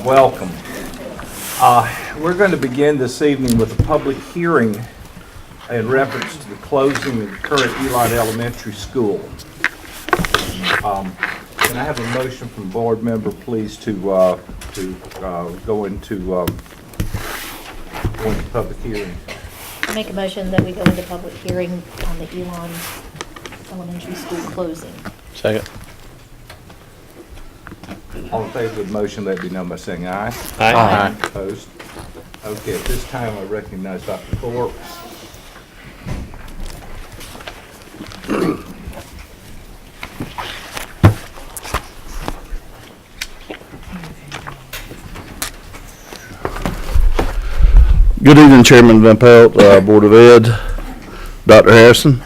welcome. We're going to begin this evening with a public hearing in reference to the closing of the current Elon Elementary School. Can I have a motion from board member, please, to go into public hearing? I make a motion that we go into public hearing on the Elon Elementary School closing. Second. All in favor of the motion, let it be known by saying aye. Aye. Opposed? Okay, at this time, I recognize Dr. Thorpe. Good evening, Chairman Van Pelt, Board of Ed, Dr. Harrison.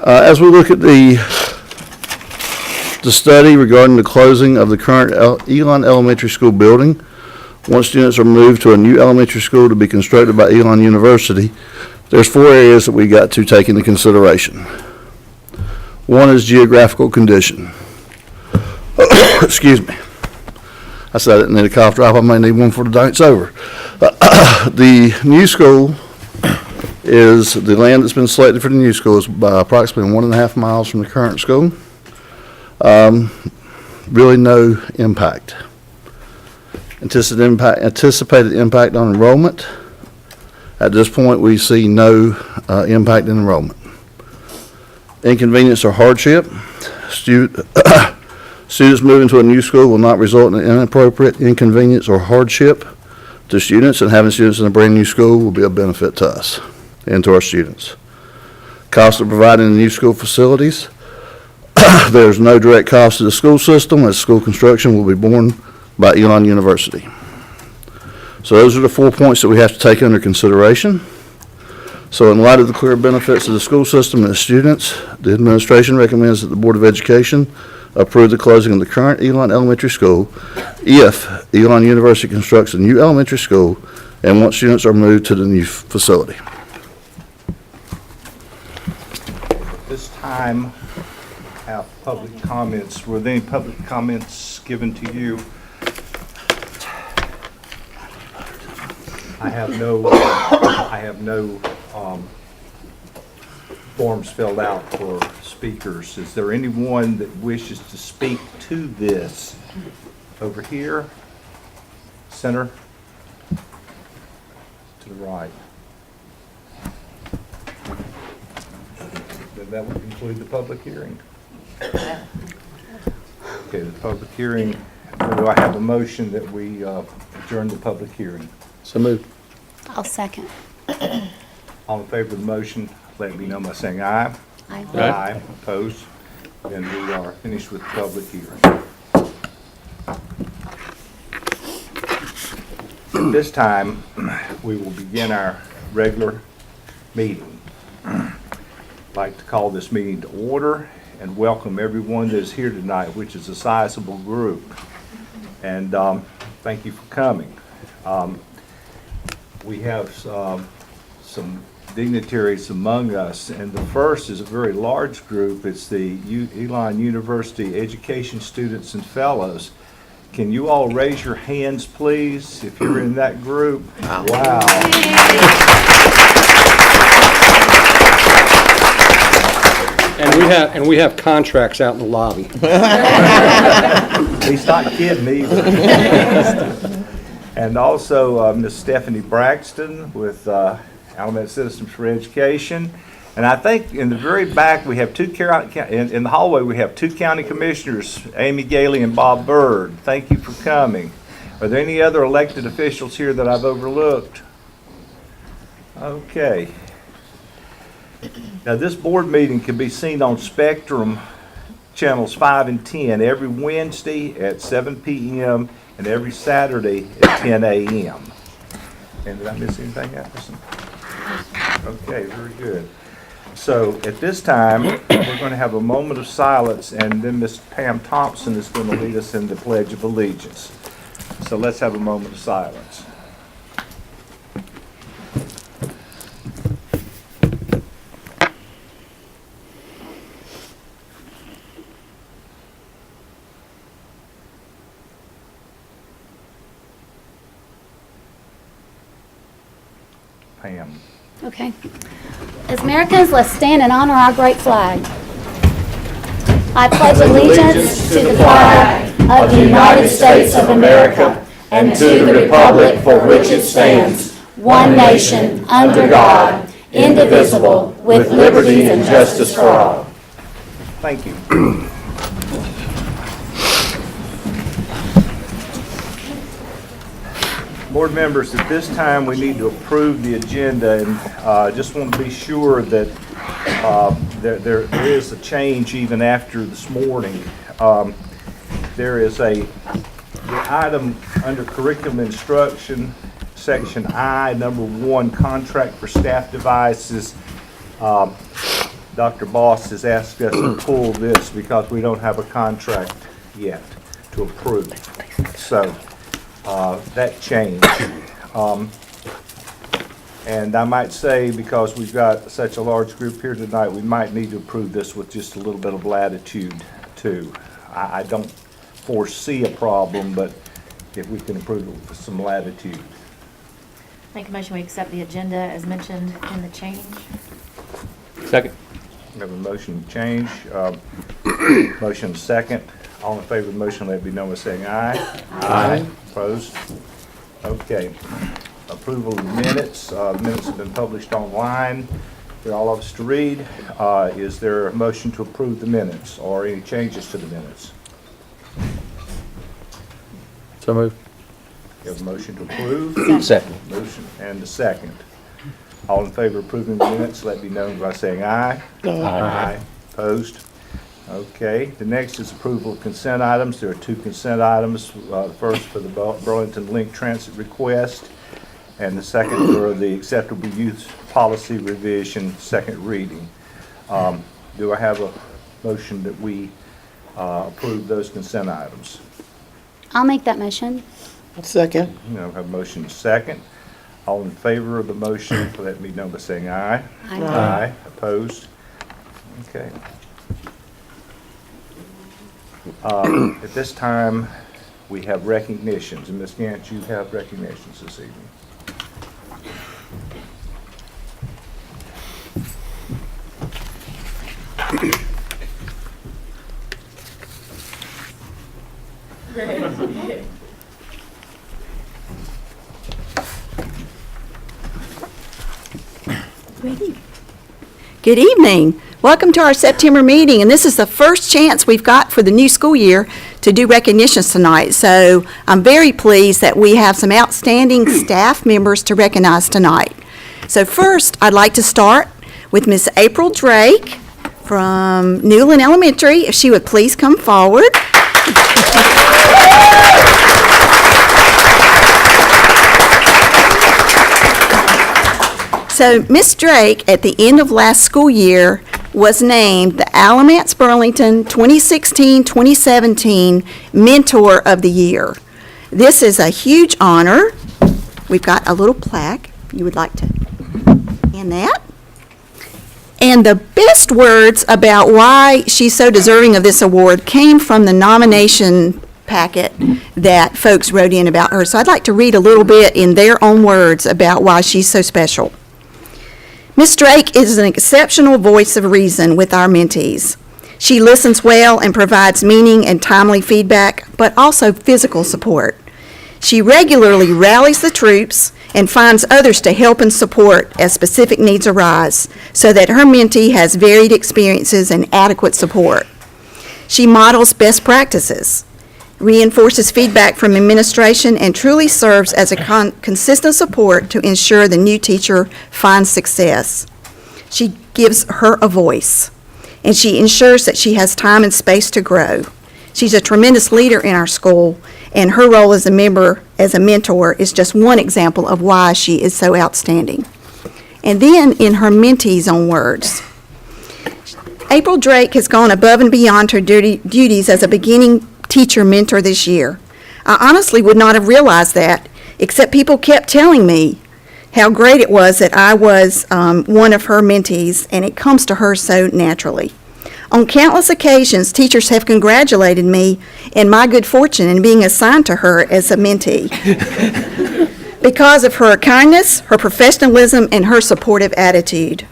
As we look at the study regarding the closing of the current Elon Elementary School building, once students are moved to a new elementary school to be constructed by Elon University, there's 4 areas that we got to take into consideration. One is geographical condition. Excuse me. I said I didn't need a cough drop. I may need one for the day it's over. The new school is, the land that's been selected for the new school is by approximately 1.5 miles from the current school. Really no impact. Anticipated impact on enrollment. At this point, we see no impact in enrollment. Inconvenience or hardship. Students moving to a new school will not result in inappropriate inconvenience or hardship to students, and having students in a brand new school will be a benefit to us and to our students. Cost of providing the new school facilities. There's no direct cost to the school system, as school construction will be borne by Elon University. So those are the 4 points that we have to take under consideration. So in light of the clear benefits of the school system and the students, the administration recommends that the Board of Education approve the closing of the current Elon Elementary School if Elon University constructs a new elementary school and once students are moved to the new facility. This time, have public comments. Were there any public comments given to you? I have no forms filled out for speakers. Is there anyone that wishes to speak to this? Over here, center, to the right. Then that would conclude the public hearing. Okay, the public hearing, do I have a motion that we adjourn the public hearing? So moved. I'll second. All in favor of the motion, let me know by saying aye. Aye. Aye. Opposed? Then we are finished with the public hearing. At this time, we will begin our regular meeting. I'd like to call this meeting to order and welcome everyone that is here tonight, which is a sizable group. And thank you for coming. We have some dignitaries among us, and the first is a very large group. It's the Elon University Education Students and Fellows. Can you all raise your hands, please, if you're in that group? Wow. And we have contracts out in the lobby. He's not kidding either. And also Ms. Stephanie Braxton with Alameda Citizens for Education. And I think in the very back we have in the hallway we have 2 county commissioners, Amy Gailey and Bob Bird. Thank you for coming. Are there any other elected officials here that I've overlooked? Okay. Now this board meeting can be seen on Spectrum channels 5 and 10 every Wednesday at 7 p.m. and every Saturday at 10 a.m. And did I miss anything, Anderson? Okay, very good. So at this time, we're going to have a moment of silence, and then Ms. Pam Thompson is going to lead us in the Pledge of Allegiance. So let's have a moment of silence. Pam. Okay. As Americans, let's stand and honor our great flag. I pledge allegiance to the flag of the United States of America and to the republic for which it stands, one nation, under God, indivisible, with liberty and justice for all. Thank you. Board members, at this time, we need to approve the agenda, and just want to be sure that there is a change even after this morning. There is the item under curriculum instruction, section I, number 1, contract for staff devices. Dr. Boss has asked us to pull this because we don't have a contract yet to approve. So that changed. And I might say, because we've got such a large group here tonight, we might need to approve this with just a little bit of latitude too. I don't foresee a problem, but if we can approve it with some latitude. Make a motion, we accept the agenda as mentioned in the change. Second. We have a motion to change, motion second. All in favor of the motion, let it be known by saying aye. Aye. Opposed? Okay. Approval of minutes. Minutes have been published online for all of us to read. Is there a motion to approve the minutes or any changes to the minutes? So moved. You have a motion to approve? Second. Motion and a second. All in favor of approving the minutes, let it be known by saying aye. Aye. Opposed? Okay. The next is approval of consent items. There are 2 consent items. The first for the Burlington Link Transit request, and the second for the acceptable use policy revision, second reading. Do I have a motion that we approve those consent items? I'll make that motion. Second. I have a motion second. All in favor of the motion, let me know by saying aye. Aye. Aye. Opposed? Okay. At this time, we have recognitions, and Ms. Gant, you have recognitions this evening. Good evening. Welcome to our September meeting, and this is the first chance we've got for the new school year to do recognitions tonight. So I'm very pleased that we have some outstanding staff members to recognize tonight. So first, I'd like to start with Miss April Drake from Newland Elementary, if she would please come forward. So Miss Drake, at the end of last school year, was named the Alamance Burlington 2016-2017 Mentor of the Year. This is a huge honor. We've got a little plaque. You would like to hand that? And the best words about why she's so deserving of this award came from the nomination packet that folks wrote in about her. So I'd like to read a little bit in their own words about why she's so special. Ms. Drake is an exceptional voice of reason with our mentees. She listens well and provides meaning and timely feedback, but also physical support. She regularly rallies the troops and finds others to help and support as specific needs arise, so that her mentee has varied experiences and adequate support. She models best practices, reinforces feedback from administration, and truly serves as a consistent support to ensure the new teacher finds success. She gives her a voice, and she ensures that she has time and space to grow. She's a tremendous leader in our school, and her role as a mentor, is just one example of why she is so outstanding. And then in her mentee's own words, April Drake has gone above and beyond her duties as a beginning teacher mentor this year. I honestly would not have realized that, except people kept telling me how great it was that I was one of her mentees, and it comes to her so naturally. On countless occasions, teachers have congratulated me in my good fortune in being assigned to her as a mentee. because of her kindness, her professionalism, and her supportive attitude.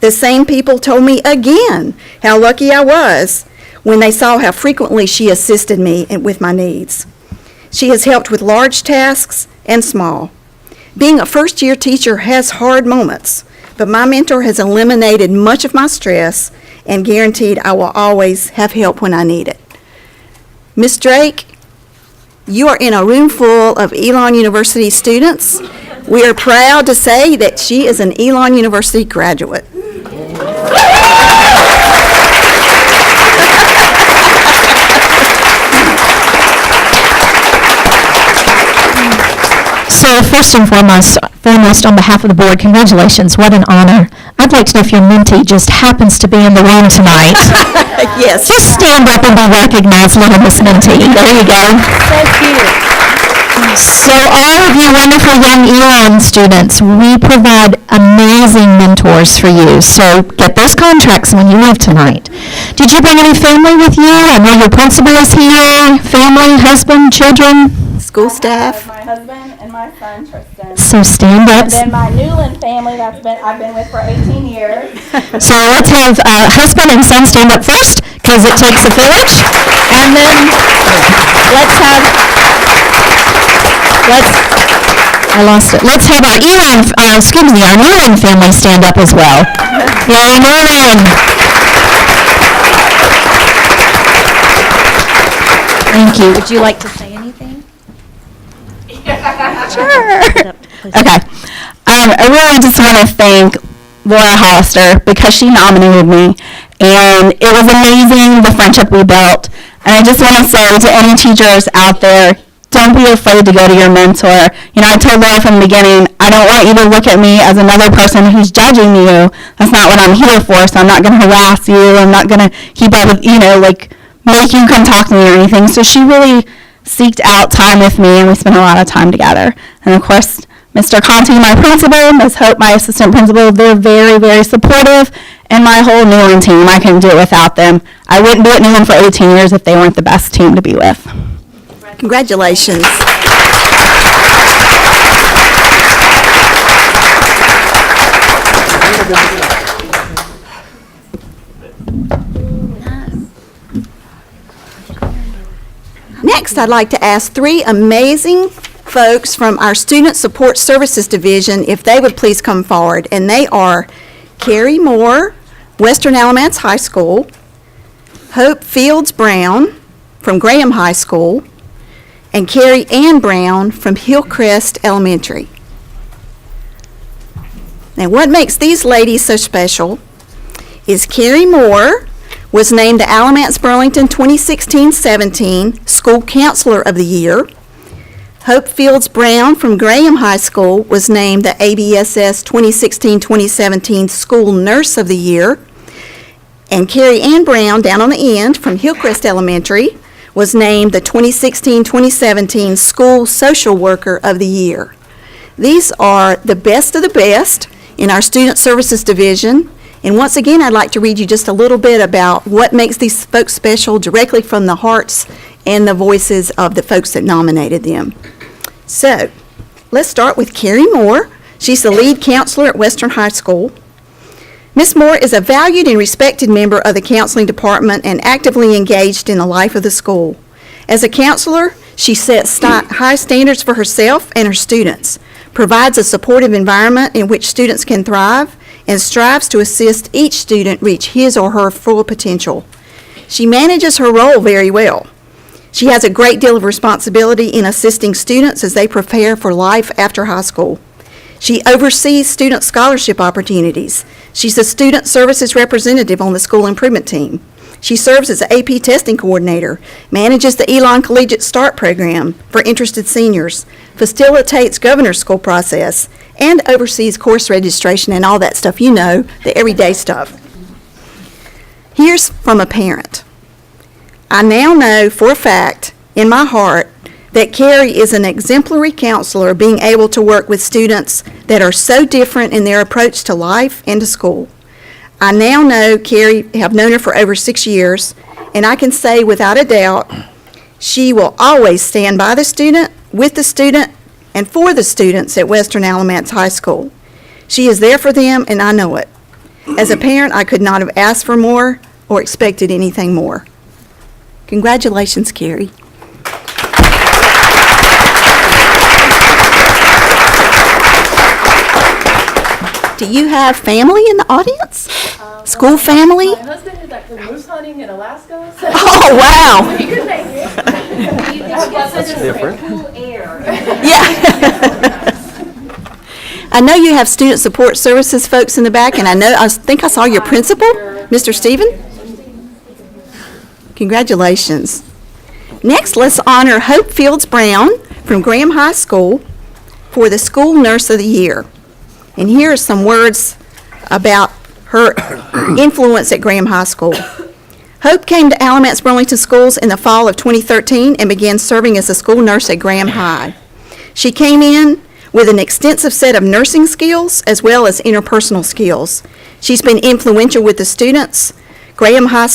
The same people told me again how lucky I was when they saw how frequently she assisted me with my needs. She has helped with large tasks and small. Being a first-year teacher has hard moments, but my mentor has eliminated much of my stress and guaranteed I will always have help when I need it. Ms. Drake, you are in a room full of Elon University students. We are proud to say that she is an Elon University graduate. So first and foremost, on behalf of the board, congratulations. What an honor. I'd like to know if your mentee just happens to be in the room tonight. Yes. Just stand up and be recognized, little Miss Mentee. There you go. So cute. So all of you wonderful young Elon students, we provide amazing mentors for you. So get those contracts when you leave tonight. Did you bring any family with you? I know your principal is here. Family, husband, children. School staff. My husband and my son Tristan. So stand up. And then my Newland family I've been with for 18 years. So let's have husband and son stand up first, because it takes a village. And then I lost it. Let's have our our Newland family stand up as well. Yay, Newland. Thank you. Would you like to say anything? Sure. Okay. I really just want to thank Laura Hollister because she nominated me, and it was amazing the friendship we built. And I just want to say to any teachers out there, don't be afraid to go to your mentor. You know, I told Laura from the beginning, I don't want you to look at me as another person who's judging you. That's not what I'm here for, so I'm not going to harass you. I'm not going to keep up with, make you come talk to me or anything. So she really seeked out time with me, and we spent a lot of time together. And of course, Mr. Conti, my principal, Ms. Hope, my assistant principal, they're very, very supportive, and my whole Newland team, I couldn't do it without them. I wouldn't do it Newland for 18 years if they weren't the best team to be with. Congratulations. Next, I'd like to ask three amazing folks from our Student Support Services Division if they would please come forward. And they are Carrie Moore, Western Alamance High School, Hope Fields Brown from Graham High School, and Carrie Ann Brown from Hillcrest Elementary. Now, what makes these ladies so special is Carrie Moore was named the Alamance Burlington 2016-17 School Counselor of the Year. Hope Fields Brown from Graham High School was named the ABSS 2016-2017 School Nurse of the Year. And Carrie Ann Brown, down on the end, from Hillcrest Elementary, was named the 2016-2017 School Social Worker of the Year. These are the best of the best in our Student Services Division. And once again, I'd like to read you just a little bit about what makes these folks special directly from the hearts and the voices of the folks that nominated them. So, let's start with Carrie Moore. She's the lead counselor at Western High School. Ms. Moore is a valued and respected member of the counseling department and actively engaged in the life of the school. As a counselor, she sets high standards for herself and her students, provides a supportive environment in which students can thrive, and strives to assist each student reach his or her full potential. She manages her role very well. She has a great deal of responsibility in assisting students as they prepare for life after high school. She oversees student scholarship opportunities. She's a student services representative on the school improvement team. She serves as an AP testing coordinator, manages the Elon Collegiate START program for interested seniors, facilitates governor's school process, and oversees course registration and all that stuff, the everyday stuff. Here's from a parent. I now know for a fact in my heart that Carrie is an exemplary counselor, being able to work with students that are so different in their approach to life and to school. I now know Carrie, have known her for over 6 years, and I can say without a doubt, she will always stand by the student, with the student, and for the students at Western Alamance High School. She is there for them, and I know it. As a parent, I could not have asked for more or expected anything more. Congratulations, Carrie. Do you have family in the audience? School family? My husband is actually moose hunting in Alaska, so Oh, wow. he could make it. That's different. Yeah. I know you have student support services folks in the back, and I think I saw your principal, Mr. Stephen. Congratulations. Next, let's honor Hope Fields Brown from Graham High School for the School Nurse of the Year. And here are some words about her influence at Graham High School. Hope came to Alamance Burlington Schools in the fall of 2013 and began serving as a school nurse at Graham High. She came in with an extensive set of nursing skills as well as interpersonal skills. She's been influential with the students, Graham High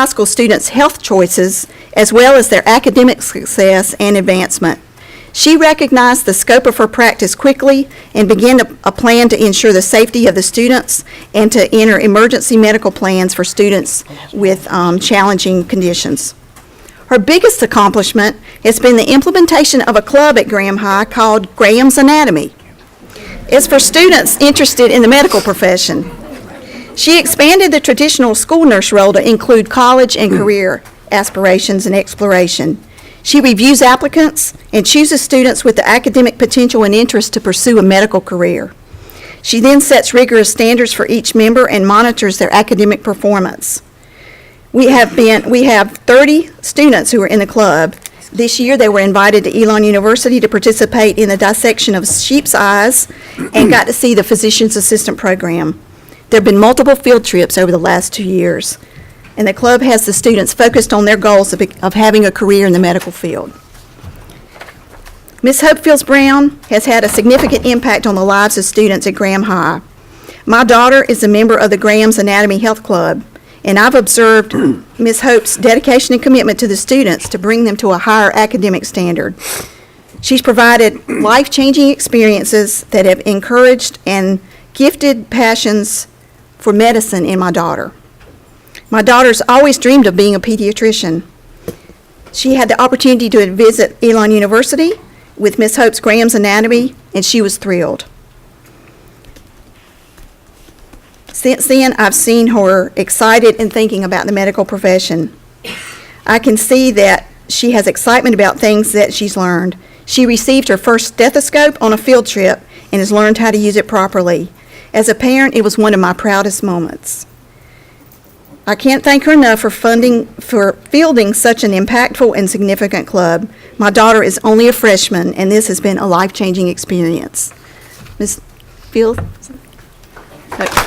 School students' health choices, as well as their academic success and advancement. She recognized the scope of her practice quickly and began a plan to ensure the safety of the students and to enter emergency medical plans for students with challenging conditions. Her biggest accomplishment has been the implementation of a club at Graham High called Graham's Anatomy. It's for students interested in the medical profession. She expanded the traditional school nurse role to include college and career aspirations and exploration. She reviews applicants and chooses students with the academic potential and interest to pursue a medical career. She then sets rigorous standards for each member and monitors their academic performance. We have 30 students who are in the club. This year, they were invited to Elon University to participate in the dissection of sheep's eyes and got to see the physician's assistant program. There have been multiple field trips over the last 2 years, and the club has the students focused on their goals of having a career in the medical field. Ms. Hope Fields Brown has had a significant impact on the lives of students at Graham High. My daughter is a member of the Graham's Anatomy Health Club, and I've observed Ms. Hope's dedication and commitment to the students to bring them to a higher academic standard. She's provided life-changing experiences that have encouraged and gifted passions for medicine in my daughter. My daughter's always dreamed of being a pediatrician. She had the opportunity to visit Elon University with Ms. Hope's Graham's Anatomy, and she was thrilled. Since then, I've seen her excited and thinking about the medical profession. I can see that she has excitement about things that she's learned. She received her first stethoscope on a field trip and has learned how to use it properly. As a parent, it was one of my proudest moments. I can't thank her enough for fielding such an impactful and significant club. My daughter is only a freshman, and this has been a life-changing experience. Ms. Fields? Thank you.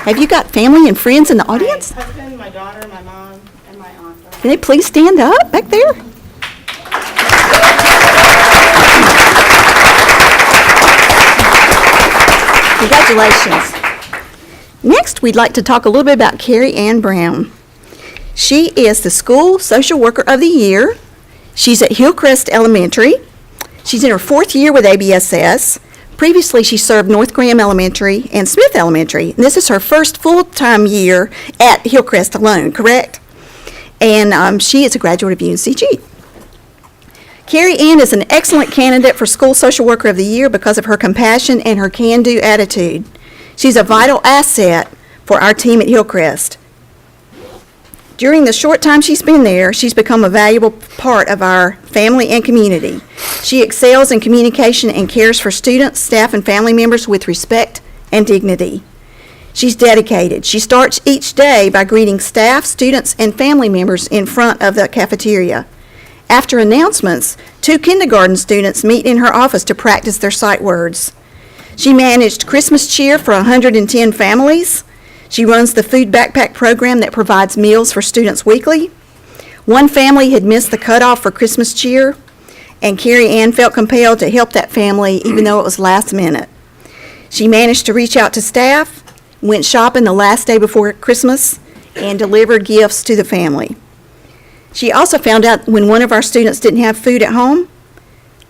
Have you got family and friends in the audience? My husband, my daughter, my mom, and my aunt. Can they please stand up back there? Congratulations. Next, we'd like to talk a little bit about Carrie Ann Brown. She is the School Social Worker of the Year. She's at Hillcrest Elementary. She's in her 4th year with ABSS. Previously, she served North Graham Elementary and Smith Elementary. And this is her first full-time year at Hillcrest alone, correct? And she is a graduate of UNCG. Carrie Ann is an excellent candidate for School Social Worker of the Year because of her compassion and her can-do attitude. She's a vital asset for our team at Hillcrest. During the short time she's been there, she's become a valuable part of our family and community. She excels in communication and cares for students, staff, and family members with respect and dignity. She's dedicated. She starts each day by greeting staff, students, and family members in front of the cafeteria. After announcements, 2 kindergarten students meet in her office to practice their sight words. She managed Christmas cheer for 110 families. She runs the food backpack program that provides meals for students weekly. One family had missed the cutoff for Christmas cheer, and Carrie Ann felt compelled to help that family even though it was last minute. She managed to reach out to staff, went shopping the last day before Christmas, and delivered gifts to the family. She also found out when one of our students didn't have food at home,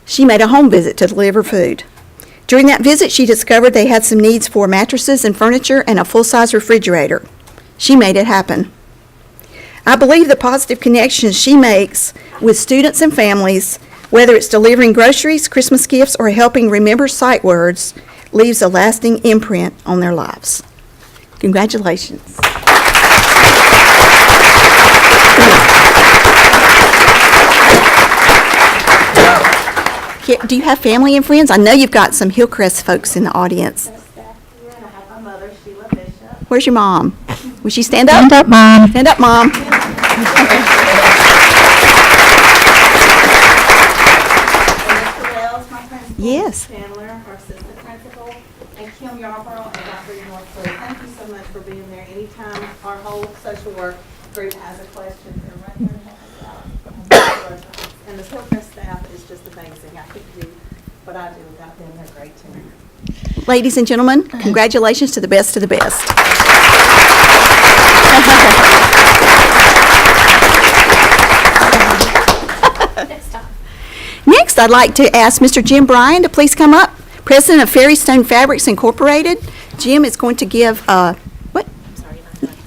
she made a home visit to deliver food. During that visit, she discovered they had some needs for mattresses and furniture and a full-size refrigerator. She made it happen. I believe the positive connections she makes with students and families, whether it's delivering groceries, Christmas gifts, or helping remember sight words, leaves a lasting imprint on their lives. Congratulations. Do you have family and friends? I know you've got some Hillcrest folks in the audience. And I have my mother, Sheila Bishop. Where's your mom? Will she stand up? Stand up, Mom. Stand up, Mom. Mr. Wells, my principal. Yes. Chandler, our assistant principal, and Kim Yarborough and Dr. Northwood. Thank you so much for being there. Anytime our whole social work group has a question, they're right there to help us out. And the Hillcrest staff is just amazing. I couldn't do what I do without them. They're great too. Ladies and gentlemen, congratulations to the best of the best. Next, I'd like to ask Mr. Jim Bryan to please come up, President of Fairy Stone Fabrics Incorporated. Jim is going to give what?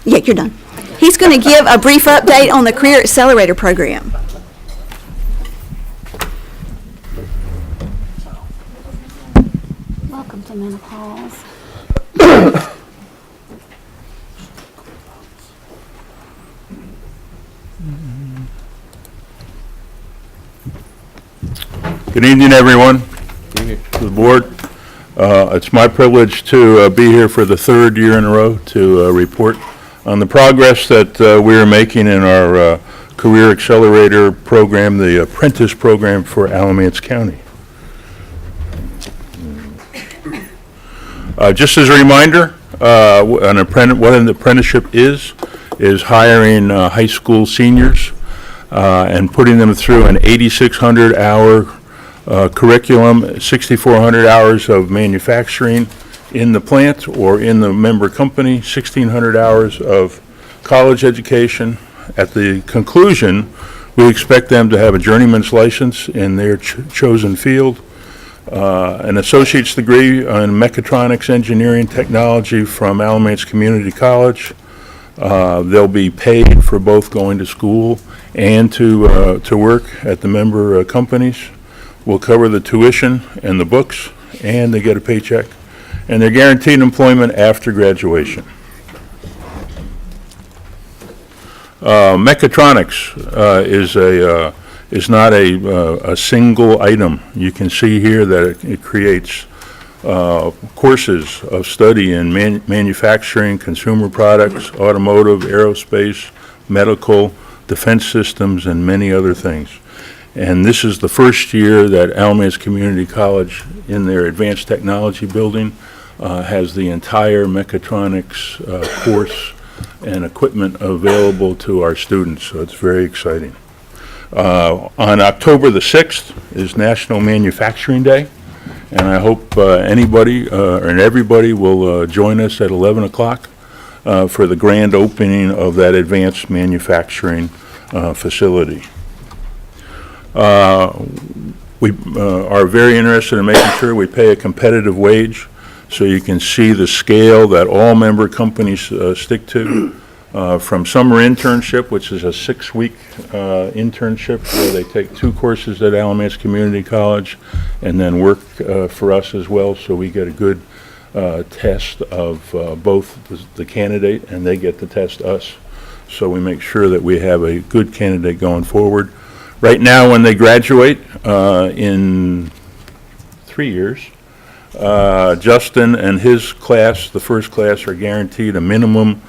Yeah, you're done. He's going to give a brief update on the Career Accelerator Program. Welcome to menopause. Good evening, everyone. To the board. It's my privilege to be here for the third year in a row to report on the progress that we are making in our Career Accelerator program, the apprentice program for Alamance County. Just as a reminder, what an apprenticeship is hiring high school seniors and putting them through an 8,600-hour curriculum, 6,400 hours of manufacturing in the plant or in the member company, 1,600 hours of college education. At the conclusion, we expect them to have a journeyman's license in their chosen field, an associate's degree in mechatronics engineering technology from Alamance Community College. They'll be paid for both going to school and to work at the member companies. We'll cover the tuition and the books, and they get a paycheck, and they're guaranteed employment after graduation. Mechatronics is not a single item. You can see here that it creates courses of study in manufacturing, consumer products, automotive, aerospace, medical, defense systems, and many other things. And this is the first year that Alamance Community College, in their advanced technology building, has the entire mechatronics course and equipment available to our students, so it's very exciting. On October the 6th is National Manufacturing Day, and I hope anybody and everybody will join us at 11 o'clock for the grand opening of that advanced manufacturing facility. We are very interested in making sure we pay a competitive wage, so you can see the scale that all member companies stick to, from summer internship, which is a 6-week internship where they take 2 courses at Alamance Community College and then work for us as well, so we get a good test of both the candidate and they get to test us, so we make sure that we have a good candidate going forward. Right now, when they graduate in 3 years, Justin and his class, the first class, are guaranteed a minimum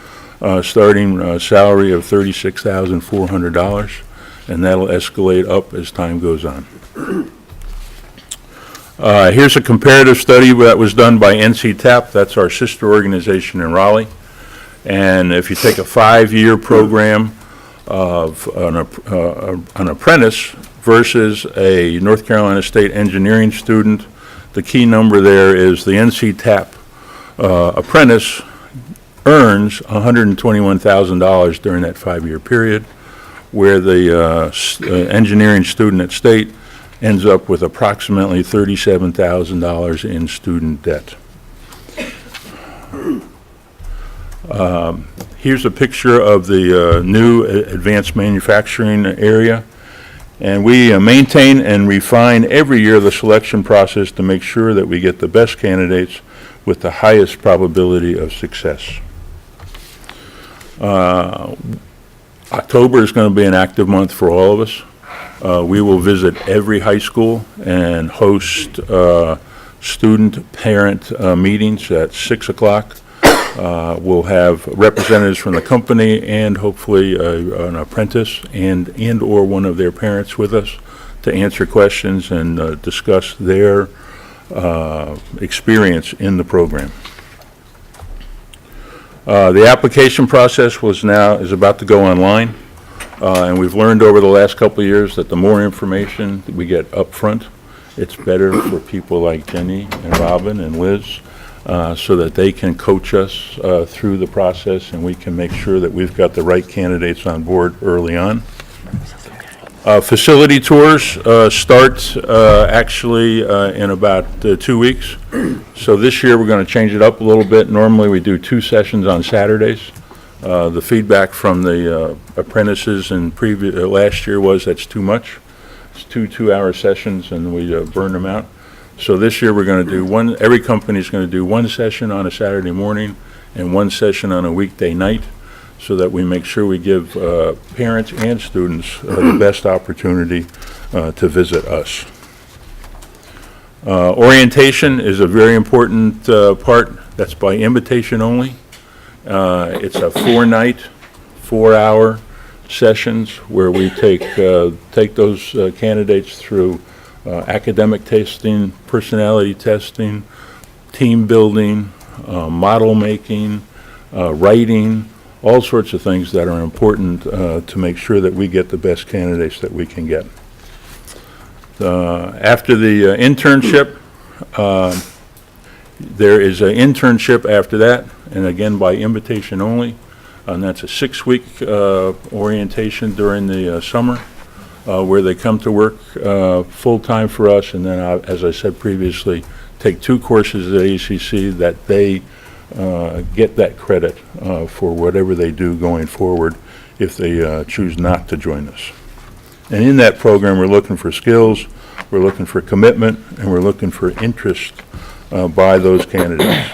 starting salary of $36,400, and that'll escalate up as time goes on. Here's a comparative study that was done by NCTAP. That's our sister organization in Raleigh. And if you take a 5-year program of an apprentice versus a North Carolina State engineering student, the key number there is the NCTAP apprentice earns $121,000 during that 5-year period, where the engineering student at State ends up with approximately $37,000 in student debt. Here's a picture of the new advanced manufacturing area. And we maintain and refine every year the selection process to make sure that we get the best candidates with the highest probability of success. October is going to be an active month for all of us. We will visit every high school and host student-parent meetings at 6 o'clock. We'll have representatives from the company and hopefully an apprentice and/or one of their parents with us to answer questions and discuss their experience in the program. The application process is about to go online, and we've learned over the last couple of years that the more information that we get up front, it's better for people like Jenny and Robin and Liz, so that they can coach us through the process and we can make sure that we've got the right candidates on board early on. Facility tours start actually in about 2 weeks. So this year we're going to change it up a little bit. Normally we do 2 sessions on Saturdays. The feedback from the apprentices in last year was that's too much. It's 2 2-hour sessions and we burn them out. So this year we're going to do every company's going to do 1 session on a Saturday morning and 1 session on a weekday night, so that we make sure we give parents and students the best opportunity to visit us. Orientation is a very important part. That's by invitation only. It's a 4-night, 4-hour sessions where we take those candidates through academic testing, personality testing, team building, model making, writing, all sorts of things that are important to make sure that we get the best candidates that we can get. After the internship, there is an internship after that, and again by invitation only, and that's a 6-week orientation during the summer, where they come to work full-time for us, and then, as I said previously, take 2 courses at ACC that they get that credit for whatever they do going forward if they choose not to join us. And in that program, we're looking for skills, we're looking for commitment, and we're looking for interest by those candidates.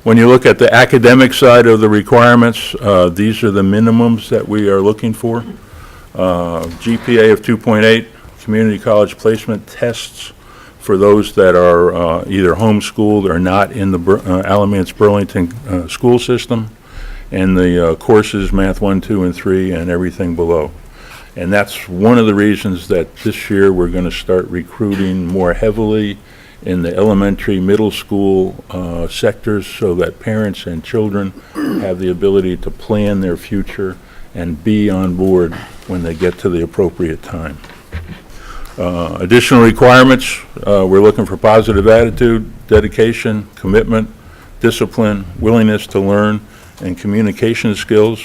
When you look at the academic side of the requirements, these are the minimums that we are looking for. GPA of 2.8, community college placement tests for those that are either homeschooled or not in the Alamance Burlington school system, and the courses Math 1, 2, and 3, and everything below. And that's one of the reasons that this year we're going to start recruiting more heavily in the elementary, middle school sectors, so that parents and children have the ability to plan their future and be on board when they get to the appropriate time. Additional requirements, we're looking for positive attitude, dedication, commitment, discipline, willingness to learn, and communication skills.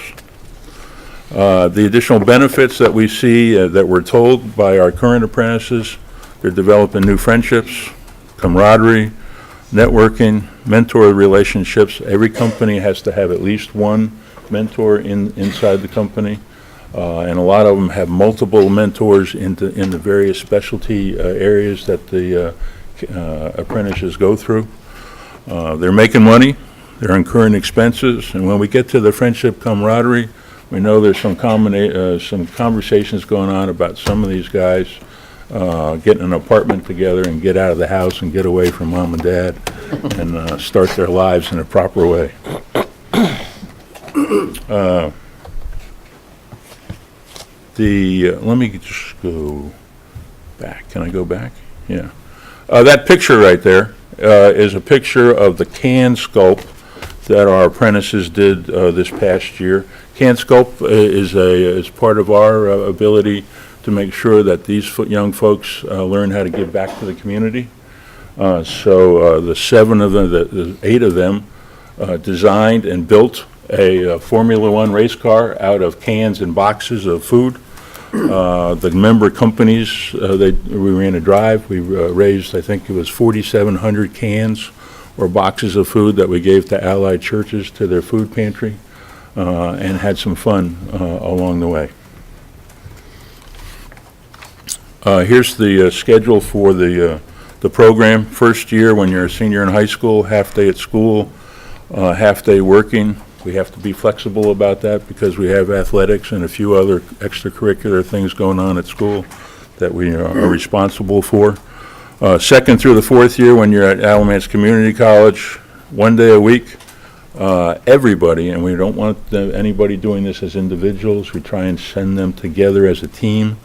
The additional benefits that we see that we're told by our current apprentices, they're developing new friendships, camaraderie, networking, mentor relationships. Every company has to have at least one mentor inside the company, and a lot of them have multiple mentors in the various specialty areas that the apprentices go through. They're making money, they're incurring expenses, and when we get to the friendship camaraderie, we know there's some conversations going on about some of these guys getting an apartment together and get out of the house and get away from mom and dad and start their lives in a proper way. Let me just go back. Can I go back? Yeah. That picture right there is a picture of the can sculpt that our apprentices did this past year. Can sculpt is part of our ability to make sure that these young folks learn how to give back to the community. So the 7 of them, the 8 of them designed and built a Formula One race car out of cans and boxes of food. The member companies, we ran a drive. We raised, I think it was 4,700 cans or boxes of food that we gave to allied churches to their food pantry, and had some fun along the way. Here's the schedule for the program. First year, when you're a senior in high school, half day at school, half day working. We have to be flexible about that because we have athletics and a few other extracurricular things going on at school that we are responsible for. Second through the fourth year, when you're at Alamance Community College, 1 day a week, everybody, and we don't want anybody doing this as individuals. We try and send them together as a team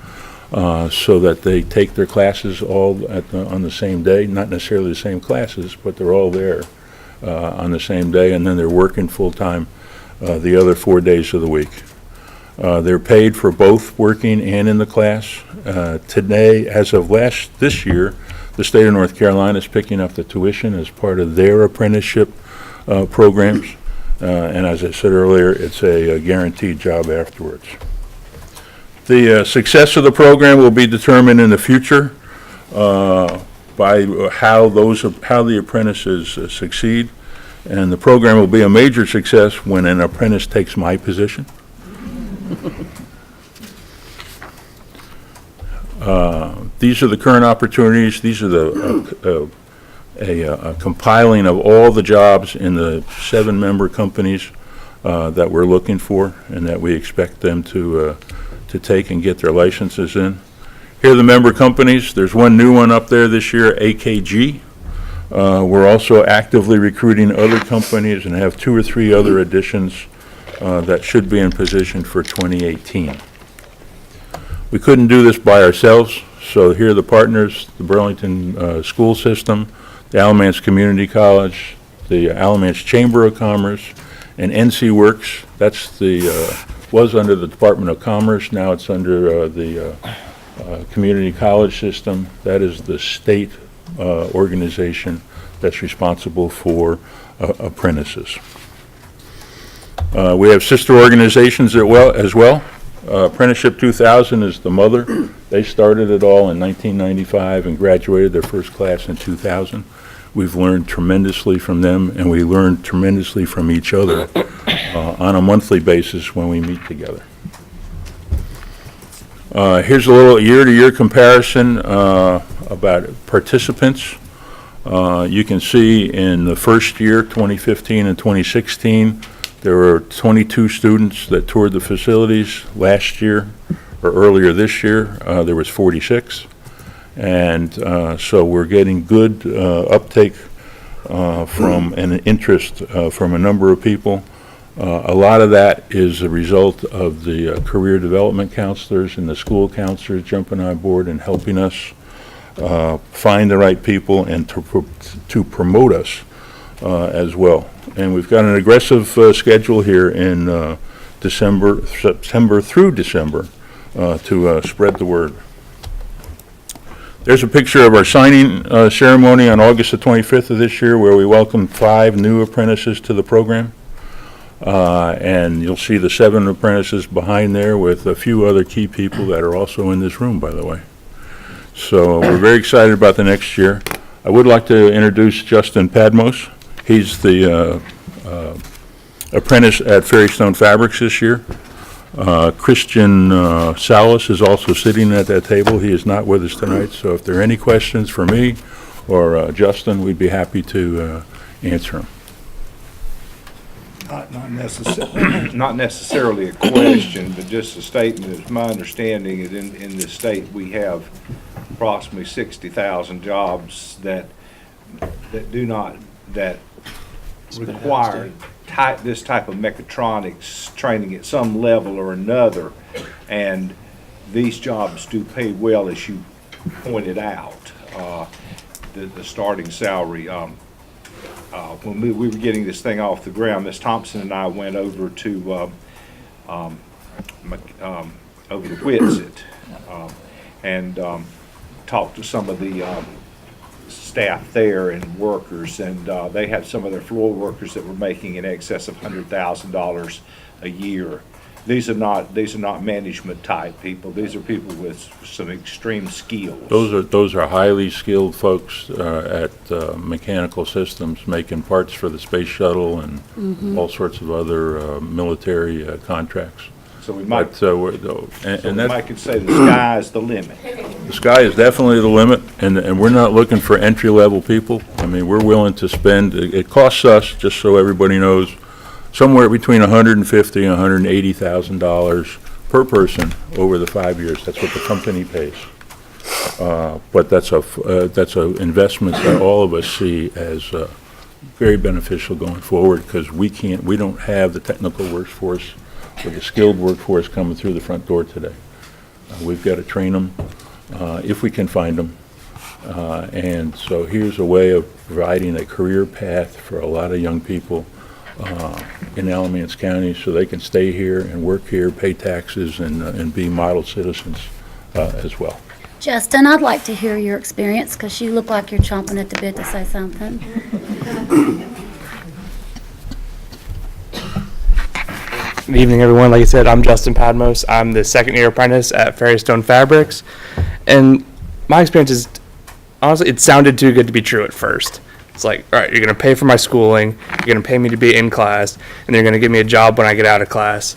so that they take their classes all on the same day, not necessarily the same classes, but they're all there on the same day, and then they're working full-time the other 4 days of the week. They're paid for both working and in the class. Today, as of this year, the state of North Carolina is picking up the tuition as part of their apprenticeship programs. And as I said earlier, it's a guaranteed job afterwards. The success of the program will be determined in the future by how the apprentices succeed. And the program will be a major success when an apprentice takes my position. These are the current opportunities. These are the compiling of all the jobs in the 7-member companies that we're looking for and that we expect them to take and get their licenses in. Here are the member companies. There's one new one up there this year, AKG. We're also actively recruiting other companies and have 2 or 3 other additions that should be in position for 2018. We couldn't do this by ourselves, so here are the partners: the Burlington School System, the Alamance Community College, the Alamance Chamber of Commerce, and NC Works. That's was under the Department of Commerce. Now it's under the Community College System. That is the state organization that's responsible for apprentices. We have sister organizations as well. Apprenticeship 2000 is the mother. They started it all in 1995 and graduated their first class in 2000. We've learned tremendously from them, and we learn tremendously from each other on a monthly basis when we meet together. Here's a little year-to-year comparison about participants. You can see in the first year, 2015 and 2016, there were 22 students that toured the facilities. Last year, or earlier this year, there was 46. And so we're getting good uptake from an interest from a number of people. A lot of that is a result of the career development counselors and the school counselors jumping on board and helping us find the right people and to promote us as well. And we've got an aggressive schedule here in September through December to spread the word. There's a picture of our signing ceremony on August the 25th of this year, where we welcomed 5 new apprentices to the program. And you'll see the 7 apprentices behind there with a few other key people that are also in this room, by the way. So we're very excited about the next year. I would like to introduce Justin Padmos. He's the apprentice at Fairystone Fabrics this year. Christian Salas is also sitting at that table. He is not with us tonight, so if there are any questions for me or Justin, we'd be happy to answer them. Not necessarily a question, but just a statement. It's my understanding that in this state, we have approximately 60,000 jobs that require this type of mechatronics training at some level or another, and these jobs do pay well, as you pointed out. The starting salary. When we were getting this thing off the ground, Ms. Thompson and I went over to Whitsett and talked to some of the staff there and workers, and they had some of their floor workers that were making in excess of $100,000 a year. These are not management type people. These are people with some extreme skills. Those are highly skilled folks at Mechanical Systems, making parts for the space shuttle and all sorts of other military contracts. So we might, That could say the sky is the limit. the sky is definitely the limit, and we're not looking for entry-level people. I mean, we're willing to spend, it costs us, just so everybody knows, somewhere between $150,000 and $180,000 per person over the 5 years. That's what the company pays. But that's a investment that all of us see as very beneficial going forward, because we don't have the technical workforce or the skilled workforce coming through the front door today. We've got to train them if we can find them. And so here's a way of providing a career path for a lot of young people in Alamance County, so they can stay here and work here, pay taxes, and be model citizens as well. Justin, I'd like to hear your experience, because you look like you're chomping at the bit to say something. Good evening, everyone. Like I said, I'm Justin Padmos. I'm the second-year apprentice at Fairystone Fabrics. And my experience is, honestly, it sounded too good to be true at first. It's like, all right, you're going to pay for my schooling, you're going to pay me to be in class, and you're going to give me a job when I get out of class.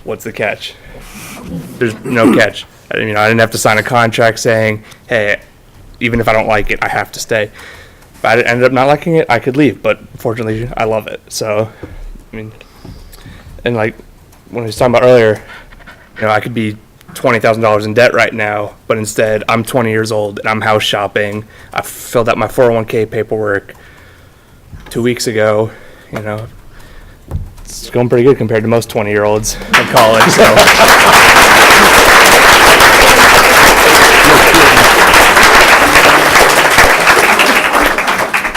What's the catch? There's no catch. I didn't have to sign a contract saying, hey, even if I don't like it, I have to stay. If I ended up not liking it, I could leave, but fortunately, I love it. So, and like when I was talking about earlier, I could be $20,000 in debt right now, but instead I'm 20 years old and I'm house shopping. I filled out my 401k paperwork 2 weeks ago. It's going pretty good compared to most 20-year-olds in college. So.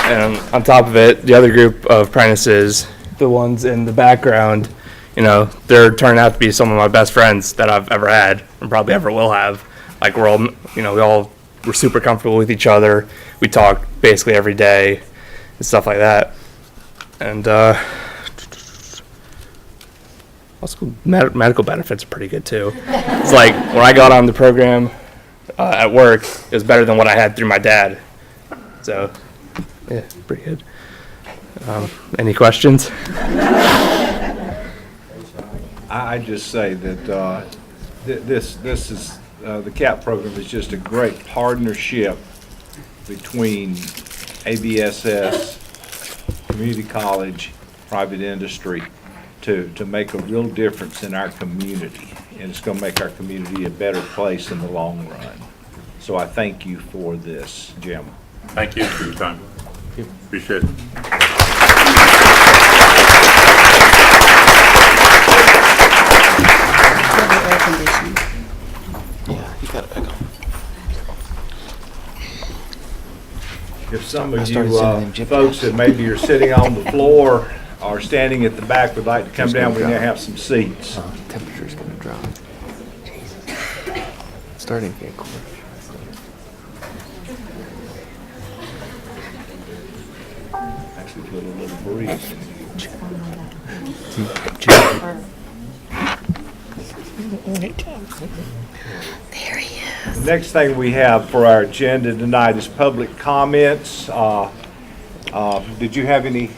And on top of it, the other group of apprentices, the ones in the background, they're turning out to be some of my best friends that I've ever had and probably ever will have. Like we're super comfortable with each other. We talk basically every day and stuff like that. And also medical benefits are pretty good too. It's like when I got on the program at work, it was better than what I had through my dad. So yeah, pretty good. Any questions? I just say that this is, the CAP program is just a great partnership between ABSS, community college, private industry, to make a real difference in our community. And it's going to make our community a better place in the long run. So I thank you for this, Jim. Thank you for your time. Appreciate it. If some of you folks that maybe are sitting on the floor or standing at the back would like to come down, we now have some seats. Temperature's gonna drop. It's starting to get cooler. Actually feel a little breeze. There he is. The next thing we have for our agenda tonight is public comments. Did you have any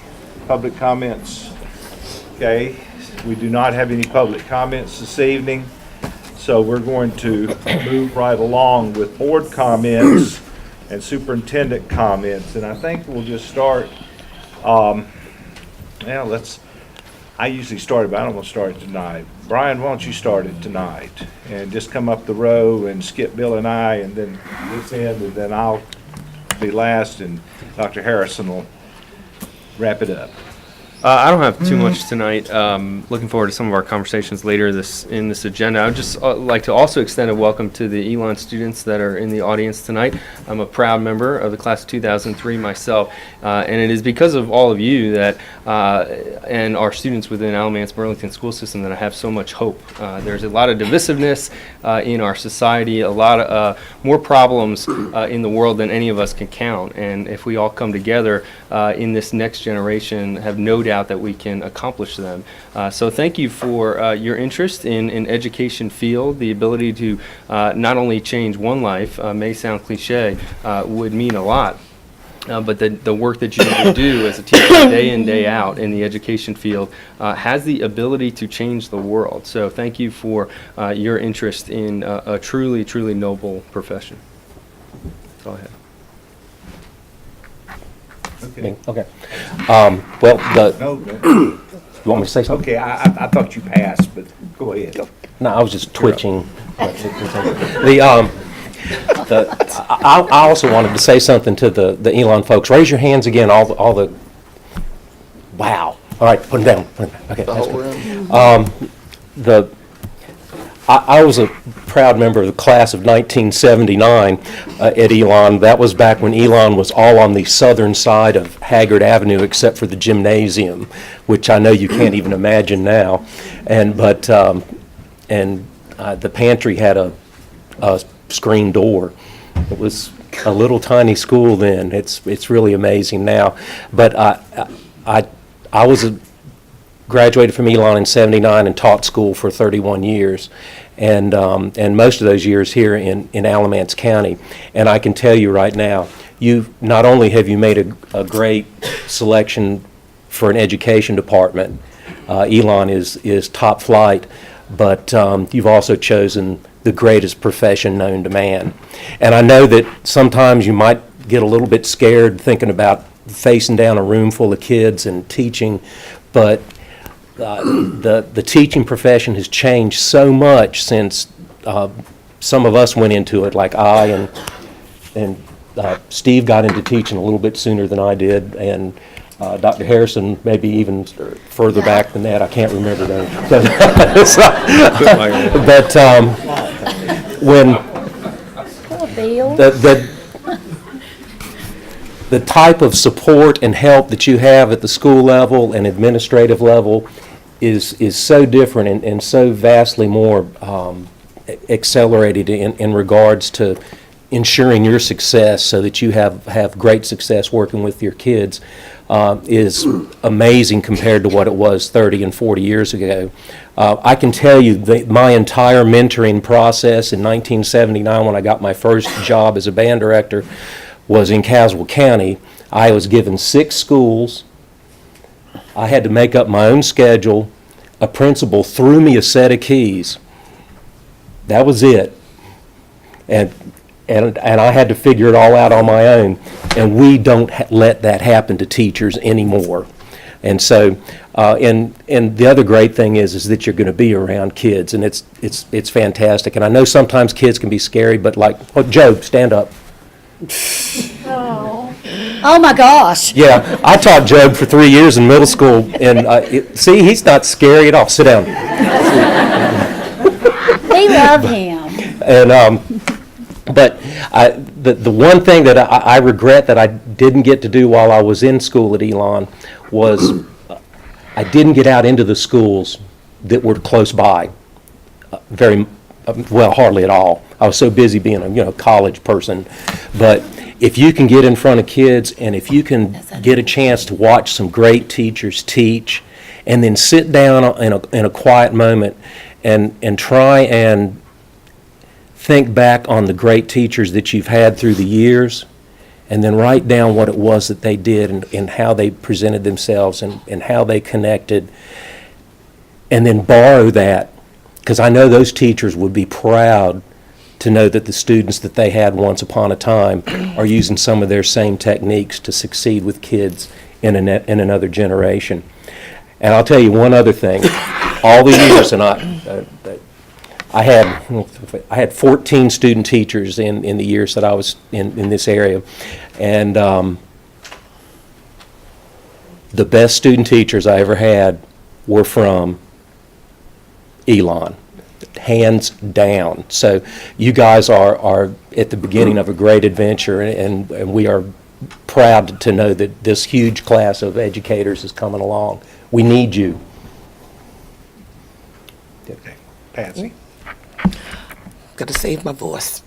public comments? Okay, we do not have any public comments this evening, so we're going to move right along with board comments and superintendent comments. And I think we'll just start, I usually start it, but I don't want to start it tonight. Brian, why don't you start it tonight? And just come up the row and skip Bill and I, and then this end, and then I'll be last, and Dr. Harrison will wrap it up. I don't have too much tonight. Looking forward to some of our conversations later in this agenda. I would just like to also extend a welcome to the Elon students that are in the audience tonight. I'm a proud member of the class of 2003 myself, and it is because of all of you that and our students within Alamance Burlington school system that I have so much hope. There's a lot of divisiveness in our society, a lot of more problems in the world than any of us can count, and if we all come together in this next generation, have no doubt that we can accomplish them. So thank you for your interest in education field. The ability to not only change one life, may sound cliche, would mean a lot. But the work that you do as a teacher day in, day out in the education field has the ability to change the world. So thank you for your interest in a truly, truly noble profession. That's all I have. Okay. Well, No, you want me to say something? okay, I thought you passed, but go ahead. No, I was just twitching. I also wanted to say something to the Elon folks. Raise your hands again, all the, wow. All right, put them down. Okay. The that's whole good. room? I was a proud member of the class of 1979 at Elon. That was back when Elon was all on the southern side of Haggard Avenue, except for the gymnasium, which I know you can't even imagine now. The pantry had a screen door. It was a little tiny school then. It's really amazing now. But I was graduated from Elon in '79 and taught school for 31 years, and most of those years here in Alamance County. And I can tell you right now, not only have you made a great selection for an education department, Elon is top flight, but you've also chosen the greatest profession known to man. And I know that sometimes you might get a little bit scared thinking about facing down a room full of kids and teaching, but the teaching profession has changed so much since some of us went into it, like I and Steve got into teaching a little bit sooner than I did, and Dr. Harrison maybe even further back than that. I can't remember though. But when the type of support and help that you have at the school level and administrative level is so different and so vastly more accelerated in regards to ensuring your success so that you have great success working with your kids is amazing compared to what it was 30 and 40 years ago. I can tell you that my entire mentoring process in 1979 when I got my first job as a band director was in Caswell County. I was given 6 schools. I had to make up my own schedule. A principal threw me a set of keys. That was it. And I had to figure it all out on my own. And we don't let that happen to teachers anymore. And so, and the other great thing is that you're going to be around kids, and it's fantastic. And I know sometimes kids can be scary, but Joe, stand up. Oh my gosh. Yeah, I taught Job for 3 years in middle school, and see, he's not scary at all. Sit down. We love him. And but the one thing that I regret that I didn't get to do while I was in school at Elon was I didn't get out into the schools that were close by. Hardly at all. I was so busy being a college person. But if you can get in front of kids and if you can get a chance to watch some great teachers teach and then sit down in a quiet moment and try and think back on the great teachers that you've had through the years and then write down what it was that they did and how they presented themselves and how they connected, and then borrow that, because I know those teachers would be proud to know that the students that they had once upon a time are using some of their same techniques to succeed with kids in another generation. And I'll tell you one other thing. All the years, and I had 14 student teachers in the years that I was in this area, and the best student teachers I ever had were from Elon, hands down. So you guys are at the beginning of a great adventure, and we are proud to know that this huge class of educators is coming along. We need you. Okay. Patsy? Gotta save my voice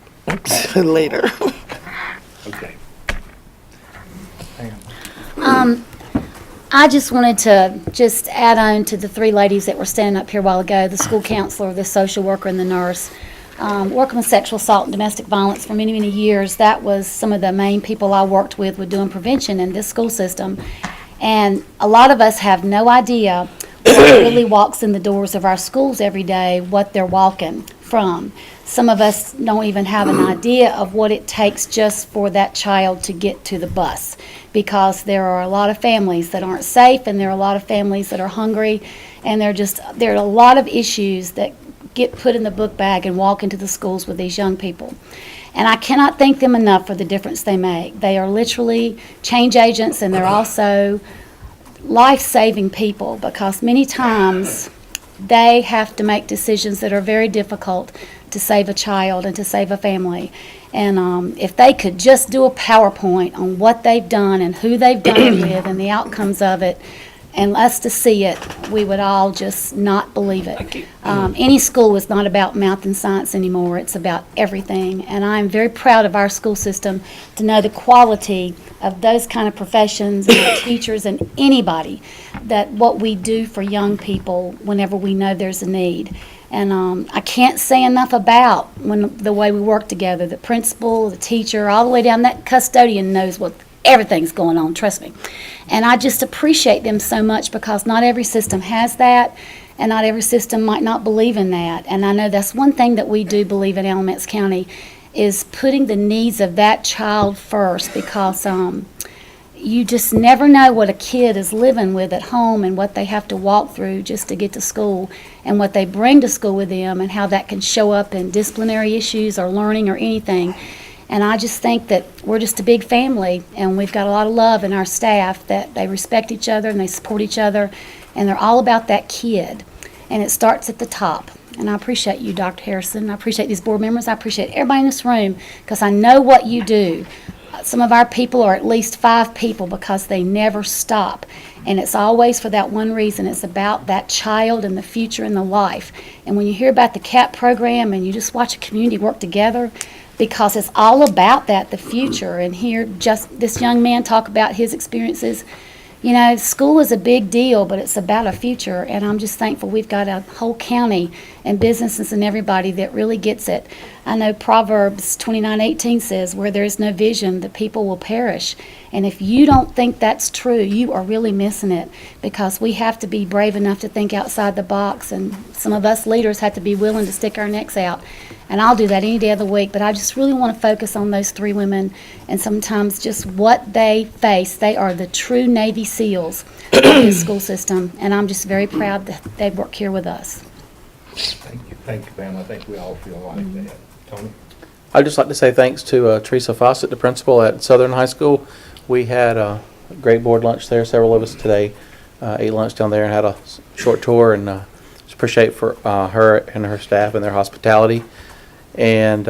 later. Okay. I just wanted to just add on to the three ladies that were standing up here a while ago, the school counselor, the social worker, and the nurse. Working with sexual assault and domestic violence for many, many years, that was some of the main people I worked with doing prevention in this school system. And a lot of us have no idea what really walks in the doors of our schools every day, what they're walking from. Some of us don't even have an idea of what it takes just for that child to get to the bus, because there are a lot of families that aren't safe, and there are a lot of families that are hungry, and there are a lot of issues that get put in the book bag and walk into the schools with these young people. And I cannot thank them enough for the difference they make. They are literally change agents, and they're also life-saving people, because many times they have to make decisions that are very difficult to save a child and to save a family. And if they could just do a PowerPoint on what they've done and who they've done it with and the outcomes of it, and us to see it, we would all just not believe it. Any school is not about math and science anymore. It's about everything. And I'm very proud of our school system to know the quality of those kind of professions and our teachers and anybody, that what we do for young people whenever we know there's a need. And I can't say enough about the way we work together. The principal, the teacher, all the way down, that custodian knows what everything's going on, trust me. And I just appreciate them so much, because not every system has that, and not every system might not believe in that. And I know that's one thing that we do believe in Alamance County, is putting the needs of that child first, because you just never know what a kid is living with at home and what they have to walk through just to get to school, and what they bring to school with them, and how that can show up in disciplinary issues or learning or anything. And I just think that we're just a big family, and we've got a lot of love in our staff, that they respect each other and they support each other, and they're all about that kid. And it starts at the top. And I appreciate you, Dr. Harrison. I appreciate these board members. I appreciate everybody in this room, because I know what you do. Some of our people are at least 5 people, because they never stop. And it's always for that one reason. It's about that child and the future and the life. And when you hear about the CAP program and you just watch a community work together, because it's all about that, the future. And hear just this young man talk about his experiences. You know, school is a big deal, but it's about a future, and I'm just thankful we've got a whole county and businesses and everybody that really gets it. I know Proverbs 29:18 says, where there is no vision, the people will perish. And if you don't think that's true, you are really missing it, because we have to be brave enough to think outside the box, and some of us leaders have to be willing to stick our necks out. And I'll do that any day of the week, but I just really want to focus on those 3 women, and sometimes just what they face. They are the true Navy SEALs of this school system, and I'm just very proud that they work here with us. Thank you, Pam. I think we all feel like that. Tony? I'd just like to say thanks to Teresa Fawcett, the principal at Southern High School. We had a great board lunch there. Several of us today ate lunch down there and had a short tour, and just appreciate for her and her staff and their hospitality. And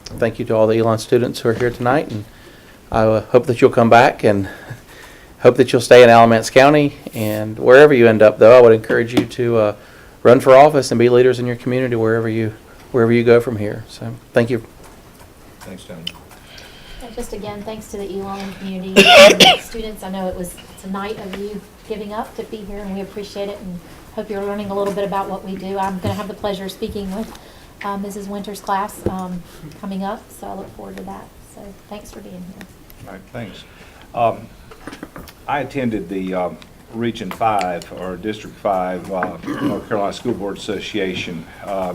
thank you to all the Elon students who are here tonight, and I hope that you'll come back, and hope that you'll stay in Alamance County. And wherever you end up, though, I would encourage you to run for office and be leaders in your community wherever you go from here. So thank you. Thanks, Tony. And just again, thanks to the Elon community and students. I know it's a night of you giving up to be here, and we appreciate it, and hope you're learning a little bit about what we do. I'm going to have the pleasure of speaking with Mrs. Winter's class coming up, so I look forward to that. So thanks for being here. All right, thanks. I attended the Region 5, or District 5, North Carolina School Board Association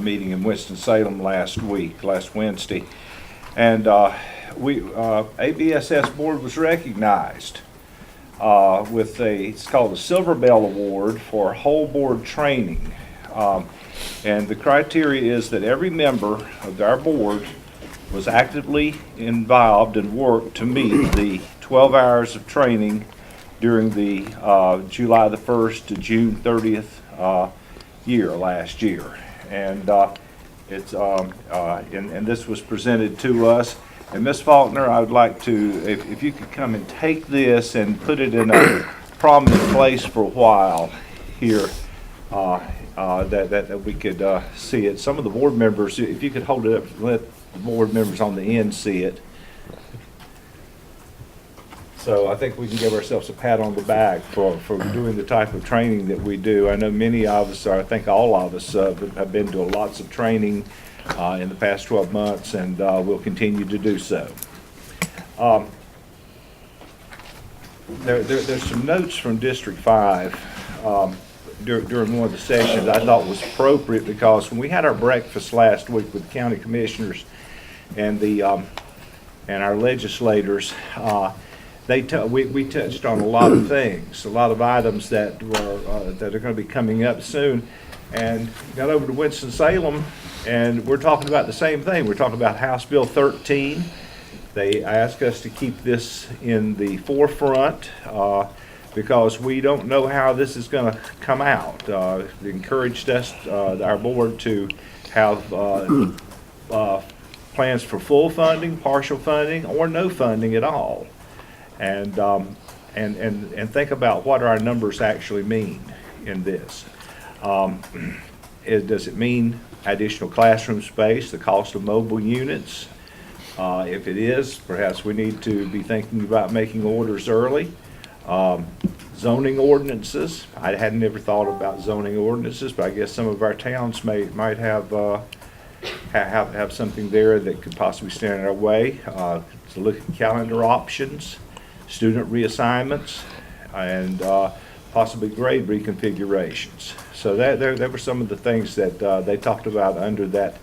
meeting in Winston-Salem last Wednesday. And ABSS Board was recognized with it's called the Silver Bell Award for whole board training. And the criteria is that every member of our board was actively involved and worked to meet the 12 hours of training during the July the 1st to June 30th last year. And and this was presented to us. And Ms. Faulkner, I would like to, if you could come and take this and put it in a prominent place for a while here, that we could see it. Some of the board members, if you could hold it up, let the board members on the end see it. So I think we can give ourselves a pat on the back for doing the type of training that we do. I know many of us, or I think all of us, have been to lots of training in the past 12 months, and will continue to do so. There's some notes from District 5 during one of the sessions I thought was appropriate, because when we had our breakfast last week with the county commissioners and our legislators, we touched on a lot of things, a lot of items that are going to be coming up soon, and got over to Winston-Salem, and we're talking about the same thing. We're talking about House Bill 13. They asked us to keep this in the forefront because we don't know how this is going to come out. They encouraged us, our board, to have plans for full funding, partial funding, or no funding at all. And think about what our numbers actually mean in this. Does it mean additional classroom space, the cost of mobile units? If it is, perhaps we need to be thinking about making orders early. Zoning ordinances. I hadn't ever thought about zoning ordinances, but I guess some of our towns might have something there that could possibly stand in our way. To look at calendar options, student reassignments, and possibly grade reconfigurations. So there were some of the things that they talked about under that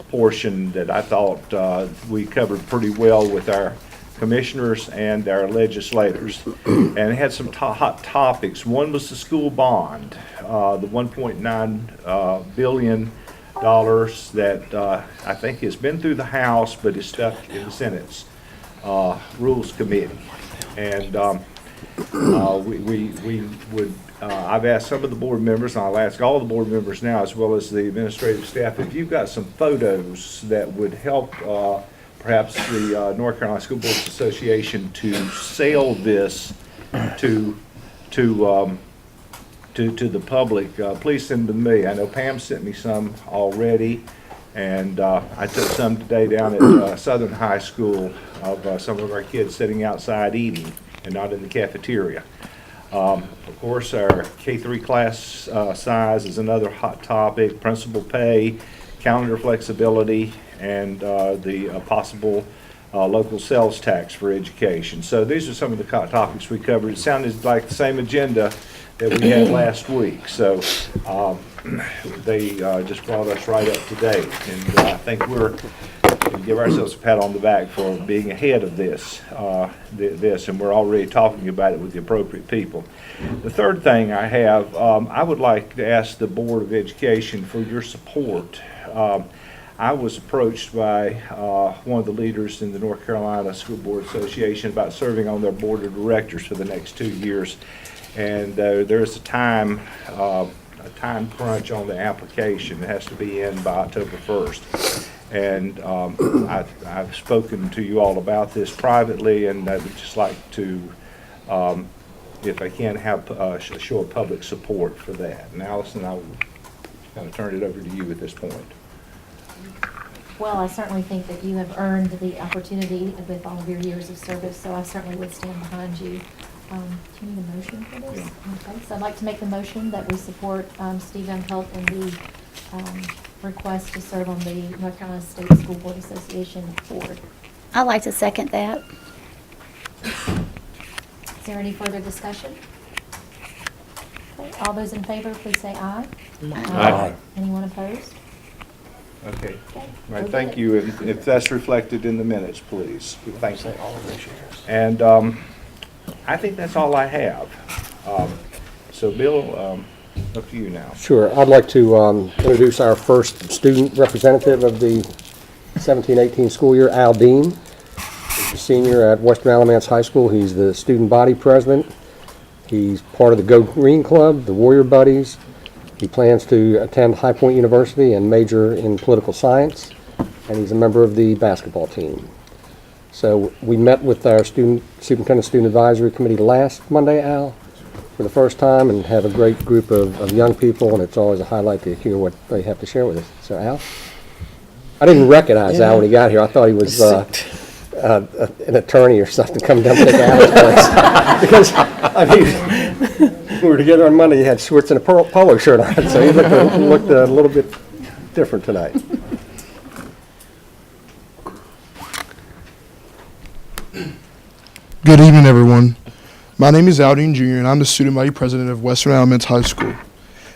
portion that I thought we covered pretty well with our commissioners and our legislators. And it had some hot topics. One was the school bond, the $1.9 billion that I think has been through the House but is stuck in the Senate's Rules Committee. And we would, I've asked some of the board members, and I'll ask all the board members now, as well as the administrative staff, if you've got some photos that would help perhaps the North Carolina School Boards Association to sell this to the public, please send them to me. I know Pam sent me some already, and I took some today down at Southern High School of some of our kids sitting outside eating and not in the cafeteria. Of course, our K-3 class size is another hot topic, principal pay, calendar flexibility, and the possible local sales tax for education. So these are some of the topics we covered. It sounded like the same agenda that we had last week. So they just brought us right up to date. And I think we give ourselves a pat on the back for being ahead of this, and we're already talking about it with the appropriate people. The third thing I have, I would like to ask the Board of Education for your support. I was approached by one of the leaders in the North Carolina School Board Association about serving on their board of directors for the next 2 years. And there's a time crunch on the application. It has to be in by October 1st. And I've spoken to you all about this privately, and I would just like to, if I can, have a show of public support for that. And Allison, I will kind of turn it over to you at this point. Well, I certainly think that you have earned the opportunity with all of your years of service, so I certainly would stand behind you. Do you need a motion for this? Yeah. Okay, so I'd like to make the motion that we support Steve Umpelt and the request to serve on the North Carolina State School Board Association board. I'd like to second that. Is there any further discussion? Okay, all those in favor, please say aye. Aye. Anyone opposed? Okay. Okay. All right, thank you. If that's reflected in the minutes, please. Thank you. And I think that's all I have. So Bill, up to you now. Sure. I'd like to introduce our first student representative of the 17-18 school year, Al Dean. He's a senior at Western Alamance High School. He's the student body president. He's part of the Go Green Club, the Warrior Buddies. He plans to attend High Point University and major in political science, and he's a member of the basketball team. So we met with our Superintendent Student Advisory Committee last Monday, Al, for the first time, and have a great group of young people, and it's always a highlight to hear what they have to share with us. So, Al? I didn't recognize Al when he got here. I thought he was an attorney or something coming down to take Al's place. Because, I mean, we were together on Monday, he had shorts and a polo shirt on, so he looked a little bit different tonight. Good evening, everyone. My name is Aldine Jr., and I'm the student body president of Western Alamance High School.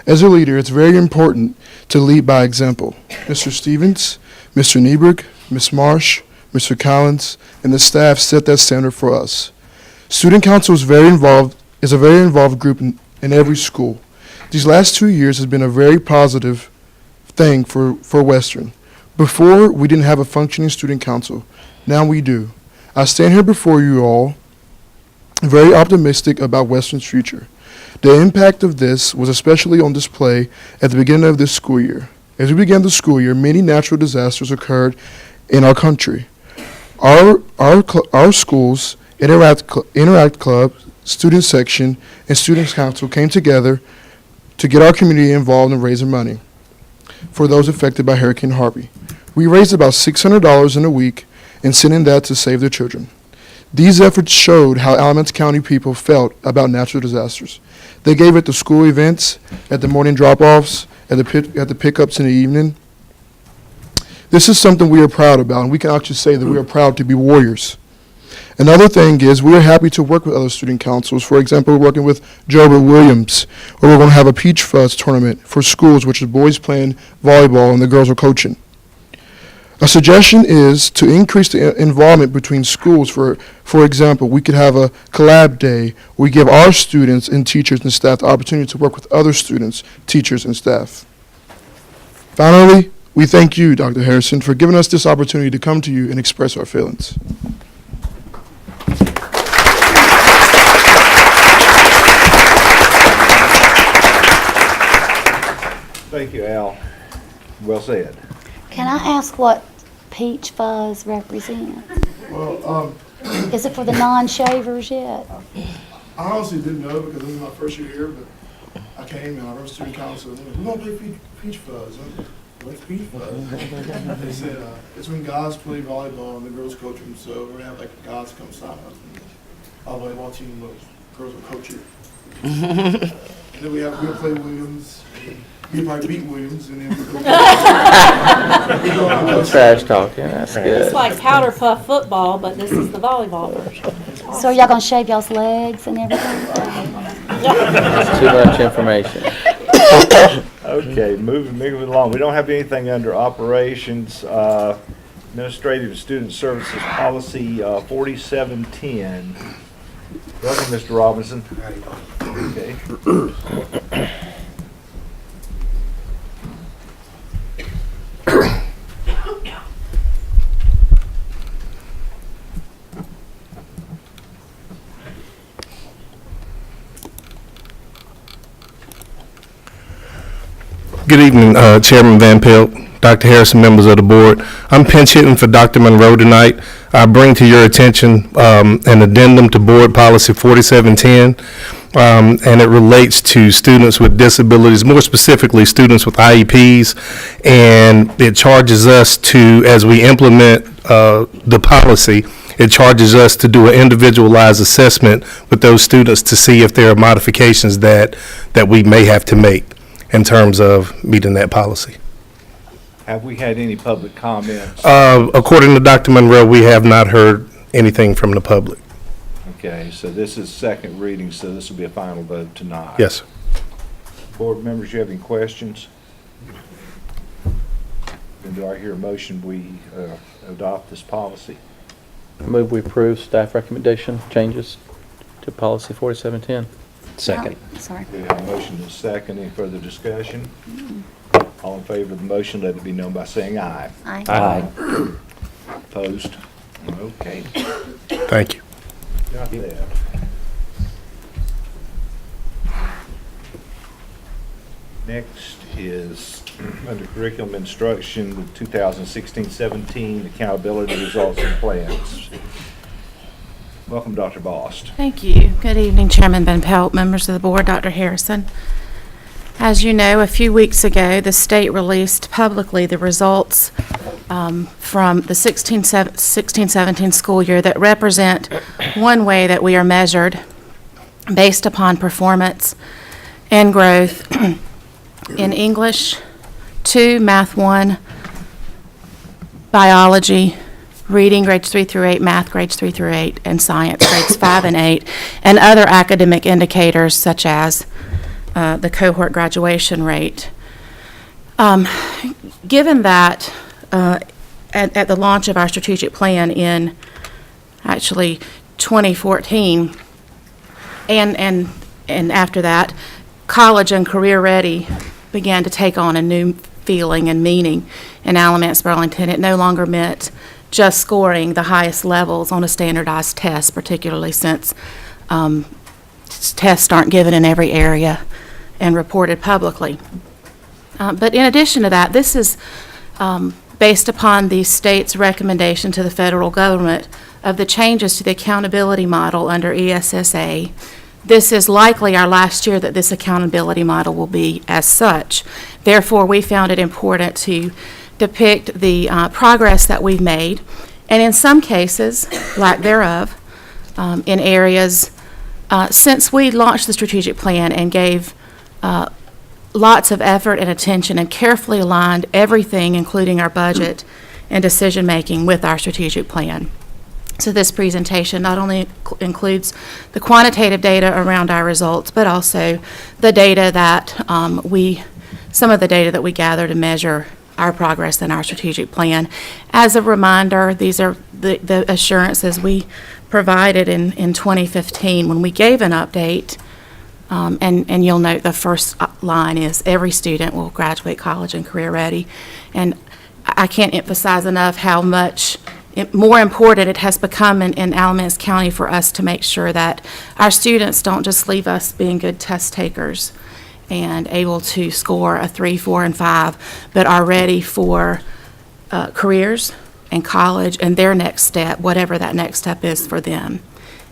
As a leader, it's very important to lead by example. Mr. Stevens, Mr. Nieberg, Ms. Marsh, Mr. Collins, and the staff set that standard for us. Student Council is a very involved group in every school. These last 2 years has been a very positive thing for Western. Before, we didn't have a functioning Student Council. Now we do. I stand here before you all very optimistic about Western's future. The impact of this was especially on display at the beginning of this school year. As we began the school year, many natural disasters occurred in our country. Our schools, Interact Club, Student Section, and Students Council came together to get our community involved in raising money for those affected by Hurricane Harvey. We raised about $600 in a week and sending that to save their children. These efforts showed how Alamance County people felt about natural disasters. They gave at the school events, at the morning drop-offs, at the pickups in the evening. This is something we are proud about, and we can actually say that we are proud to be warriors. Another thing is we are happy to work with other student councils. For example, we're working with Jobert Williams, where we're going to have a Peach Fuzz tournament for schools, which is boys playing volleyball and the girls are coaching. A suggestion is to increase the involvement between schools. For example, we could have a collab day. We give our students and teachers and staff the opportunity to work with other students, teachers, and staff. Finally, we thank you, Dr. Harrison, for giving us this opportunity to come to you and express our feelings. Thank you, Al. Well said. Can I ask what Peach Fuzz represents? Well, Is it for the non-shavers yet? I honestly didn't know because this is my first year here, but I came and I wrote student council and they were, we're going to play Peach Fuzz. What's Peach Fuzz? They said it's when guys play volleyball and the girls coach them, so we're going to have like guys come sign up. And our volleyball team, the girls will coach it. And then we'll play Williams. We'll probably beat Williams and then we'll go. Trash talking, that's good. It's like powder puff football, but this is the volleyball version. So are y'all gonna shave y'all's legs and everything? That's too much information. Okay, moving along. We don't have anything under operations. Administrative and Student Services Policy 4710. Welcome, Mr. Robinson. Okay. Good evening, Chairman Van Pelt, Dr. Harrison, members of the board. I'm pinch hitting for Dr. Monroe tonight. I bring to your attention an addendum to Board Policy 4710, and it relates to students with disabilities, more specifically students with IEPs, and it charges us to, as we implement the policy, it charges us to do an individualized assessment with those students to see if there are modifications that we may have to make in terms of meeting that policy. Have we had any public comments? According to Dr. Monroe, we have not heard anything from the public. Okay, so this is second reading, so this will be a final vote tonight. Yes, sir. Board members, you have any questions? And do I hear a motion we adopt this policy? I move we approve staff recommendation changes to policy 4710. Second. Sorry. We have a motion and a second. Any further discussion? All in favor of the motion, let it be known by saying aye. Aye. Aye. Opposed? Okay. Thank you. Got that. Next is under curriculum instruction, the 2016-17 accountability results and plans. Welcome, Dr. Bost. Thank you. Good evening, Chairman Van Pelt, members of the board, Dr. Harrison. As you know, a few weeks ago, the state released publicly the results from the 16-17 school year that represent one way that we are measured based upon performance and growth in English 2, Math 1, Biology, Reading grades 3 through 8, Math grades 3 through 8, and Science grades 5 and 8, and other academic indicators such as the cohort graduation rate. Given that at the launch of our strategic plan in actually 2014, and after that, college and career ready began to take on a new feeling and meaning in Alamance Burlington. It no longer meant just scoring the highest levels on a standardized test, particularly since tests aren't given in every area and reported publicly. But in addition to that, this is based upon the state's recommendation to the federal government of the changes to the accountability model under ESSA. This is likely our last year that this accountability model will be as such. Therefore, we found it important to depict the progress that we've made, and in some cases, lack thereof, in areas since we launched the strategic plan and gave lots of effort and attention and carefully aligned everything, including our budget and decision-making, with our strategic plan. So this presentation not only includes the quantitative data around our results, but also the data that some of the data that we gather to measure our progress in our strategic plan. As a reminder, these are the assurances we provided in 2015 when we gave an update, and you'll note the first line is every student will graduate college and career ready. And I can't emphasize enough how much more important it has become in Alamance County for us to make sure that our students don't just leave us being good test takers and able to score a 3, 4, and 5, but are ready for careers and college and their next step, whatever that next step is for them.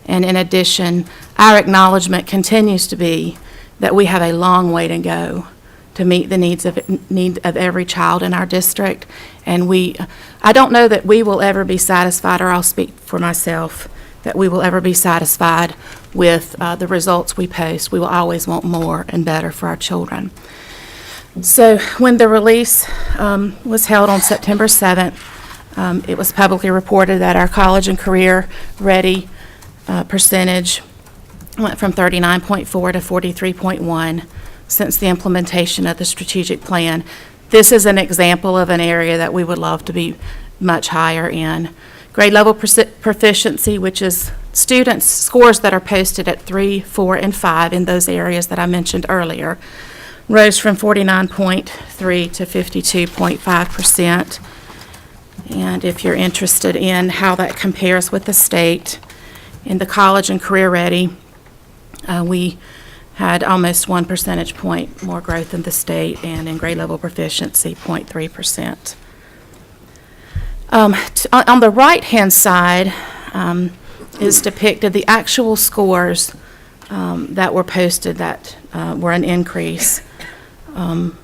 And in addition, our acknowledgement continues to be that we have a long way to go to meet the need of every child in our district. And I don't know that we will ever be satisfied, or I'll speak for myself, that we will ever be satisfied with the results we post. We will always want more and better for our children. So when the release was held on September 7th, it was publicly reported that our college and career ready percentage went from 39.4 to 43.1 since the implementation of the strategic plan. This is an example of an area that we would love to be much higher in. Grade level proficiency, which is students' scores that are posted at 3, 4, and 5 in those areas that I mentioned earlier, rose from 49.3 to 52.5%. And if you're interested in how that compares with the state, in the college and career ready, we had almost 1 percentage point more growth than the state, and in grade level proficiency, 0.3%. On the right-hand side is depicted the actual scores that were posted that were an increase in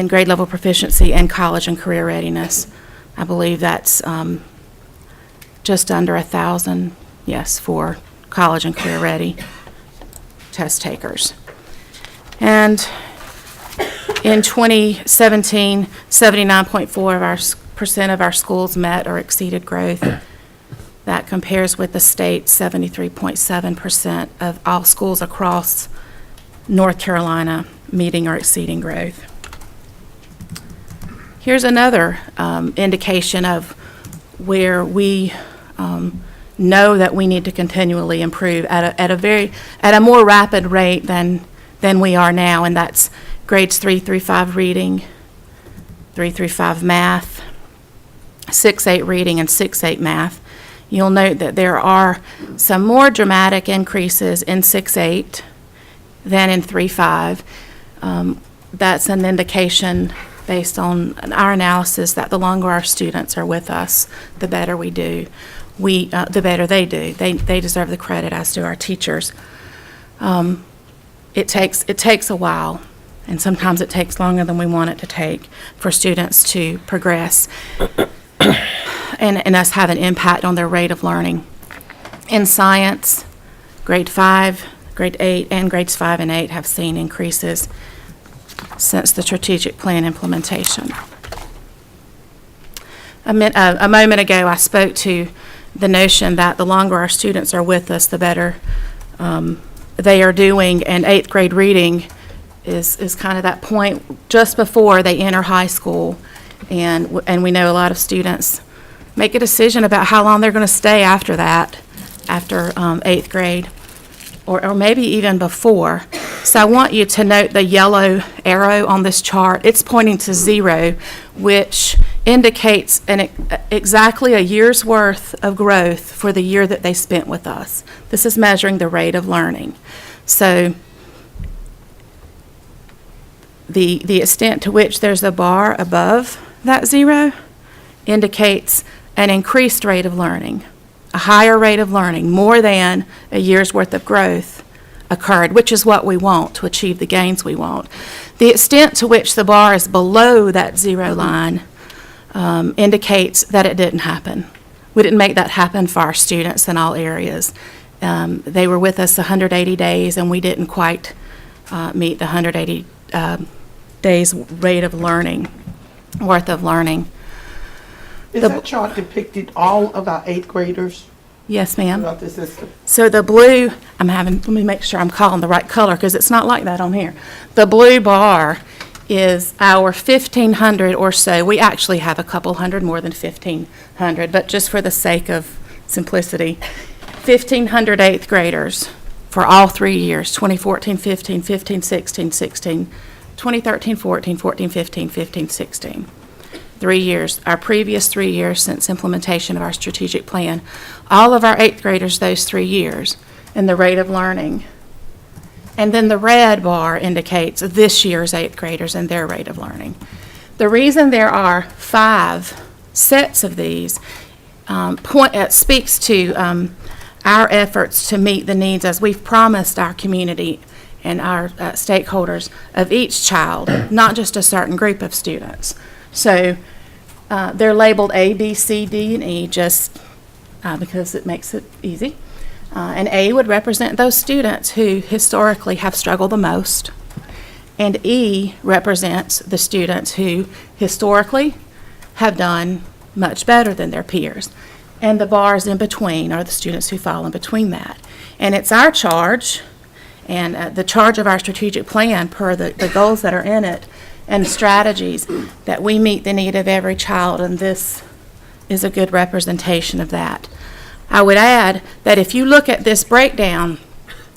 grade level proficiency and college and career readiness. I believe that's just under 1,000, yes, for college and career ready test takers. And in 2017, 79.4% of our schools met or exceeded growth. That compares with the state's 73.7% of all schools across North Carolina meeting or exceeding growth. Here's another indication of where we know that we need to continually improve at a more rapid rate than we are now, and that's grades 3 through 5 reading, 3 through 5 math, 6-8 reading, and 6-8 math. You'll note that there are some more dramatic increases in 6-8 than in 3-5. That's an indication, based on our analysis, that the longer our students are with us, the better we do. The better they do. They deserve the credit, as do our teachers. It takes a while, and sometimes it takes longer than we want it to take for students to progress and us have an impact on their rate of learning. In science, grade 5, grade 8, and grades 5 and 8 have seen increases since the strategic plan implementation. A moment ago, I spoke to the notion that the longer our students are with us, the better they are doing, and 8th grade reading is kind of that point just before they enter high school, and we know a lot of students make a decision about how long they're going to stay after that, after 8th grade, or maybe even before. So I want you to note the yellow arrow on this chart. It's pointing to 0, which indicates exactly a year's worth of growth for the year that they spent with us. This is measuring the rate of learning. So the extent to which there's a bar above that 0 indicates an increased rate of learning, a higher rate of learning, more than a year's worth of growth occurred, which is what we want to achieve the gains we want. The extent to which the bar is below that 0 line indicates that it didn't happen. We didn't make that happen for our students in all areas. They were with us 180 days, and we didn't quite meet the 180 days rate of learning, worth of learning. Is that chart depicted all of our 8th graders? Yes, ma'am. Throughout the system? So the blue, let me make sure I'm calling the right color, because it's not like that on here. The blue bar is our 1,500 or so. We actually have a couple hundred more than 1,500, but just for the sake of simplicity, 1,500 8th graders for all 3 years, 2014, 15, 15, 16, 16, 2013, 14, 14, 15, 15, 16. 3 years, our previous 3 years since implementation of our strategic plan. All of our 8th graders those 3 years, and the rate of learning. And then the red bar indicates this year's 8th graders and their rate of learning. The reason there are 5 sets of these speaks to our efforts to meet the needs, as we've promised our community and our stakeholders, of each child, not just a certain group of students. So they're labeled A, B, C, D, and E just because it makes it easy. And A would represent those students who historically have struggled the most. And E represents the students who historically have done much better than their peers. And the bars in between are the students who fall in between that. And it's our charge, and the charge of our strategic plan per the goals that are in it, and strategies, that we meet the need of every child, and this is a good representation of that. I would add that if you look at this breakdown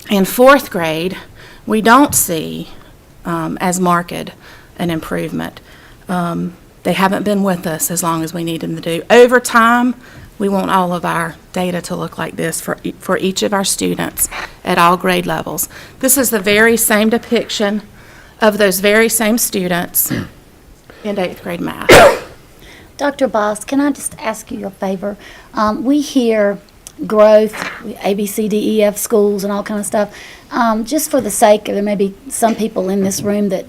in 4th grade, we don't see as marked an improvement. They haven't been with us as long as we need them to do. Over time, we want all of our data to look like this for each of our students at all grade levels. This is the very same depiction of those very same students in 8th grade math. Dr. Boss, can I just ask you a favor? We hear growth, A, B, C, D, E, F schools and all kind of stuff. Just for the sake of, there may be some people in this room that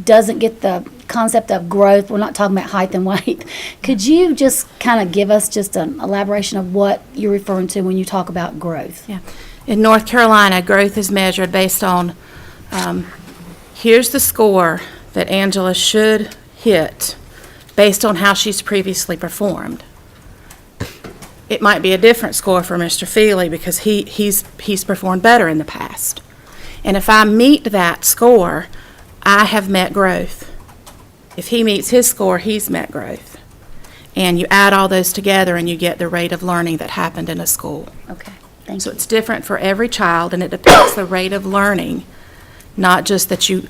doesn't get the concept of growth. We're not talking about height and weight. Could you just kind of give us just an elaboration of what you're referring to when you talk about growth? Yeah. In North Carolina, growth is measured based on here's the score that Angela should hit based on how she's previously performed. It might be a different score for Mr. Feely because he's performed better in the past. And if I meet that score, I have met growth. If he meets his score, he's met growth. And you add all those together and you get the rate of learning that happened in a school. Okay, thank you. So it's different for every child, and it depicts the rate of learning, not just that you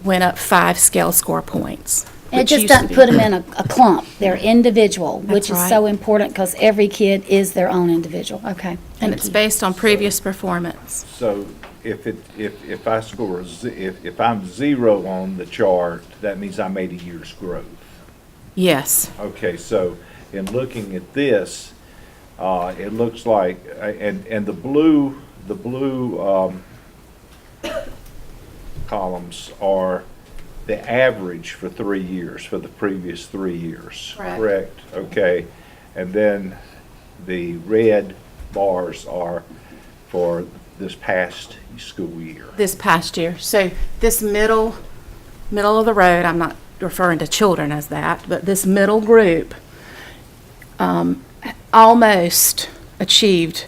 went up 5 scale score points. And it just doesn't put them in a clump. They're individual, which That's is right. so important because every kid is their own individual. Okay, And thank it's you. based on previous performance. So if I score, if I'm 0 on the chart, that means I made a year's growth. Yes. Okay, so in looking at this, it looks like, and the blue columns are the average for 3 years, for the previous 3 years. Correct. Okay, and then the red bars are for this past school year. This past year. So this middle of the road, I'm not referring to children as that, but this middle group almost achieved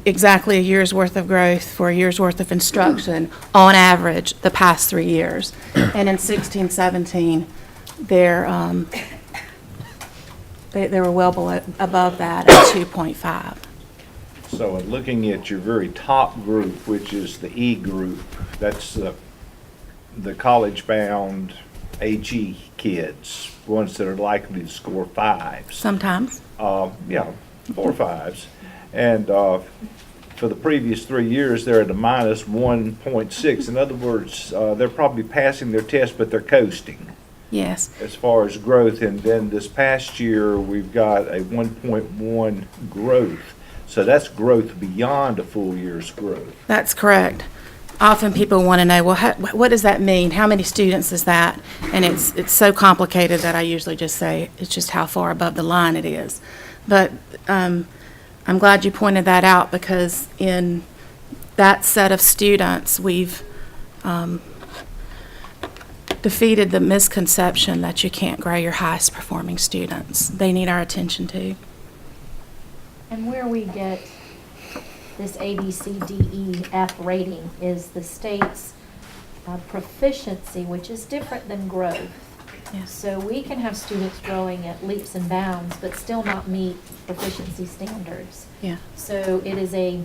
exactly a year's worth of growth for a year's worth of instruction on average the past 3 years. And in 16, 17, they were well below, above that at 2.5. So in looking at your very top group, which is the E group, that's the college-bound AG kids, ones that are likely to score 5s. Sometimes. Yeah, 4 5s. And for the previous 3 years, they're at a minus 1.6. In other words, they're probably passing their test, but they're coasting. Yes. As far as growth. And then this past year, we've got a 1.1 growth. So that's growth beyond a full year's growth. That's correct. Often people want to know, well, what does that mean? How many students is that? And it's so complicated that I usually just say it's just how far above the line it is. But I'm glad you pointed that out, because in that set of students, we've defeated the misconception that you can't grow your highest performing students. They need our attention too. And where we get this A, B, C, D, E, F rating is the state's proficiency, which is different than growth. Yes. So we can have students growing at leaps and bounds, but still not meet proficiency standards. Yeah. So it is a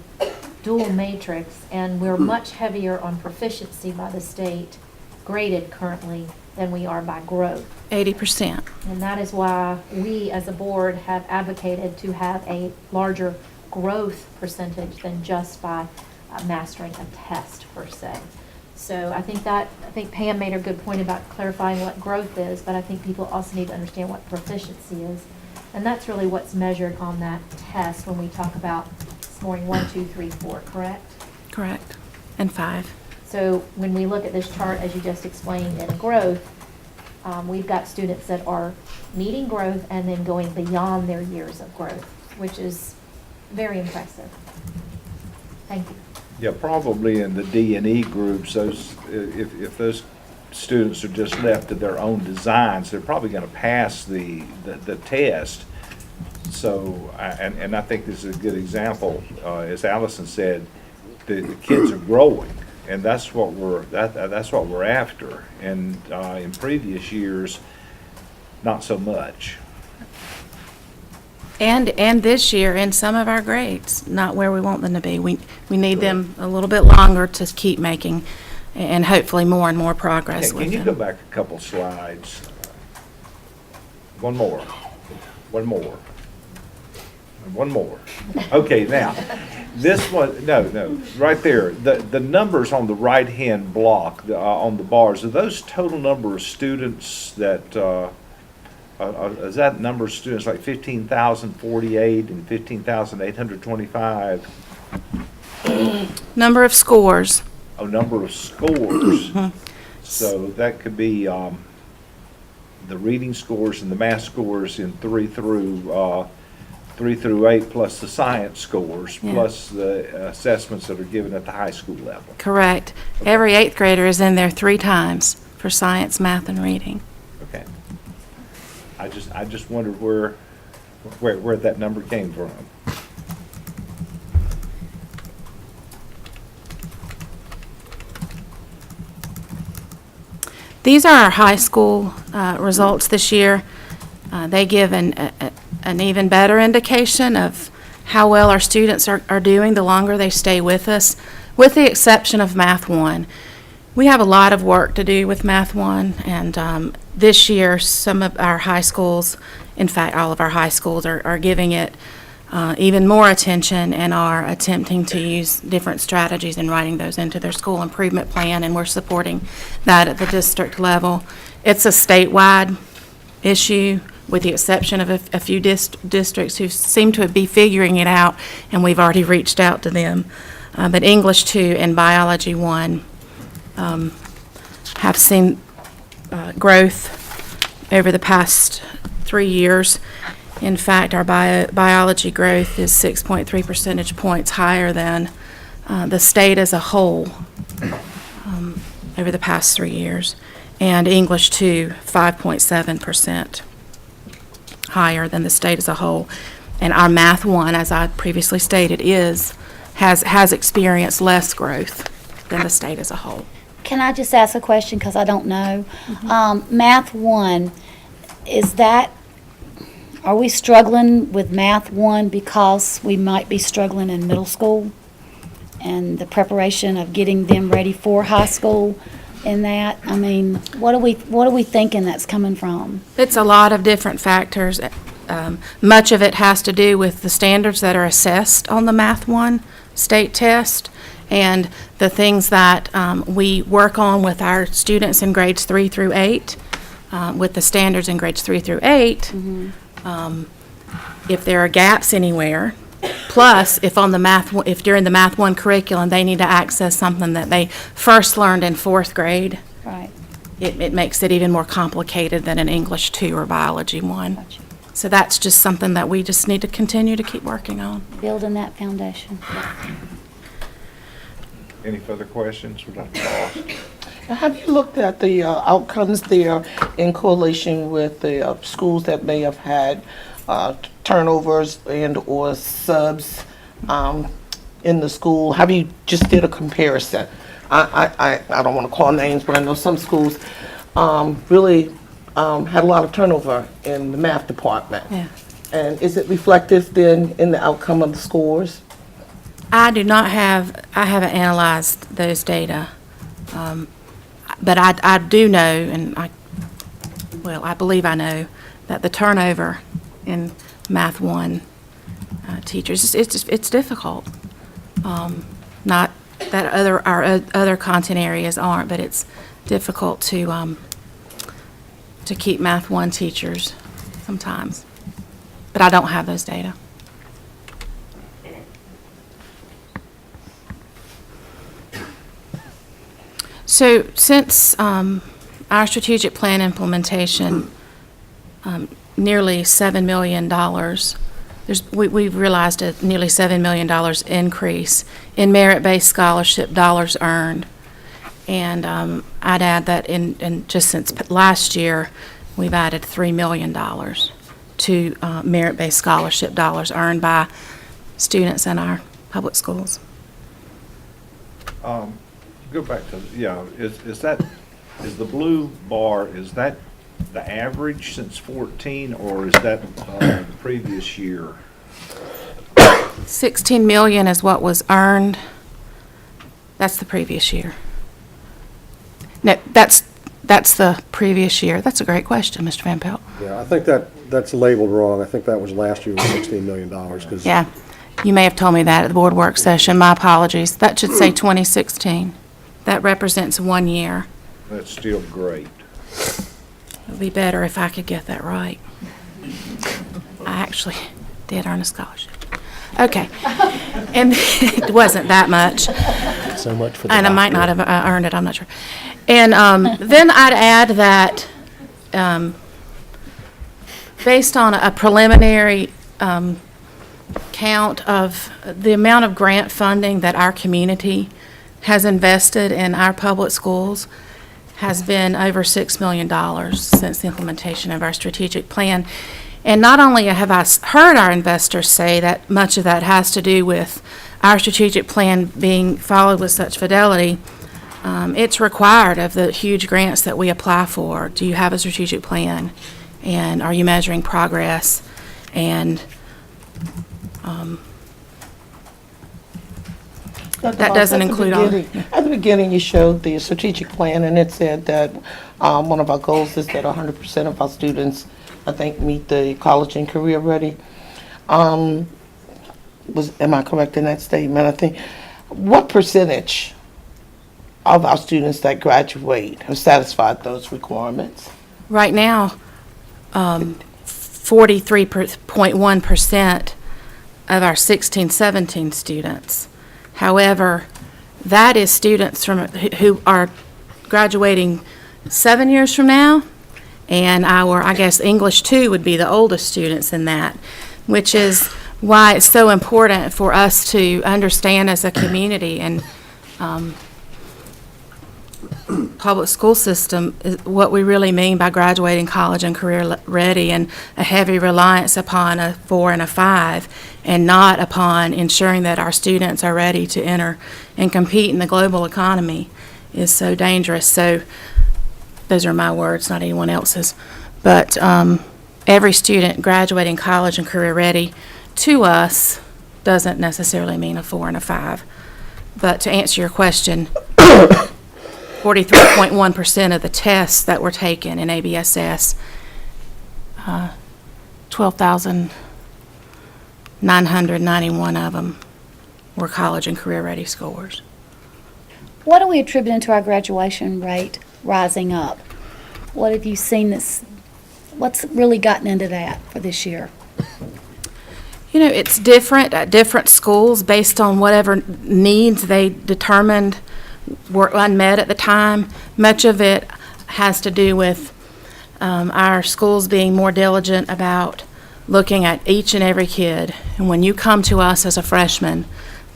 dual matrix, and we're much heavier on proficiency by the state, graded currently, than we are by growth. 80%. And that is why we, as a board, have advocated to have a larger growth percentage than just by mastering a test per se. So I think Pam made a good point about clarifying what growth is, but I think people also need to understand what proficiency is. And that's really what's measured on that test when we talk about scoring 1, 2, 3, 4, correct? Correct. And 5. So when we look at this chart, as you just explained, in growth, we've got students that are meeting growth and then going beyond their years of growth, which is very impressive. Thank you. Yeah, probably in the D and E groups, if those students are just left to their own designs, they're probably going to pass the test. So, and I think this is a good example, as Allison said, the kids are growing, and that's what we're after. And in previous years, not so much. And this year, in some of our grades, not where we want them to be. We need them a little bit longer to keep making, and hopefully more and more progress with them. Can you go back a couple slides? One more. One more. One more. Okay, now, this one, no, right there. The numbers on the right-hand block, on the bars, are those total number of students that, is that number of students like 15,048 and 15,825? Number of scores. Oh, number of scores. So that could be the reading scores and the math scores in 3 through 8, plus the science scores, Yeah. plus the assessments that are given at the high school level. Correct. Every 8th grader is in there 3 times for science, math, and reading. Okay. I just wondered where that number came from. These are our high school results this year. They give an even better indication of how well our students are doing the longer they stay with us, with the exception of Math 1. We have a lot of work to do with Math 1, and this year some of our high schools, in fact all of our high schools, are giving it even more attention and are attempting to use different strategies in writing those into their school improvement plan, and we're supporting that at the district level. It's a statewide issue, with the exception of a few districts who seem to be figuring it out, and we've already reached out to them. But English 2 and Biology 1 have seen growth over the past 3 years. In fact, our biology growth is 6.3 percentage points higher than the state as a whole over the past 3 years. And English 2, 5.7% higher than the state as a whole. And our Math 1, as I previously stated, has experienced less growth than the state as a whole. Can I just ask a question, because I don't know? Math 1, are we struggling with Math 1 because we might be struggling in middle school and the preparation of getting them ready for high school in that? I mean, what are we thinking that's coming from? It's a lot of different factors. Much of it has to do with the standards that are assessed on the Math 1 state test, and the things that we work on with our students in grades 3 through 8, with the standards in grades 3 through 8. If there are gaps anywhere, plus if during the Math 1 curriculum they need to access something that they first learned in 4th grade, Right. it makes it even more complicated than an English 2 or Biology 1. Gotcha. So that's just something that we just need to continue to keep working on. Building that foundation. Any further questions for Dr. Ross? Now, have you looked at the outcomes there in correlation with the schools that may have had turnovers and/or subs in the school? Have you just did a comparison? I don't want to call names, but I know some schools really had a lot of turnover in the math department. Yeah. And is it reflective then in the outcome of the scores? I haven't analyzed those data. But I do know, and I believe I know, that the turnover in Math 1 teachers, it's difficult. Not that our other content areas aren't, but it's difficult to keep Math 1 teachers sometimes. But I don't have those data. So since our strategic plan implementation, nearly $7 million, we've realized a nearly $7 million increase in merit-based scholarship dollars earned. And I'd add that in just since last year, we've added $3 million to merit-based scholarship dollars earned by students in our public schools. Go back to, is the blue bar, is that the average since 14, or is that the previous year? 16 million is what was earned. That's the previous year. No, that's the previous year. That's a great question, Mr. Van Pelt. Yeah, I think that's labeled wrong. I think that was last year with $16 million, because. Yeah, you may have told me that at the board work session. My apologies. That should say 2016. That represents 1 year. That's still great. It would be better if I could get that right. I actually did earn a scholarship. Okay. And it wasn't that much. So much for the And I might not doctor. have earned it, I'm not sure. And then I'd add that based on a preliminary count of the amount of grant funding that our community has invested in our public schools has been over $6 million since the implementation of our strategic plan. And not only have I heard our investors say that much of that has to do with our strategic plan being followed with such fidelity, it's required of the huge grants that we apply for. Do you have a strategic plan? And are you measuring progress? And that doesn't include all. At the beginning, you showed the strategic plan, and it said that one of our goals is that 100% of our students, I think, meet the college and career ready. am I correct in that statement? I think, what percentage of our students that graduate have satisfied those requirements? Right now, 43.1% of our 16, 17 students. However, that is students who are graduating 7 years from now, and I guess English 2 would be the oldest students in that, which is why it's so important for us to understand as a community and public school system is what we really mean by graduating college and career ready, and a heavy reliance upon a 4 and a 5, and not upon ensuring that our students are ready to enter and compete in the global economy is so dangerous. So those are my words, not anyone else's. But every student graduating college and career ready to us doesn't necessarily mean a 4 and a 5. But to answer your question, 43.1% of the tests that were taken in ABSS, 12,991 of them were college and career ready scores. What are we attributing to our graduation rate rising up? What have you seen what's really gotten into that for this year? You know, it's different at different schools based on whatever needs they determined were unmet at the time. Much of it has to do with our schools being more diligent about looking at each and every kid. And when you come to us as a freshman,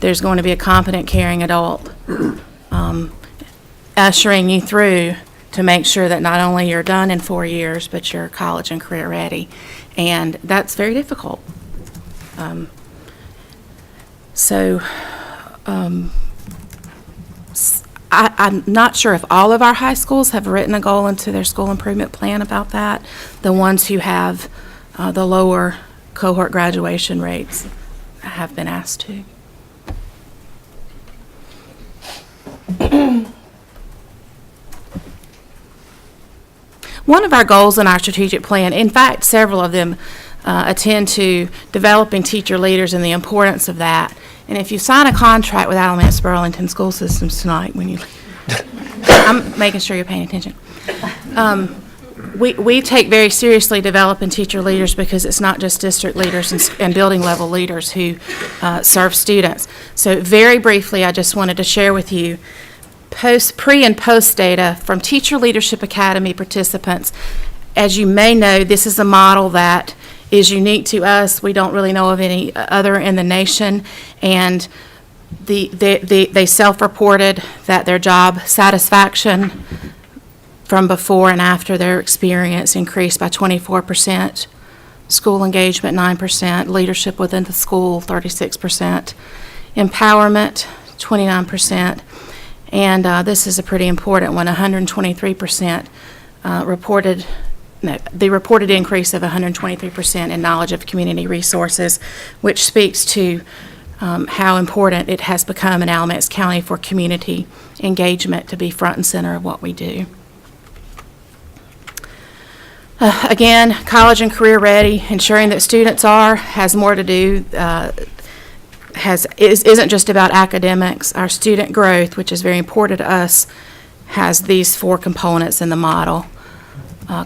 there's going to be a competent, caring adult ushering you through to make sure that not only you're done in 4 years, but you're college and career ready. And that's very difficult. I'm not sure if all of our high schools have written a goal into their school improvement plan about that. The ones who have the lower cohort graduation rates have been asked to. One of our goals in our strategic plan, in fact, several of them attend to developing teacher leaders and the importance of that. And if you sign a contract with Alamance Burlington School Systems tonight, I'm making sure you're paying attention. We take very seriously developing teacher leaders because it's not just district leaders and building level leaders who serve students. So very briefly, I just wanted to share with you pre and post data from Teacher Leadership Academy participants. As you may know, this is a model that is unique to us. We don't really know of any other in the nation, and they self-reported that their job satisfaction from before and after their experience increased by 24%, school engagement 9%, leadership within the school 36%, empowerment 29%, and this is a pretty important one, 123% the reported increase of 123% in knowledge of community resources, which speaks to how important it has become in Alamance County for community engagement to be front and center of what we do. Again, college and career ready, ensuring that students has more to do, isn't just about academics. Our student growth, which is very important to us, has these 4 components in the model.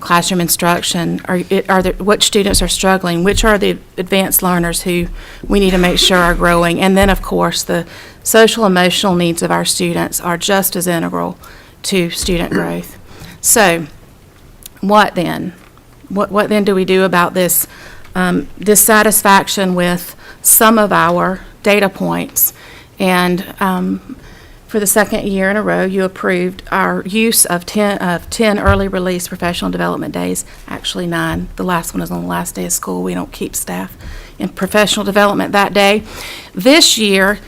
Classroom instruction, which students are struggling, which are the advanced learners who we need to make sure are growing, and then of course the social emotional needs of our students are just as integral to student growth. So what then? What then do we do about this dissatisfaction with some of our data points? And for the second year in a row, you approved our use of 10 early release professional development days, actually 9. The last one is on the last day of school. We don't keep staff in professional development that day. This year,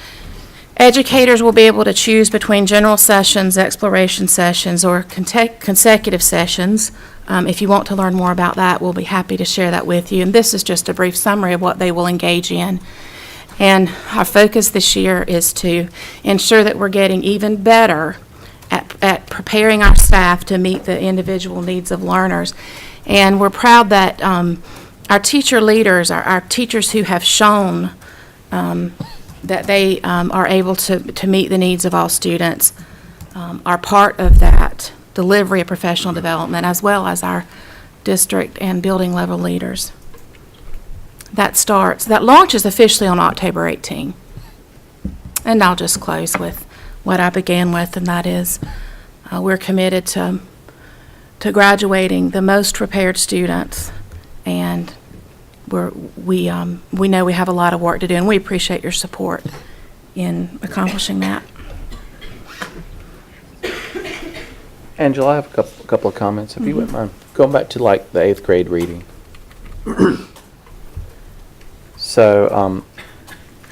educators will be able to choose between general sessions, exploration sessions, or consecutive sessions. If you want to learn more about that, we'll be happy to share that with you. And this is just a brief summary of what they will engage in. And our focus this year is to ensure that we're getting even better at preparing our staff to meet the individual needs of learners. And we're proud that our teacher leaders, our teachers who have shown that they are able to meet the needs of all students, are part of that delivery of professional development, as well as our district and building level leaders. That launches officially on October 18. And I'll just close with what I began with, and that is we're committed to graduating the most prepared students, and we know we have a lot of work to do, and we appreciate your support in accomplishing that. Angela, I have a couple of comments, if you wouldn't mind. Going back to like the 8th grade reading. So,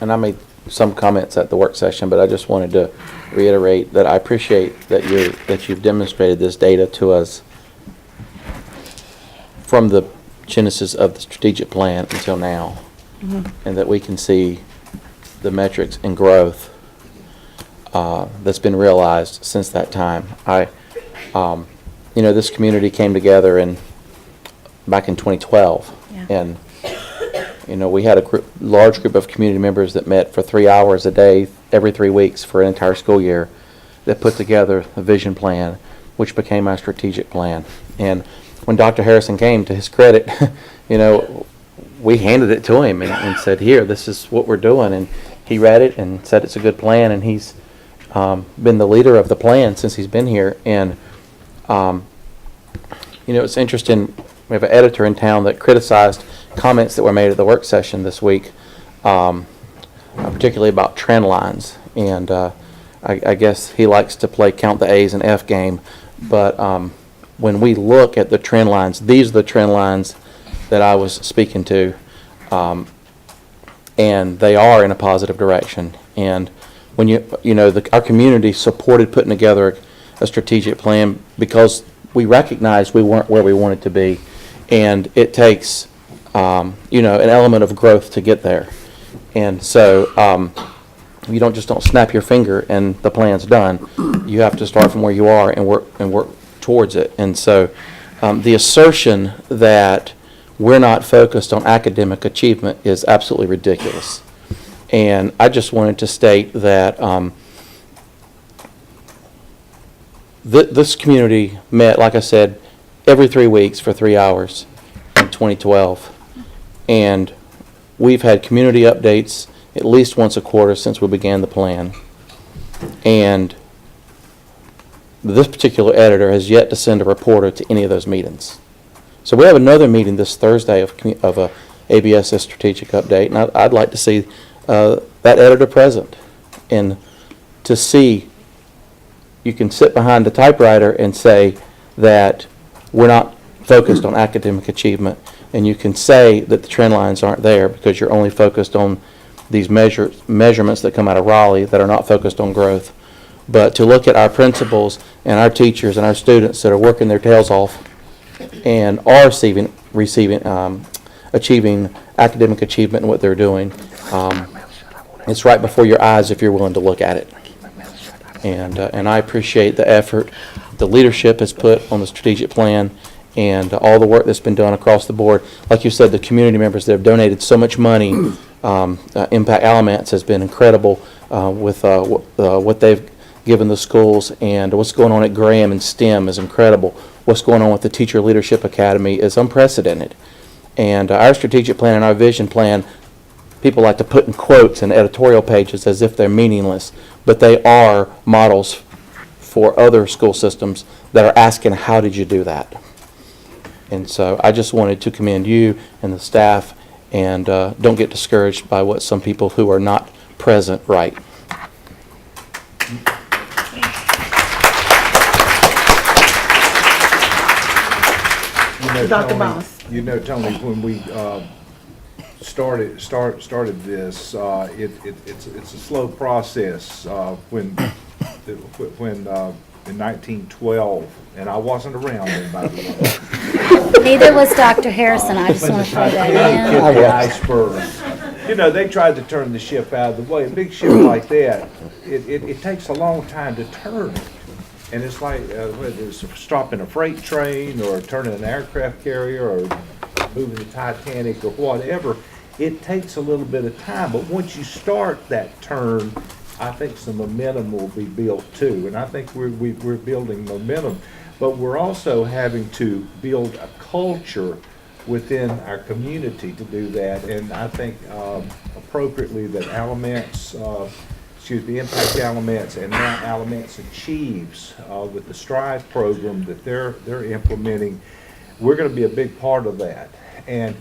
and I made some comments at the work session, but I just wanted to reiterate that I appreciate that you've demonstrated this data to us from the genesis of the strategic plan until now, and that we can see the metrics and growth that's been realized since that time. This community came together back in 2012, and we had a large group of community members that met for 3 hours a day every 3 weeks for an entire school year that put together a vision plan, which became our strategic plan. And when Dr. Harrison came, to his credit, we handed it to him and said, here, this is what we're doing. And he read it and said it's a good plan, and he's been the leader of the plan since he's been here. And, it's interesting, we have an editor in town that criticized comments that were made at the work session this week, particularly about trend lines. And I guess he likes to play count the A's and F game. But when we look at the trend lines, these are the trend lines that I was speaking to, and they are in a positive direction. And when our community supported putting together a strategic plan because we recognized we weren't where we wanted to be, and it takes an element of growth to get there. And so you don't snap your finger and the plan's done. You have to start from where you are and work towards it. And so the assertion that we're not focused on academic achievement is absolutely ridiculous. And I just wanted to state that this community met, like I said, every 3 weeks for 3 hours in 2012. And we've had community updates at least once a quarter since we began the plan. And this particular editor has yet to send a reporter to any of those meetings. So we have another meeting this Thursday of a ABSS strategic update, and I'd like to see that editor present, and to see you can sit behind the typewriter and say that we're not focused on academic achievement, and you can say that the trend lines aren't there because you're only focused on these measurements that come out of Raleigh that are not focused on growth. But to look at our principals and our teachers and our students that are working their tails off and are achieving academic achievement in what they're doing, it's right before your eyes if you're willing to look at it. And I appreciate the effort the leadership has put on the strategic plan and all the work that's been done across the board. Like you said, the community members that have donated so much money, Impact Alamance has been incredible with what they've given the schools, and what's going on at Graham and STEM is incredible. What's going on with the Teacher Leadership Academy is unprecedented. And our strategic plan and our vision plan, people like to put in quotes and editorial pages as if they're meaningless, but they are models for other school systems that are asking, how did you do that? And so I just wanted to commend you and the staff, and don't get discouraged by what some people who are not present write. Dr. Boss. Tony, when we started this, it's a slow process. When in 1912, and I wasn't around then, by the way. Neither was Dr. Harrison. I just want to throw that in. The iceberg. They tried to turn the ship out of the way. A big ship like that, it takes a long time to turn it. And it's like whether it's stopping a freight train or turning an aircraft carrier or moving the Titanic or whatever. it takes a little bit of time, but once you start that turn, I think some momentum will be built too. And I think we're building momentum, but we're also having to build a culture within our community to do that. And I think appropriately that Alamance, Impact Alamance and now Alamance Achieves with the Strive program that they're implementing, we're going to be a big part of that. And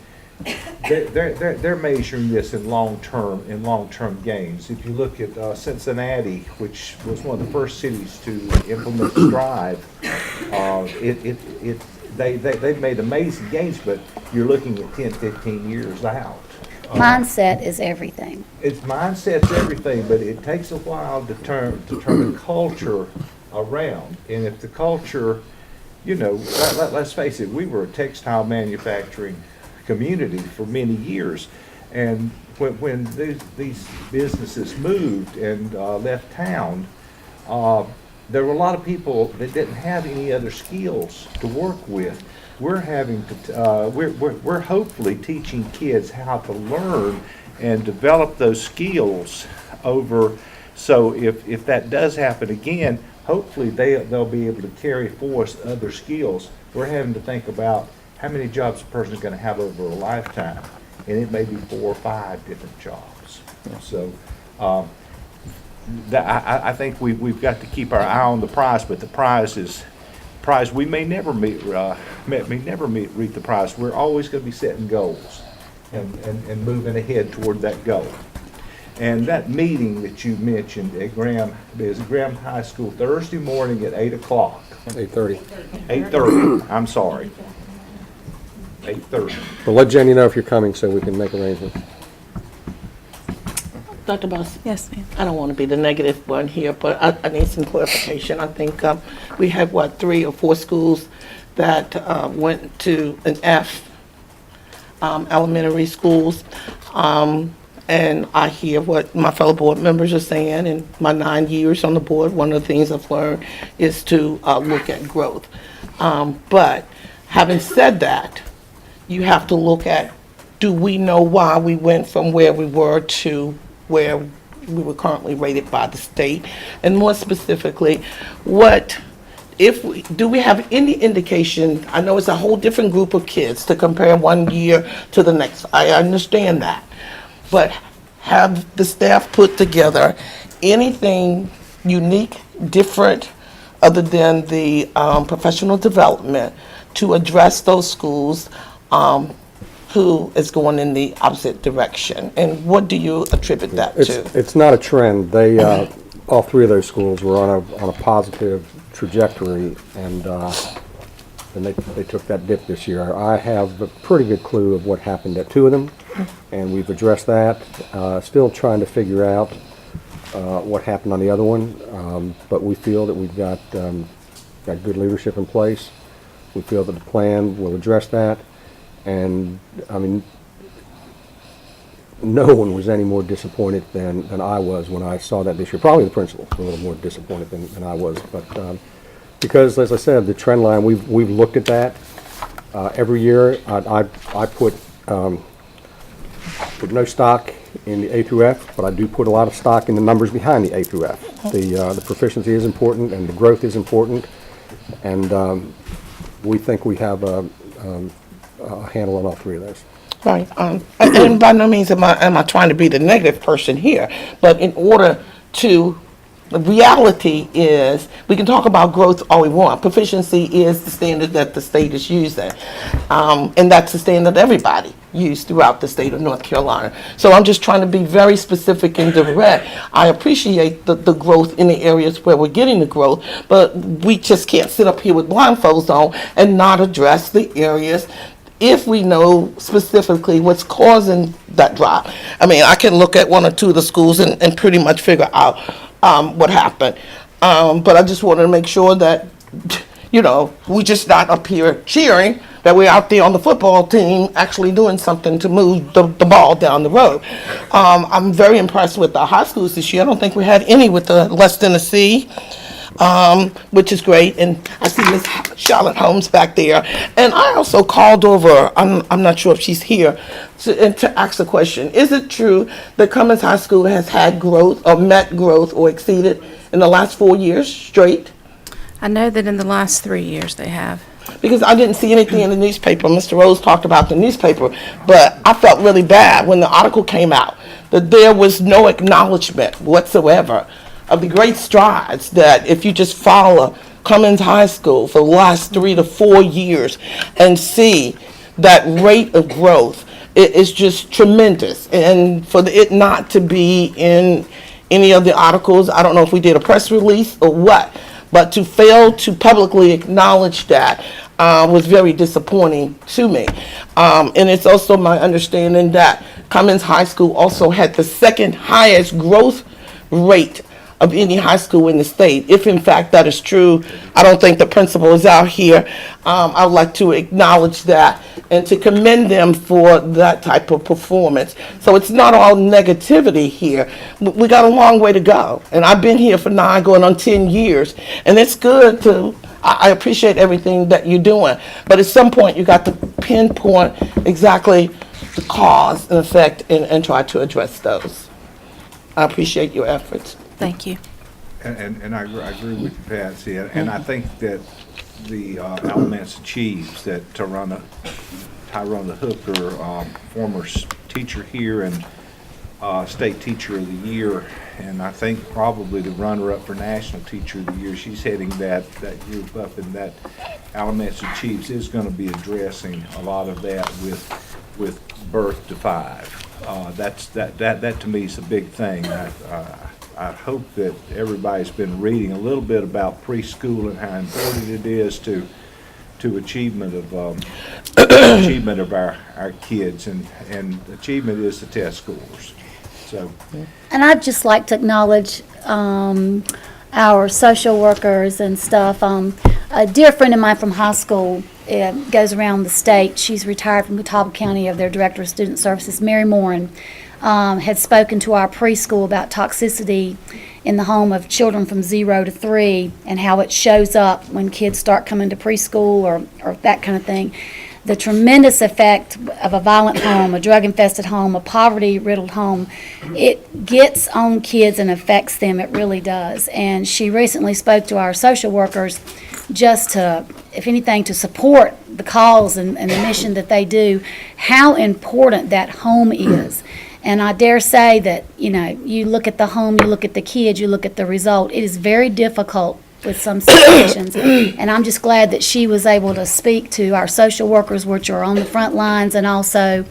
they're measuring this in long-term gains. If you look at Cincinnati, which was one of the first cities to implement Strive, they've made amazing gains, but you're looking at 10, 15 years out. Mindset is everything. Mindset's everything, but it takes a while to turn the culture around. And if the culture, let's face it, we were a textile manufacturing community for many years, and when these businesses moved and left town, there were a lot of people that didn't have any other skills to work with. We're having to we're hopefully teaching kids how to learn and develop those skills over. So if that does happen again, hopefully they'll be able to carry forth other skills. We're having to think about how many jobs a person is going to have over a lifetime, and it may be 4 or 5 different jobs. So I think we've got to keep our eye on the prize, but the prize we may never meet the prize. We're always going to be setting goals and moving ahead toward that goal. And that meeting that you mentioned at Graham High School Thursday morning at 8 o'clock. 8:30. 8:30. I'm sorry. 8:30. Well, let Jenny know if you're coming so we can make arrangements. Dr. Boss? Yes, ma'am. I don't want to be the negative one here, but I need some clarification. I think we had, 3 or 4 schools that went to an F, elementary schools. And I hear what my fellow board members are saying. In my 9 years on the board, one of the things I've learned is to look at growth. But having said that, you have to look at, do we know why we went from where we were to where we were currently rated by the state? And more specifically, do we have any indication? I know it's a whole different group of kids to compare one year to the next. I understand that. But have the staff put together anything unique, different, other than the professional development to address those schools who is going in the opposite direction? And what do you attribute that to? It's not a trend. They, all 3 of those schools were on a positive trajectory, and then they took that dip this year. I have a pretty good clue of what happened at 2 of them, and we've addressed that. Still trying to figure out what happened on the other one, but we feel that we've got good leadership in place. We feel that the plan will address that, and I mean, no one was any more disappointed than I was when I saw that this year. Probably the principals were a little more disappointed than I was, but because, as I said, the trend line, we've looked at that every year. I put no stock in the A through F, but I do put a lot of stock in the numbers behind the A through F. The proficiency is important, and the growth is important, and we think we have a handle on all 3 of those. Right. And by no means am I trying to be the negative person here, but in order to, the reality is, we can talk about growth all we want. Proficiency is the standard that the state is using, and that's the standard everybody used throughout the state of North Carolina. So I'm just trying to be very specific and direct. I appreciate the growth in the areas where we're getting the growth, but we just can't sit up here with blindfolds on and not address the areas if we know specifically what's causing that drop. I mean, I can look at 1 or 2 of the schools and pretty much figure out what happened. But I just wanted to make sure that, we just not up here cheering, that we're out there on the football team actually doing something to move the ball down the road. I'm very impressed with the high schools this year. I don't think we had any with the less than a C. which is great. And I see Miss Charlotte Holmes back there. And I also called over, I'm not sure if she's here, to ask a question. Is it true that Cummins High School has had growth or met growth or exceeded in the last 4 years straight? I know that in the last 3 years they have. Because I didn't see anything in the newspaper. Mr. Rose talked about the newspaper, but I felt really bad when the article came out that there was no acknowledgement whatsoever of the great strides that if you just follow Cummins High School for the last 3 to 4 years and see that rate of growth, it is just tremendous. And for it not to be in any of the articles, I don't know if we did a press release or what, but to fail to publicly acknowledge that was very disappointing to me. And it's also my understanding that Cummins High School also had the second highest growth rate of any high school in the state. If in fact that is true, I don't think the principal is out here. I would like to acknowledge that and to commend them for that type of performance. So it's not all negativity here. We got a long way to go. And I've been here for 9 going on 10 years. And it's good to, I appreciate everything that you're doing. But at some point you got to pinpoint exactly the cause and effect and try to address those. I appreciate your efforts. Thank you. And I agree with you, Patsy, and I think that the Alamance Chiefs, that Tyrone Hooker, former teacher here and state teacher of the year, and I think probably the runner-up for national teacher of the year, she's heading that group up, and that Alamance Chiefs is going to be addressing a lot of that with birth to 5. That to me is a big thing. I hope that everybody's been reading a little bit about preschool and how important it is to achievement of achievement of our kids, and achievement is the test scores. So, And I'd just like to acknowledge our social workers and stuff. A dear friend of mine from high school goes around the state. She's retired from Catawba County of their Director of Student Services, Mary Morin. Had spoken to our preschool about toxicity in the home of children from 0 to 3 and how it shows up when kids start coming to preschool or that kind of thing. The tremendous effect of a violent home, a drug-infested home, a poverty-riddled home, it gets on kids and affects them. It really does. And she recently spoke to our social workers just to, if anything, to support the cause and the mission that they do, how important that home is. And I dare say that, you look at the home, you look at the kids, you look at the result. It is very difficult with some situations. And I'm just glad that she was able to speak to our social workers, which are on the front lines, and also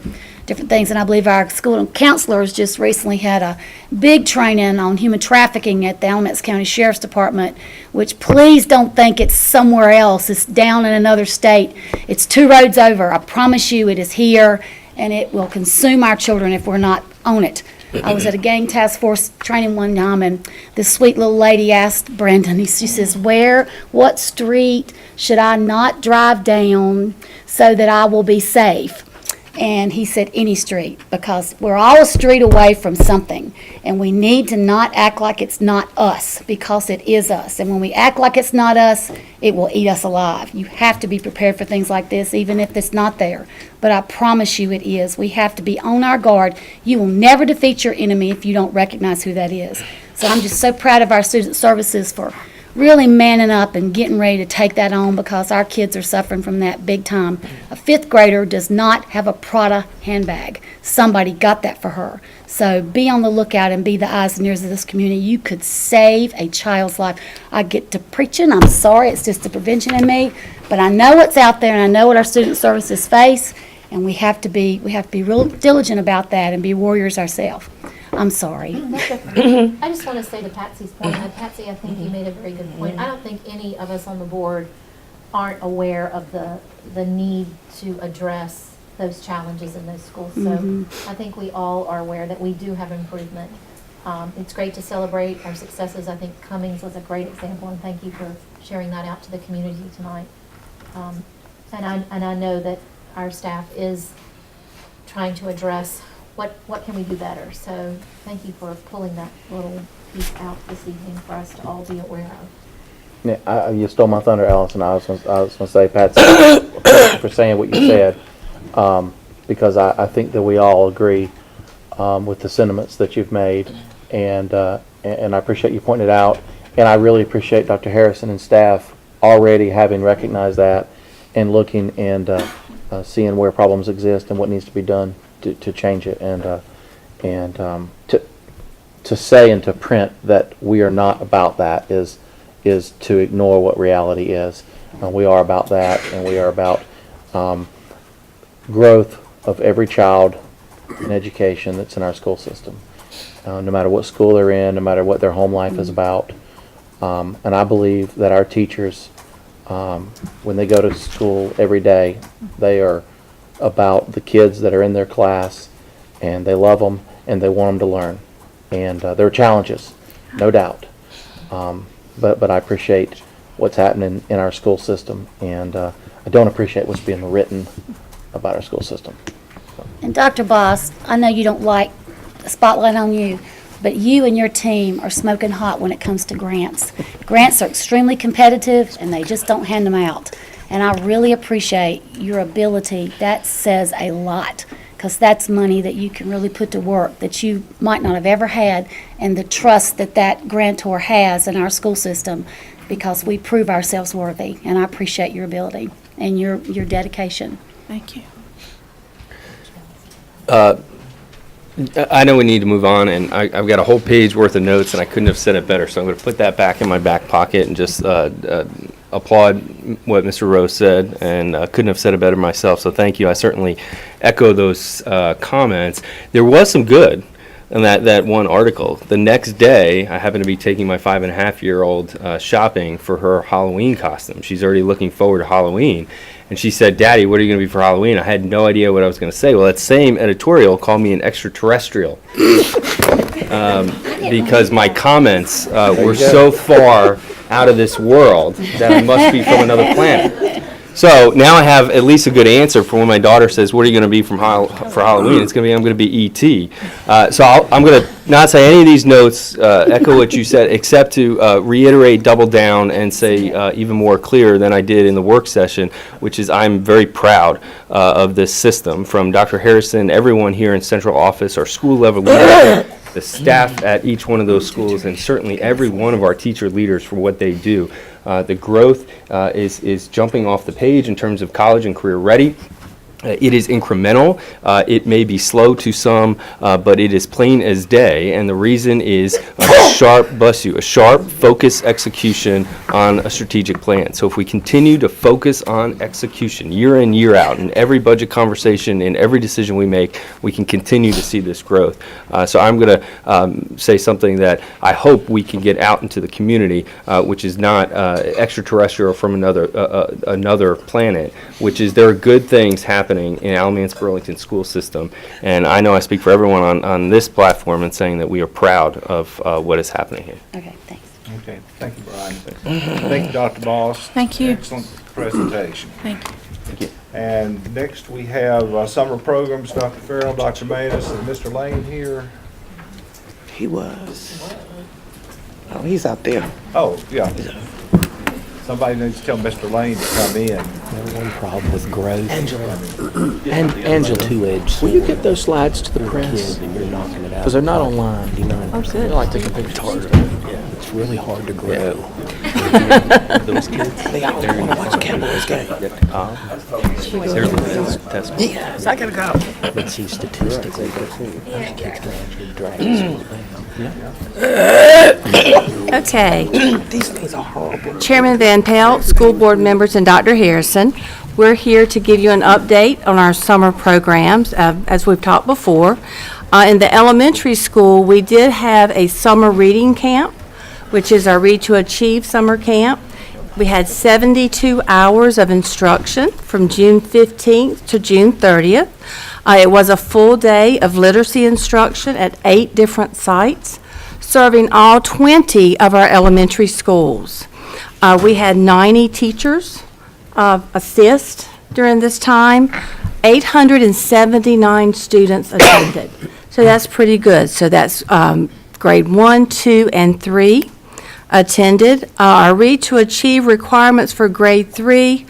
different things. And I believe our school counselors just recently had a big training on human trafficking at the Alamance County Sheriff's Department, which please don't think it's somewhere else. It's down in another state. It's 2 roads over. I promise you it is here. And it will consume our children if we're not on it. I was at a gang task force training one time, and this sweet little lady asked Brandon, she says, what street should I not drive down so that I will be safe? And he said, any street, because we're all a street away from something, and we need to not act like it's not us, because it is us. And when we act like it's not us, it will eat us alive. You have to be prepared for things like this, even if it's not there. But I promise you it is. We have to be on our guard. You will never defeat your enemy if you don't recognize who that is. So I'm just so proud of our student services for really manning up and getting ready to take that on, because our kids are suffering from that big time. A 5th grader does not have a Prada handbag. Somebody got that for her. So be on the lookout and be the eyes and ears of this community. You could save a child's life. I get to preaching. I'm sorry, it's just the prevention in me, but I know what's out there, and I know what our student services face, and we have to be real diligent about that and be warriors ourselves. I'm sorry. I just want to say to Patsy's point, Patsy, I think you made a very good point. I don't think any of us on the board aren't aware of the need to address those challenges in those schools. So I think we all are aware that we do have improvement. It's great to celebrate our successes. I think Cummings was a great example, and thank you for sharing that out to the community tonight. And I know that our staff is trying to address what can we do better. So thank you for pulling that little piece out this evening for us to all be aware of. Yeah, you stole my thunder, Allison. I was gonna say, Pat, thank you for saying what you said, because I think that we all agree with the sentiments that you've made, and I appreciate you pointing it out, and I really appreciate Dr. Harrison and staff already having recognized that and looking and seeing where problems exist and what needs to be done to change it, and to say and to print that we are not about that is to ignore what reality is. We are about that, and we are about growth of every child in education that's in our school system, no matter what school they're in, no matter what their home life is about. And I believe that our teachers, when they go to school every day, they are about the kids that are in their class, and they love them, and they want them to learn. And there are challenges, no doubt. But I appreciate what's happening in our school system, and I don't appreciate what's being written about our school system. And Dr. Boss, I know you don't like the spotlight on you, but you and your team are smoking hot when it comes to grants. Grants are extremely competitive, and they just don't hand them out. And I really appreciate your ability. That says a lot, because that's money that you can really put to work that you might not have ever had, and the trust that that grantor has in our school system, because we prove ourselves worthy. And I appreciate your ability and your dedication. Thank you. I know we need to move on, and I've got a whole page worth of notes, and I couldn't have said it better, so I'm going to put that back in my back pocket and just applaud what Mr. Rose said, and couldn't have said it better myself, so thank you. I certainly echo those comments. There was some good in that one article. The next day, I happened to be taking my 5.5-year-old shopping for her Halloween costume. She's already looking forward to Halloween. And she said, "Daddy, what are you going to be for Halloween?" I had no idea what I was going to say. Well, that same editorial called me an extraterrestrial because my comments were so far out of this world that I must be from another planet. So now I have at least a good answer for when my daughter says, "What are you going to be for Halloween?" It's going to be, I'm going to be E.T. So I'm going to not say any of these notes, echo what you said, except to reiterate, double down, and say even more clear than I did in the work session, which is I'm very proud of this system. From Dr. Harrison, everyone here in central office, our school level leaders, the staff at each one of those schools, and certainly every one of our teacher leaders for what they do. The growth is jumping off the page in terms of college and career ready. It is incremental. It may be slow to some, but it is plain as day. And the reason is a sharp, focused execution on a strategic plan. So if we continue to focus on execution year in, year out, in every budget conversation, in every decision we make, we can continue to see this growth. So I'm going to say something that I hope we can get out into the community, which is not extraterrestrial from another planet, which is there are good things happening in Alamance Burlington school system, and I know I speak for everyone on this platform in saying that we are proud of what is happening here. Okay, thanks. Okay, thank you, Brian. Thank you, Dr. Boss. Thank you. Excellent presentation. Thank you. Thank you. And next we have summer programs, Dr. Farrell, Dr. Manis, and Mr. Lane here. He was. Oh, he's out there. Oh, yeah. Somebody needs to tell Mr. Lane to come in. One problem with growth. Angela, will you get those slides to the press? Because they're not online. Oh, They like taking pictures. It's really hard to grow. Those kids, they out there want to watch Cowboys game. Yeah, so I gotta go. But see, statistically, Okay. These things are horrible. Chairman Van Pelt, school board members, and Dr. Harrison, we're here to give you an update on our summer programs, as we've talked before. In the elementary school, we did have a summer reading camp, which is our Read to Achieve summer camp. We had 72 hours of instruction from June 15th to June 30th. It was a full day of literacy instruction at 8 different sites, serving all 20 of our elementary schools. We had 90 teachers assist during this time. 879 students attended. So that's pretty good. So that's grade 1, 2, and 3. attended. Our Read to Achieve requirements for grade 3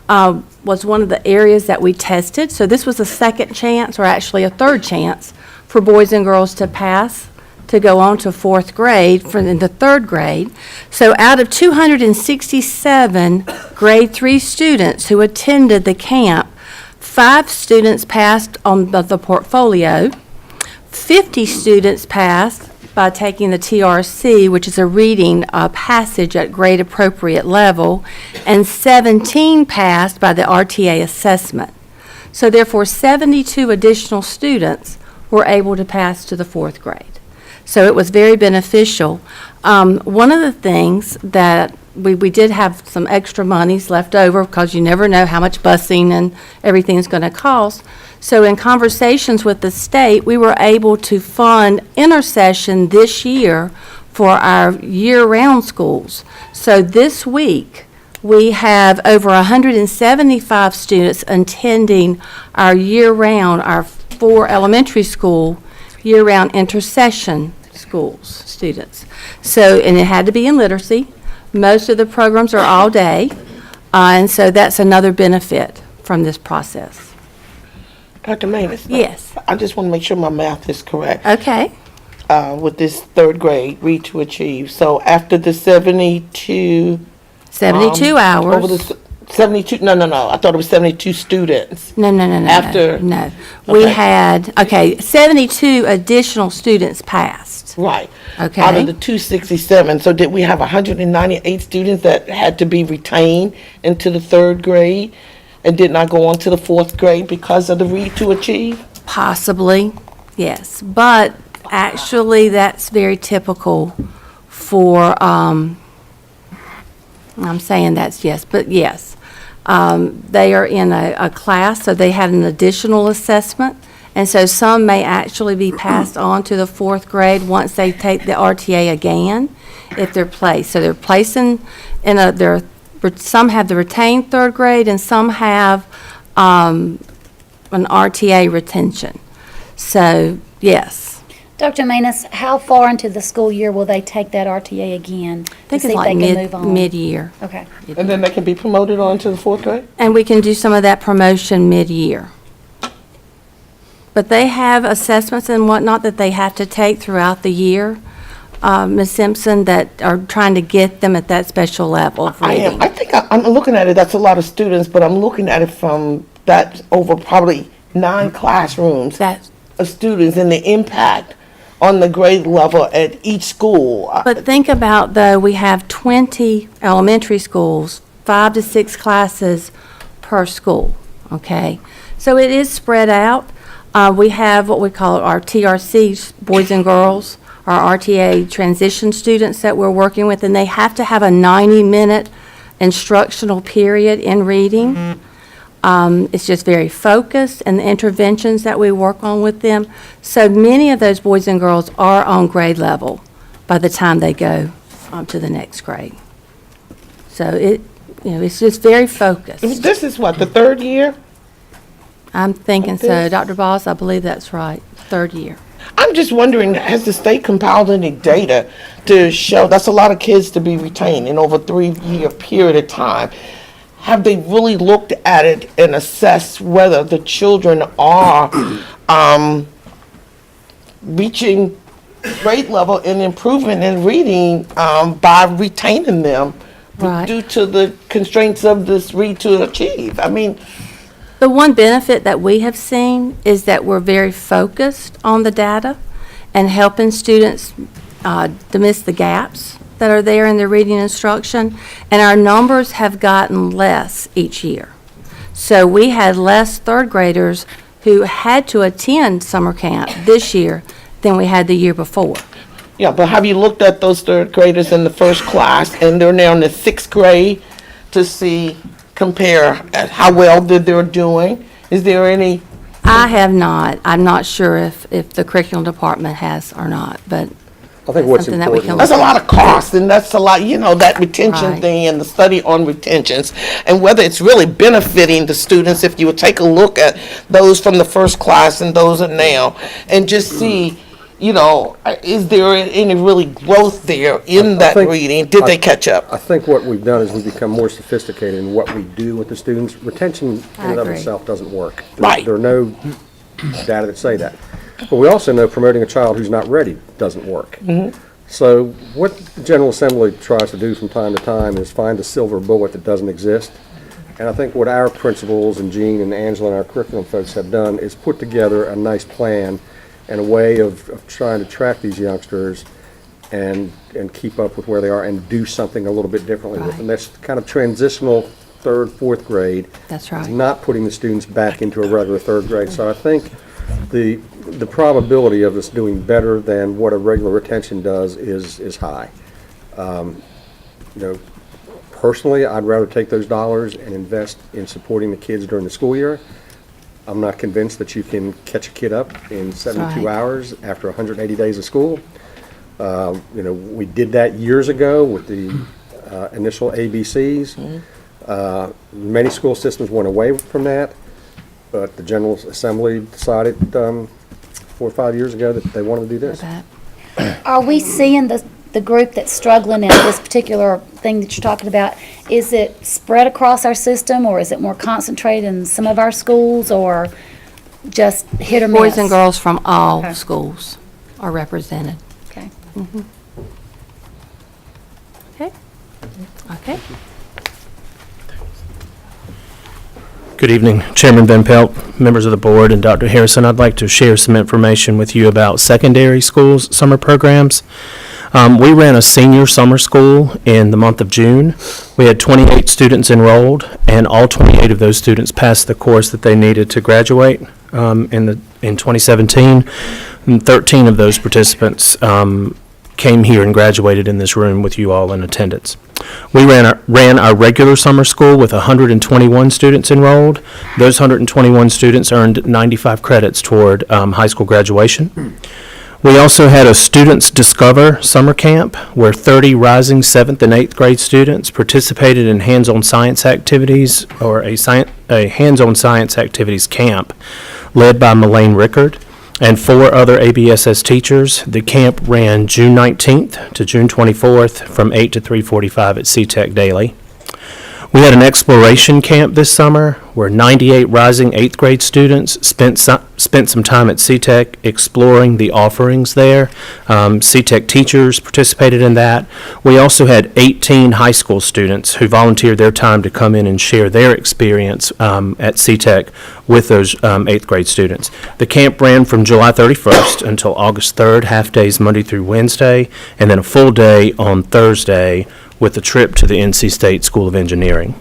was one of the areas that we tested. So this was a second chance, or actually a third chance, for boys and girls to pass, to go on to 4th grade in the 3rd grade. So out of 267 grade 3 students who attended the camp, 5 students passed on the portfolio, 50 students passed by taking the TRC, which is a reading passage at grade appropriate level, and 17 passed by the RTA assessment. So therefore, 72 additional students were able to pass to the 4th grade. So it was very beneficial. One of the things that we did have some extra monies left over, because you never know how much busing and everything's going to cost. So in conversations with the state, we were able to fund intercession this year for our year-round schools. So this week, we have over 175 students attending our year-round, our 4 elementary school year-round intercession schools, students. So, and it had to be in literacy. Most of the programs are all day, and so that's another benefit from this process. Dr. Manus? Yes. I just want to make sure my math is correct. Okay. With this 3rd grade, Read to Achieve. So after the 72... 72 hours. Over the 72, no. I thought it was 72 students. No. After- No. We had, 72 additional students passed. Right. Okay. Out of the 267, so did we have 198 students that had to be retained into the 3rd grade and did not go on to the 4th grade because of the Read to Achieve? Possibly, yes. But actually, that's very typical for, I'm saying that's yes, but yes. They are in a class, so they had an additional assessment. And so some may actually be passed on to the 4th grade once they take the RTA again, if they're placed. So they're placed in some have the retained 3rd grade and some have an RTA retention. So, yes. Dr. Manus, how far into the school year will they take that RTA again? I think it's like mid-year. Okay. And then they can be promoted on to the 4th grade? And we can do some of that promotion mid-year. But they have assessments and whatnot that they have to take throughout the year, Ms. Simpson, that are trying to get them at that special level of reading. I think I'm looking at it, that's a lot of students, but I'm looking at it from that over probably 9 classrooms of students and the impact on the grade level at each school. But think about, though, we have 20 elementary schools, 5 to 6 classes per school, okay? So it is spread out. We have what we call our TRC, boys and girls, our RTA transition students that we're working with, and they have to have a 90-minute instructional period in reading. It's just very focused, and the interventions that we work on with them. So many of those boys and girls are on grade level by the time they go to the next grade. So it's just very focused. This is what, the 3rd year? I'm thinking so. Dr. Boss, I believe that's right, 3rd year. I'm just wondering, has the state compiled any data to show, that's a lot of kids to be retained in over a 3-year period of time. Have they really looked at it and assessed whether the children are reaching grade level and improvement in reading by retaining them due to the constraints of this Read to Achieve? I mean, the one benefit that we have seen is that we're very focused on the data and helping students dismiss the gaps that are there in their reading instruction, and our numbers have gotten less each year. So we had less 3rd graders who had to attend summer camp this year than we had the year before. Yeah, but have you looked at those 3rd graders in the 1st class and they're now in the 6th grade to see, compare at how well they're doing? Is there any? I have not. I'm not sure if the curriculum department has or not, but I think what's something that we can important. That's a lot of cost, and that's a lot, that retention Right. thing and the study on retentions, and whether it's really benefiting the students. If you would take a look at those from the 1st class and those are now, and just see, is there any really growth there in that reading? Did they catch up? I think what we've done is we've become more sophisticated in what we do with the students. Retention in and of agree. itself doesn't work. Right. There are no data that say that. But we also know promoting a child who's not ready doesn't work. So what the General Assembly tries to do from time to time is find a silver bullet that doesn't exist. And I think what our principals and Jean and Angela and our curriculum folks have done is put together a nice plan and a way of trying to track these youngsters and keep up with where they are and do something a little bit differently with them. That's kind of transitional third, fourth grade. That's right. It's not putting the students back into a regular third grade. So I think the probability of us doing better than what a regular retention does is high. Personally, I'd rather take those dollars and invest in supporting the kids during the school year. I'm not convinced that you can catch a kid up in 72 hours after 180 days of school. We did that years ago with the initial ABCs. Many school systems went away from that, but the General Assembly decided 4 or 5 years ago that they wanted to do this. Are we seeing the group that's struggling in this particular thing that you're talking about, is it spread across our system, or is it more concentrated in some of our schools, or just hit or miss? Boys and girls from all schools are represented. Okay. Okay. Good evening, Chairman Van Pelt, members of the board, and Dr. Harrison. I'd like to share some information with you about secondary schools' summer programs. We ran a senior summer school in the month of June. We had 28 students enrolled, and all 28 of those students passed the course that they needed to graduate in 2017. And 13 of those participants came here and graduated in this room with you all in attendance. We ran our regular summer school with 121 students enrolled. Those 121 students earned 95 credits toward high school graduation. We also had a Students Discover summer camp where 30 rising 7th and 8th grade students participated in hands-on science activities, or a hands-on science activities camp led by Melaine Rickard and 4 other ABSS teachers. The camp ran June 19th to June 24th from 8 to 3:45 at CTEC Daily. We had an exploration camp this summer where 98 rising 8th grade students spent some time at CTEC exploring the offerings there. CTEC teachers participated in that. We also had 18 high school students who volunteered their time to come in and share their experience at CTEC with those 8th grade students. The camp ran from July 31st until August 3rd, half days Monday through Wednesday, and then a full day on Thursday with a trip to the NC State School of Engineering.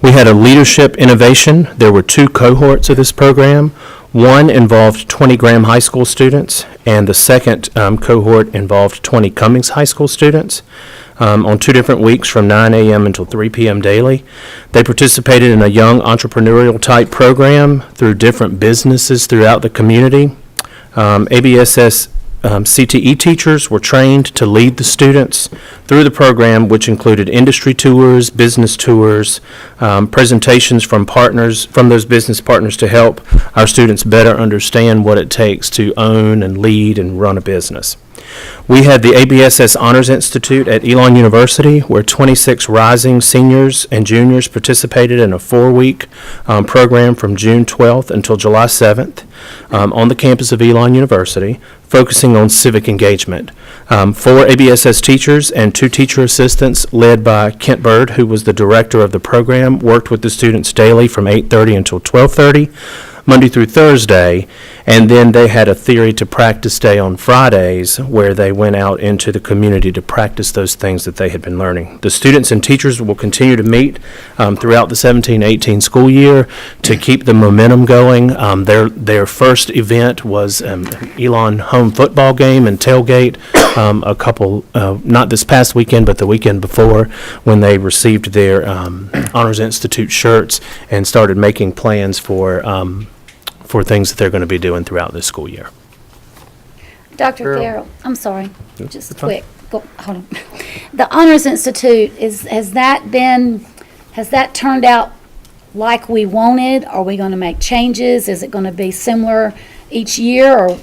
We had a leadership innovation. There were 2 cohorts of this program. One involved 20 Graham High School students, and the second cohort involved 20 Cummings High School students on 2 different weeks from 9 a.m. until 3 p.m. daily. They participated in a young entrepreneurial type program through different businesses throughout the community. ABSS CTE teachers were trained to lead the students through the program, which included industry tours, business tours, presentations from those business partners to help our students better understand what it takes to own and lead and run a business. We had the ABSS Honors Institute at Elon University, where 26 rising seniors and juniors participated in a 4-week program from June 12th until July 7th on the campus of Elon University, focusing on civic engagement. 4 ABSS teachers and 2 teacher assistants led by Kent Bird, who was the director of the program, worked with the students daily from 8:30 until 12:30. Monday through Thursday, and then they had a theory to practice day on Fridays where they went out into the community to practice those things that they had been learning. The students and teachers will continue to meet throughout the 17-18 school year to keep the momentum going. Their first event was Elon home football game and tailgate not this past weekend, but the weekend before, when they received their Honors Institute shirts and started making plans for things that they're going to be doing throughout this school year. Dr. Farrell, I'm sorry, just quick. Hold on. The Honors Institute, has that turned out like we wanted? Are we going to make changes? Is it going to be similar each year, or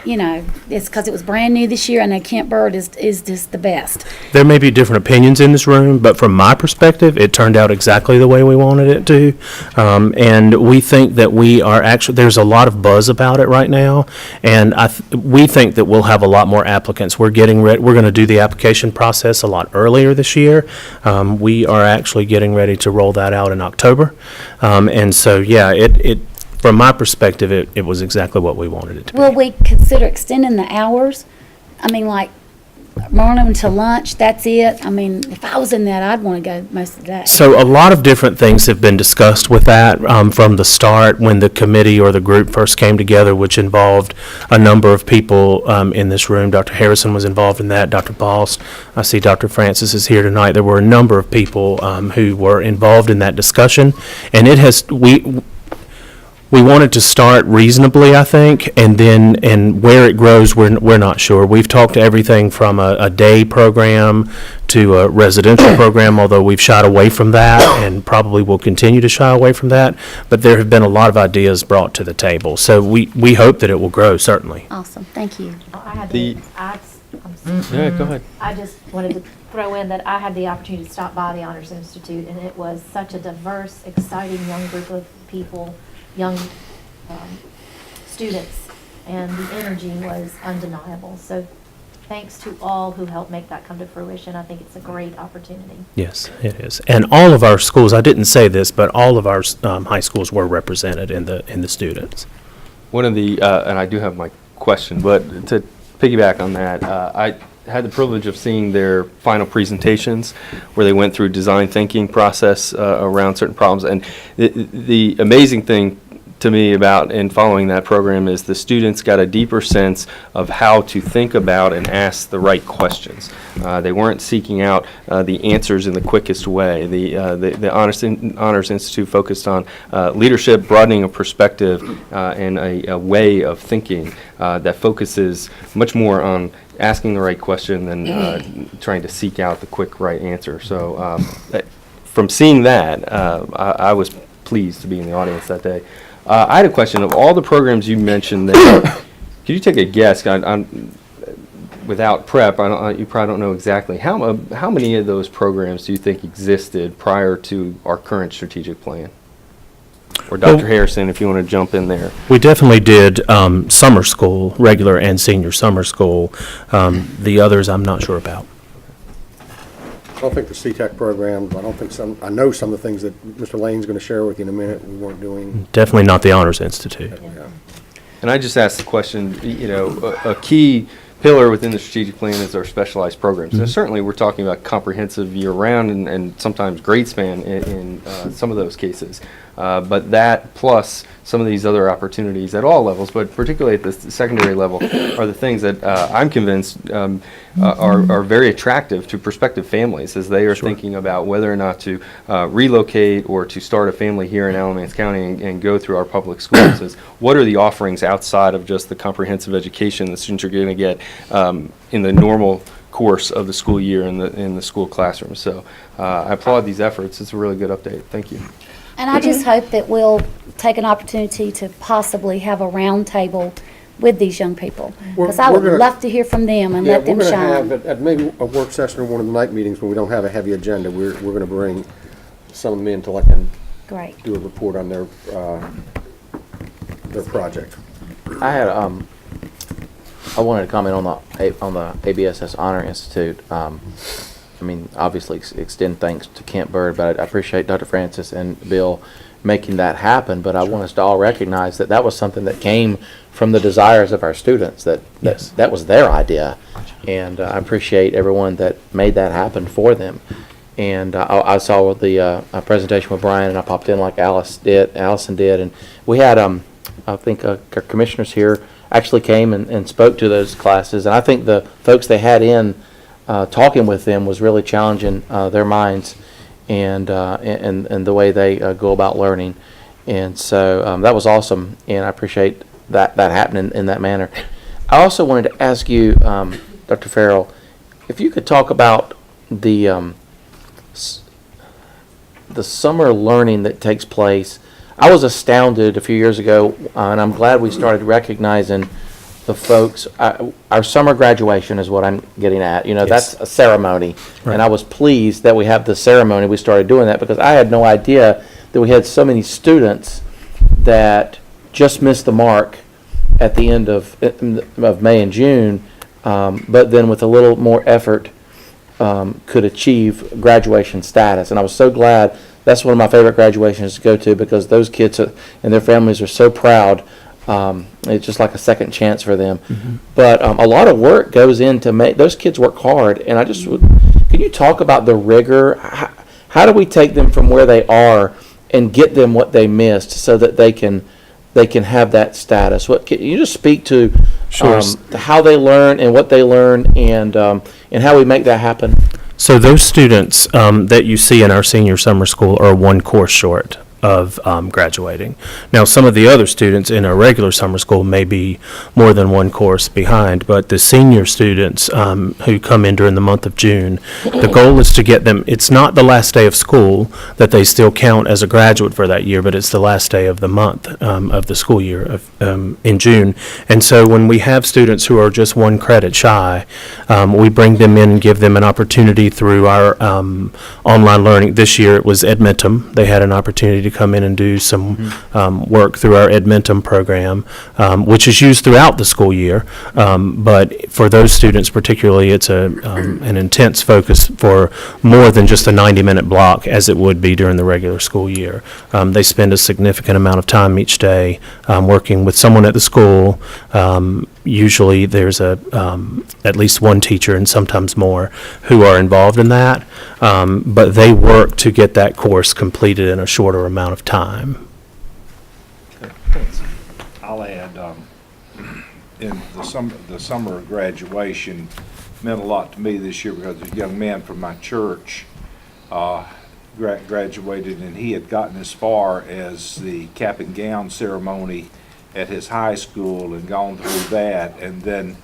you know, it's because it was brand new this year. I know Kent Bird is just the best. There may be different opinions in this room, but from my perspective, it turned out exactly the way we wanted it to. And we think that we are actually, there's a lot of buzz about it right now, and we think that we'll have a lot more applicants. We're getting ready, we're going to do the application process a lot earlier this year. We are actually getting ready to roll that out in October. And so, yeah, from my perspective, it was exactly what we wanted it to be. Will we consider extending the hours? I mean, like, morning to lunch, that's it? I mean, if I was in that, I'd want to go most of the day. So a lot of different things have been discussed with that from the start when the committee or the group first came together, which involved a number of people in this room. Dr. Harrison was involved in that, Dr. Boss. I see Dr. Francis is here tonight. There were a number of people who were involved in that discussion, and we wanted to start reasonably, I think, and where it grows, we're not sure. We've talked to everything from a day program to a residential program, although we've shied away from that and probably will continue to shy away from that. But there have been a lot of ideas brought to the table. So we hope that it will grow, certainly. Awesome, thank you. Yeah, go ahead. I just wanted to throw in that I had the opportunity to stop by the Honors Institute, and it was such a diverse, exciting young group of people, young students, and the energy was undeniable. So thanks to all who helped make that come to fruition. I think it's a great opportunity. Yes, it is. And all of our schools, I didn't say this, but all of our high schools were represented in the students. One of the, and I do have my question, but to piggyback on that, I had the privilege of seeing their final presentations where they went through design thinking process around certain problems. And the amazing thing to me about and following that program is the students got a deeper sense of how to think about and ask the right questions. They weren't seeking out the answers in the quickest way. The Honors Institute focused on leadership, broadening of perspective, and a way of thinking that focuses much more on asking the right question than trying to seek out the quick right answer. So from seeing that, I was pleased to be in the audience that day. I had a question. Of all the programs you mentioned there, could you take a guess? Without prep, you probably don't know exactly. How many of those programs do you think existed prior to our current strategic plan? Or Dr. Harrison, if you want to jump in there. We definitely did summer school, regular and senior summer school. The others I'm not sure about. I don't think the CTEC programs, I know some of the things that Mr. Lane's going to share with you in a minute we weren't doing. Definitely not the Honors Institute. Yeah. And I just asked the question, a key pillar within the strategic plan is our specialized programs. And certainly we're talking about comprehensive year-round and sometimes grade span in some of those cases. But that plus some of these other opportunities at all levels, but particularly at the secondary level, are the things that I'm convinced are very attractive to prospective families as they are thinking about whether or not to relocate or to start a family here in Alamance County and go through our public schools. Is what are the offerings outside of just the comprehensive education the students are going to get in the normal course of the school year in the school classroom. So I applaud these efforts. It's a really good update. Thank you. And I just hope that we'll take an opportunity to possibly have a round table with these young people. Because I would love to hear from them and let them shine. We're going to have, at maybe a work session or one of the night meetings when we don't have a heavy agenda, we're going to bring some of them in to let them do a report on their project. I had I wanted to comment on the ABSS Honor Institute. I mean, obviously extend thanks to Kent Bird, but I appreciate Dr. Francis and Bill making that happen. But I want us to all recognize that was something that came from the desires of our students, that was their idea. And I appreciate everyone that made that happen for them. And I saw the presentation with Brian, and I popped in like Allison did. And we had, I think our commissioners here actually came and spoke to those classes. And I think the folks they had in talking with them was really challenging their minds and the way they go about learning. And so that was awesome, and I appreciate that happening in that manner. I also wanted to ask you, Dr. Farrell, if you could talk about the summer learning that takes place. I was astounded a few years ago, and I'm glad we started recognizing the folks, our summer graduation is what I'm getting at. You know, Yes. that's a ceremony. Right. And I was pleased that we have the ceremony. We started doing that because I had no idea that we had so many students that just missed the mark at the end of May and June, but then with a little more effort could achieve graduation status. And I was so glad. That's one of my favorite graduations to go to because those kids and their families are so proud. It's just like a second chance for them. But a lot of work goes into those kids work hard. And I just can you talk about the rigor? How do we take them from where they are and get them what they missed so that they can have that status? What can you just speak to how they learn and what they learn and how we make that happen? So those students that you see in our senior summer school are one course short of graduating. Now, some of the other students in our regular summer school may be more than one course behind, but the senior students who come in during the month of June, the goal is to get them, it's not the last day of school that they still count as a graduate for that year, but it's the last day of the month of the school year in June. And so when we have students who are just one credit shy, we bring them in and give them an opportunity through our online learning. This year it was Edmentum. They had an opportunity to come in and do some work through our Edmentum program, which is used throughout the school year. But for those students particularly, it's an intense focus for more than just a 90-minute block as it would be during the regular school year. They spend a significant amount of time each day working with someone at the school. Usually there's at least one teacher and sometimes more who are involved in that, but they work to get that course completed in a shorter amount of time. I'll add, in the summer graduation meant a lot to me this year because a young man from my church graduated, and he had gotten as far as the cap and gown ceremony at his high school and gone through that, and then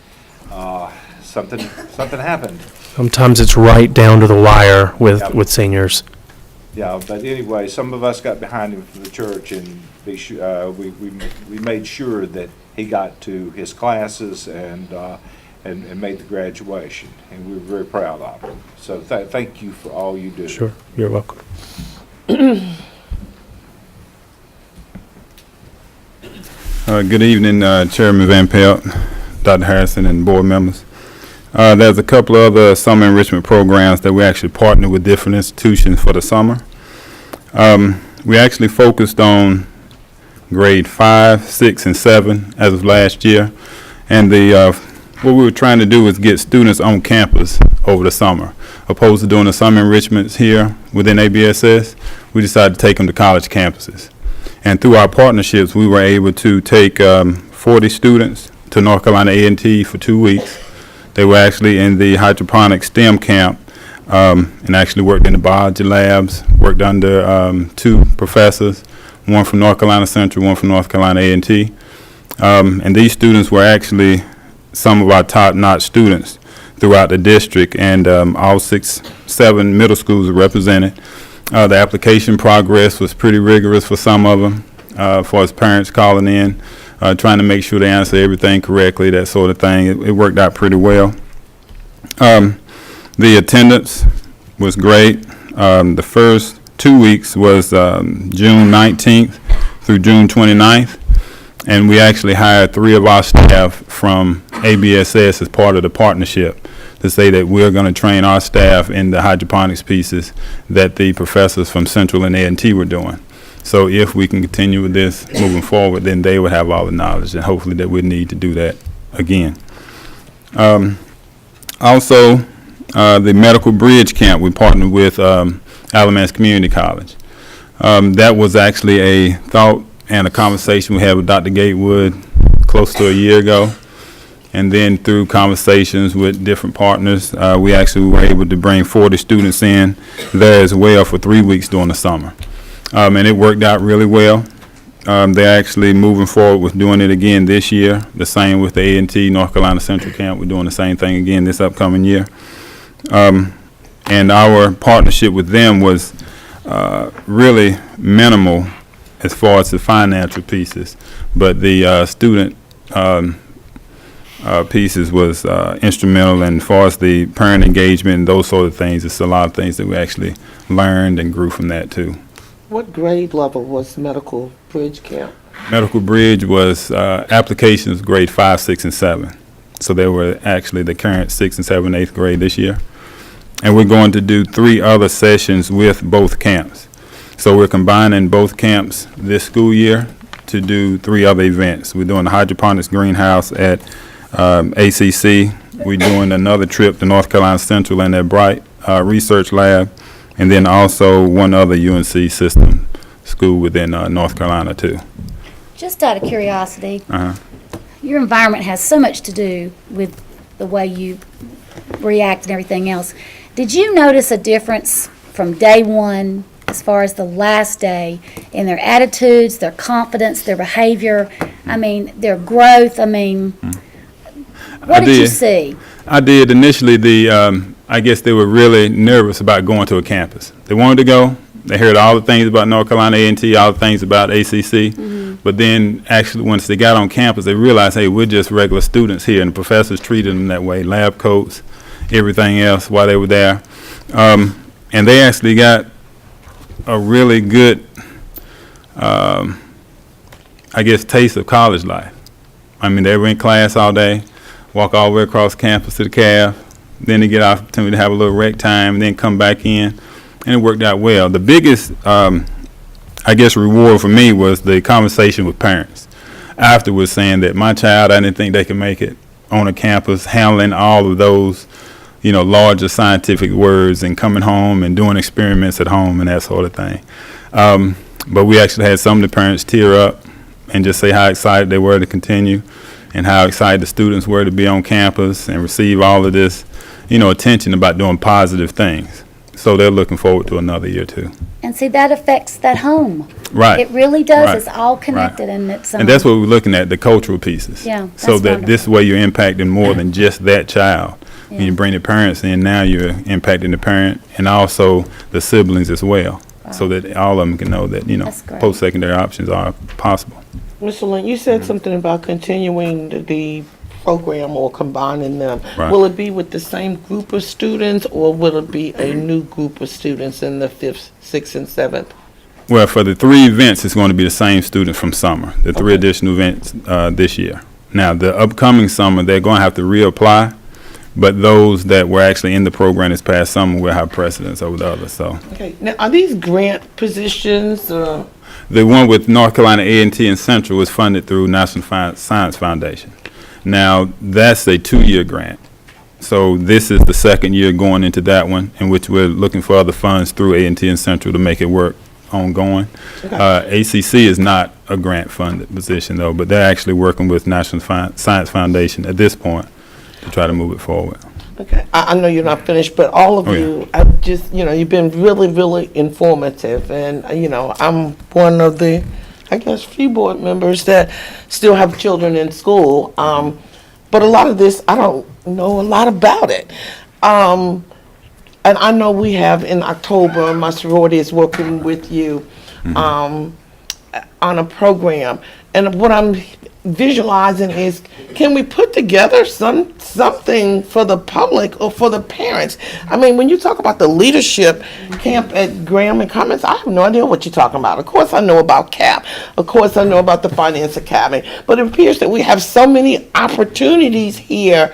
something happened. Sometimes it's right down to the wire with seniors. Yeah, but anyway, some of us got behind him from the church, and we made sure that he got to his classes and made the graduation, and we were very proud of him. So thank you for all you do. Sure, you're welcome. Good evening, Chairman Van Pelt, Dr. Harrison, and board members. There's a couple of other summer enrichment programs that we actually partner with different institutions for the summer. We actually focused on grade 5, 6, and 7 as of last year, and what we were trying to do was get students on campus over the summer. Opposed to doing the summer enrichments here within ABSS, we decided to take them to college campuses. And through our partnerships, we were able to take 40 students to North Carolina A&T for 2 weeks. They were actually in the hydroponic STEM camp and actually worked in the biology labs, worked under 2 professors, one from North Carolina Central, one from North Carolina A&T. And these students were actually some of our top-notch students throughout the district, and all 6, 7 middle schools are represented. The application progress was pretty rigorous for some of them, for as parents calling in, trying to make sure they answer everything correctly, that sort of thing. It worked out pretty well. The attendance was great. The first 2 weeks was June 19th through June 29th, and we actually hired 3 of our staff from ABSS as part of the partnership to say that we're going to train our staff in the hydroponics pieces that the professors from Central and A&T were doing. So if we can continue with this moving forward, then they would have all the knowledge, and hopefully that we need to do that again. Also, the Medical Bridge Camp, we partnered with Alamance Community College. That was actually a thought and a conversation we had with Dr. Gatewood close to a year ago. And then through conversations with different partners, we actually were able to bring 40 students in there as well for 3 weeks during the summer. And it worked out really well. They're actually moving forward with doing it again this year. The same with the A&T North Carolina Central Camp. We're doing the same thing again this upcoming year. And our partnership with them was really minimal as far as the financial pieces. But the student pieces was instrumental, and as far as the parent engagement and those sort of things, it's a lot of things that we actually learned and grew from that too. What grade level was Medical Bridge Camp? Medical Bridge was applications grade 5, 6, and 7. So they were actually the current 6th and 7th, 8th grade this year. And we're going to do 3 other sessions with both camps. So we're combining both camps this school year to do 3 other events. We're doing the hydroponics greenhouse at ACC. We're doing another trip to North Carolina Central and their Bright Research Lab, and then also one other UNC system school within North Carolina too. Just out of curiosity, Uh-huh. your environment has so much to do with the way you react and everything else. Did you notice a difference from day one as far as the last day in their attitudes, their confidence, their behavior, I mean, their growth? I mean, what did you see? I did. Initially, I guess they were really nervous about going to a campus. They wanted to go. They heard all the things about North Carolina A&T, all the things about ACC. But then actually once they got on campus, they realized, hey, we're just regular students here, and the professors treated them that way, lab coats, everything else while they were there. And they actually got a really good, I guess, taste of college life. I mean, they were in class all day, walk all the way across campus to the caf, then they get opportunity to have a little rec time, and then come back in, and it worked out well. The biggest, I guess, reward for me was the conversation with parents afterwards, saying that my child, I didn't think they could make it on a campus, handling all of those, larger scientific words, and coming home and doing experiments at home and that sort of thing. But we actually had some of the parents tear up and just say how excited they were to continue, and how excited the students were to be on campus and receive all of this, attention about doing positive things. So they're looking forward to another year too. And see, that affects that home. Right. It really does. Right. It's all connected, and it's. And that's what we're looking at, the cultural pieces. Yeah, So that's that this way you're impacting more than just that child. Yeah. And you bring the parents in, now you're impacting the parent and also the siblings as well. So that all of them can know that, That's great. post-secondary options are possible. Mr. Lynn, you said something about continuing the program or combining them. Right. Will it be with the same group of students, or will it be a new group of students in the 5th, 6th, and 7th? Well, for the 3 events, it's going to be the same students from summer, the 3 additional events this year. Now, the upcoming summer, they're going to have to reapply, but those that were actually in the program this past summer will have precedence over the others. So Okay, now, are these grant positions? the one with North Carolina A&T and Central was funded through National Science Foundation. Now, that's a 2-year grant. So this is the 2nd year going into that one, in which we're looking for other funds through A&T and Central to make it work ongoing. ACC is not a grant-funded position, though, but they're actually working with National Science Foundation at this point to try to move it forward. Okay, I know you're not finished, but all of you, I've just, you've been really, really informative, and, I'm one of the, I guess, few board members that still have children in school, but a lot of this, I don't know a lot about it. And I know we have in October, my sorority is working with you on a program, and what I'm visualizing is, can we put together something for the public or for the parents? I mean, when you talk about the leadership camp at Graham and Commons, I have no idea what you're talking about. Of course I know about CAP. Of course I know about the Finance Academy. But it appears that we have so many opportunities here,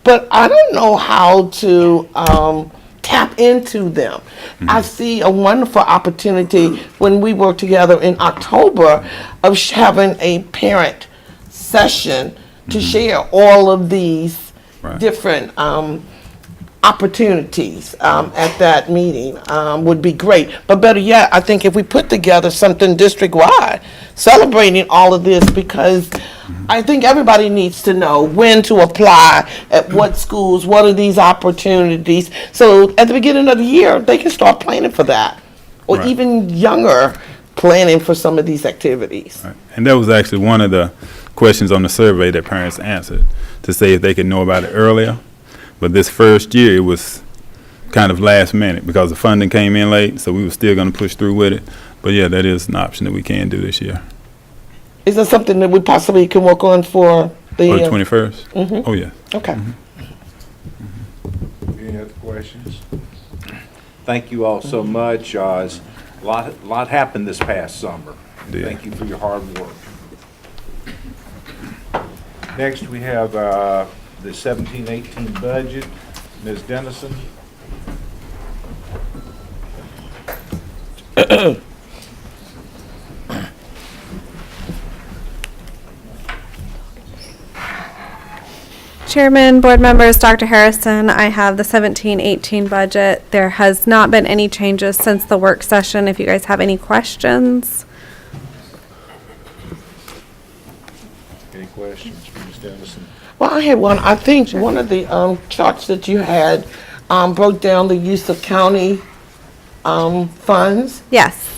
but I don't know how to tap into them. I see a wonderful opportunity when we work together in October of having a parent session to share all of these different opportunities at that meeting would be great. But better yet, I think if we put together something district-wide celebrating all of this, because I think everybody needs to know when to apply, at what schools, what are these opportunities. So at the beginning of the year, they can start planning for that, or even younger, planning for some of these activities. And that was actually one of the questions on the survey that parents answered, to say if they could know about it earlier. But this first year, it was kind of last minute because the funding came in late, so we were still going to push through with it. But yeah, that is an option that we can do this year. Is that something that we possibly can work on for the 21st? Mhm. Oh, yeah. Okay. Any other questions? Thank you all so much. A lot happened this past summer. Yeah. Thank you for your hard work. Next, we have the 17-18 budget. Ms. Dennison. Chairman, board members, Dr. Harrison, I have the 17-18 budget. There has not been any changes since the work session. If you guys have any questions. Any questions for Ms. Dennison? Well, I had one. I think one of the charts that you had broke down the use of county funds. Yes.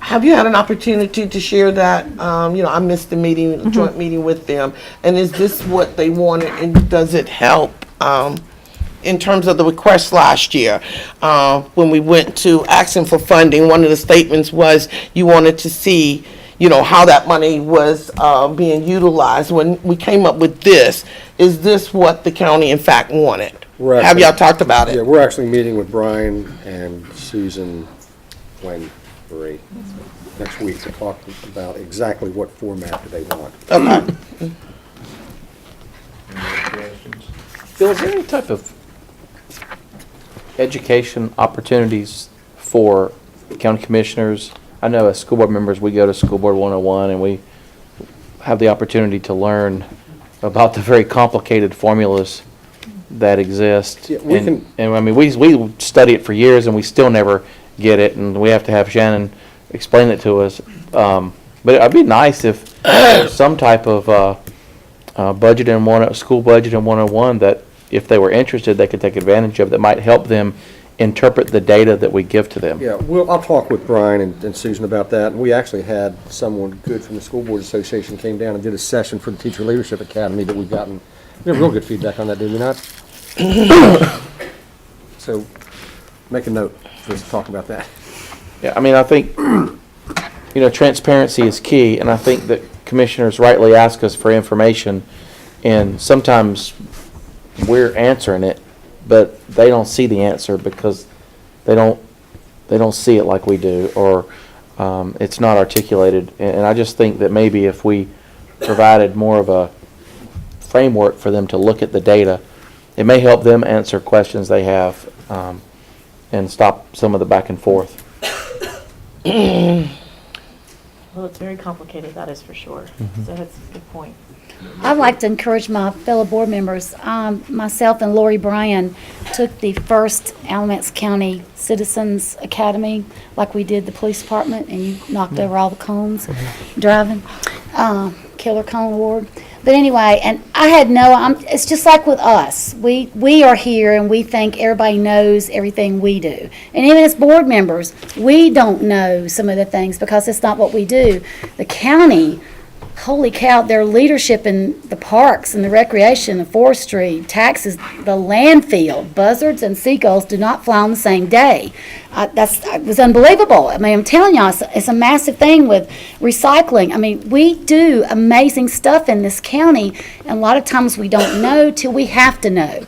Have you had an opportunity to share that? I missed the meeting, joint meeting with them. And is this what they wanted, and does it help in terms of the request last year? When we went to asking for funding, one of the statements was you wanted to see, how that money was being utilized. When we came up with this, is this what the county in fact wanted? Have y'all talked about it? Yeah, we're actually meeting with Brian and Susan Marie next week to talk about exactly what format do they want. Okay. Any other questions? Bill, is there any type of education opportunities for county commissioners? I know as school board members, we go to School Board 101 and we have the opportunity to learn about the very complicated formulas that exist. Yeah, we can- And I mean, we study it for years and we still never get it, and we have to have Shannon explain it to us. But it'd be nice if there's some type of budget in school budget in 101 that if they were interested, they could take advantage of, that might help them interpret the data that we give to them. Yeah, I'll talk with Brian and Susan about that. And we actually had someone good from the School Board Association came down and did a session for the Teacher Leadership Academy that we have real good feedback on that, did we not? So make a note for us to talk about that. Yeah, I mean, I think, transparency is key, and I think that commissioners rightly ask us for information, and sometimes we're answering it, but they don't see the answer because they don't see it like we do, or it's not articulated. And I just think that maybe if we provided more of a framework for them to look at the data, it may help them answer questions they have, and stop some of the back and forth. Well, it's very complicated, that is for sure. So that's a good point. I'd like to encourage my fellow board members. Myself and Lori Bryan took the first Alamance County Citizens Academy, like we did the police department, and you knocked over all the cones driving. Killer Cone Award. But anyway, and I had it's just like with us. We are here and we think everybody knows everything we do. And even as board members, we don't know some of the things because it's not what we do. The county, holy cow, their leadership in the parks and the recreation, the forestry, taxes, the landfill, buzzards and seagulls do not fly on the same day. It was unbelievable. I mean, I'm telling y'all, it's a massive thing with recycling. I mean, we do amazing stuff in this county, and a lot of times we don't know till we have to know.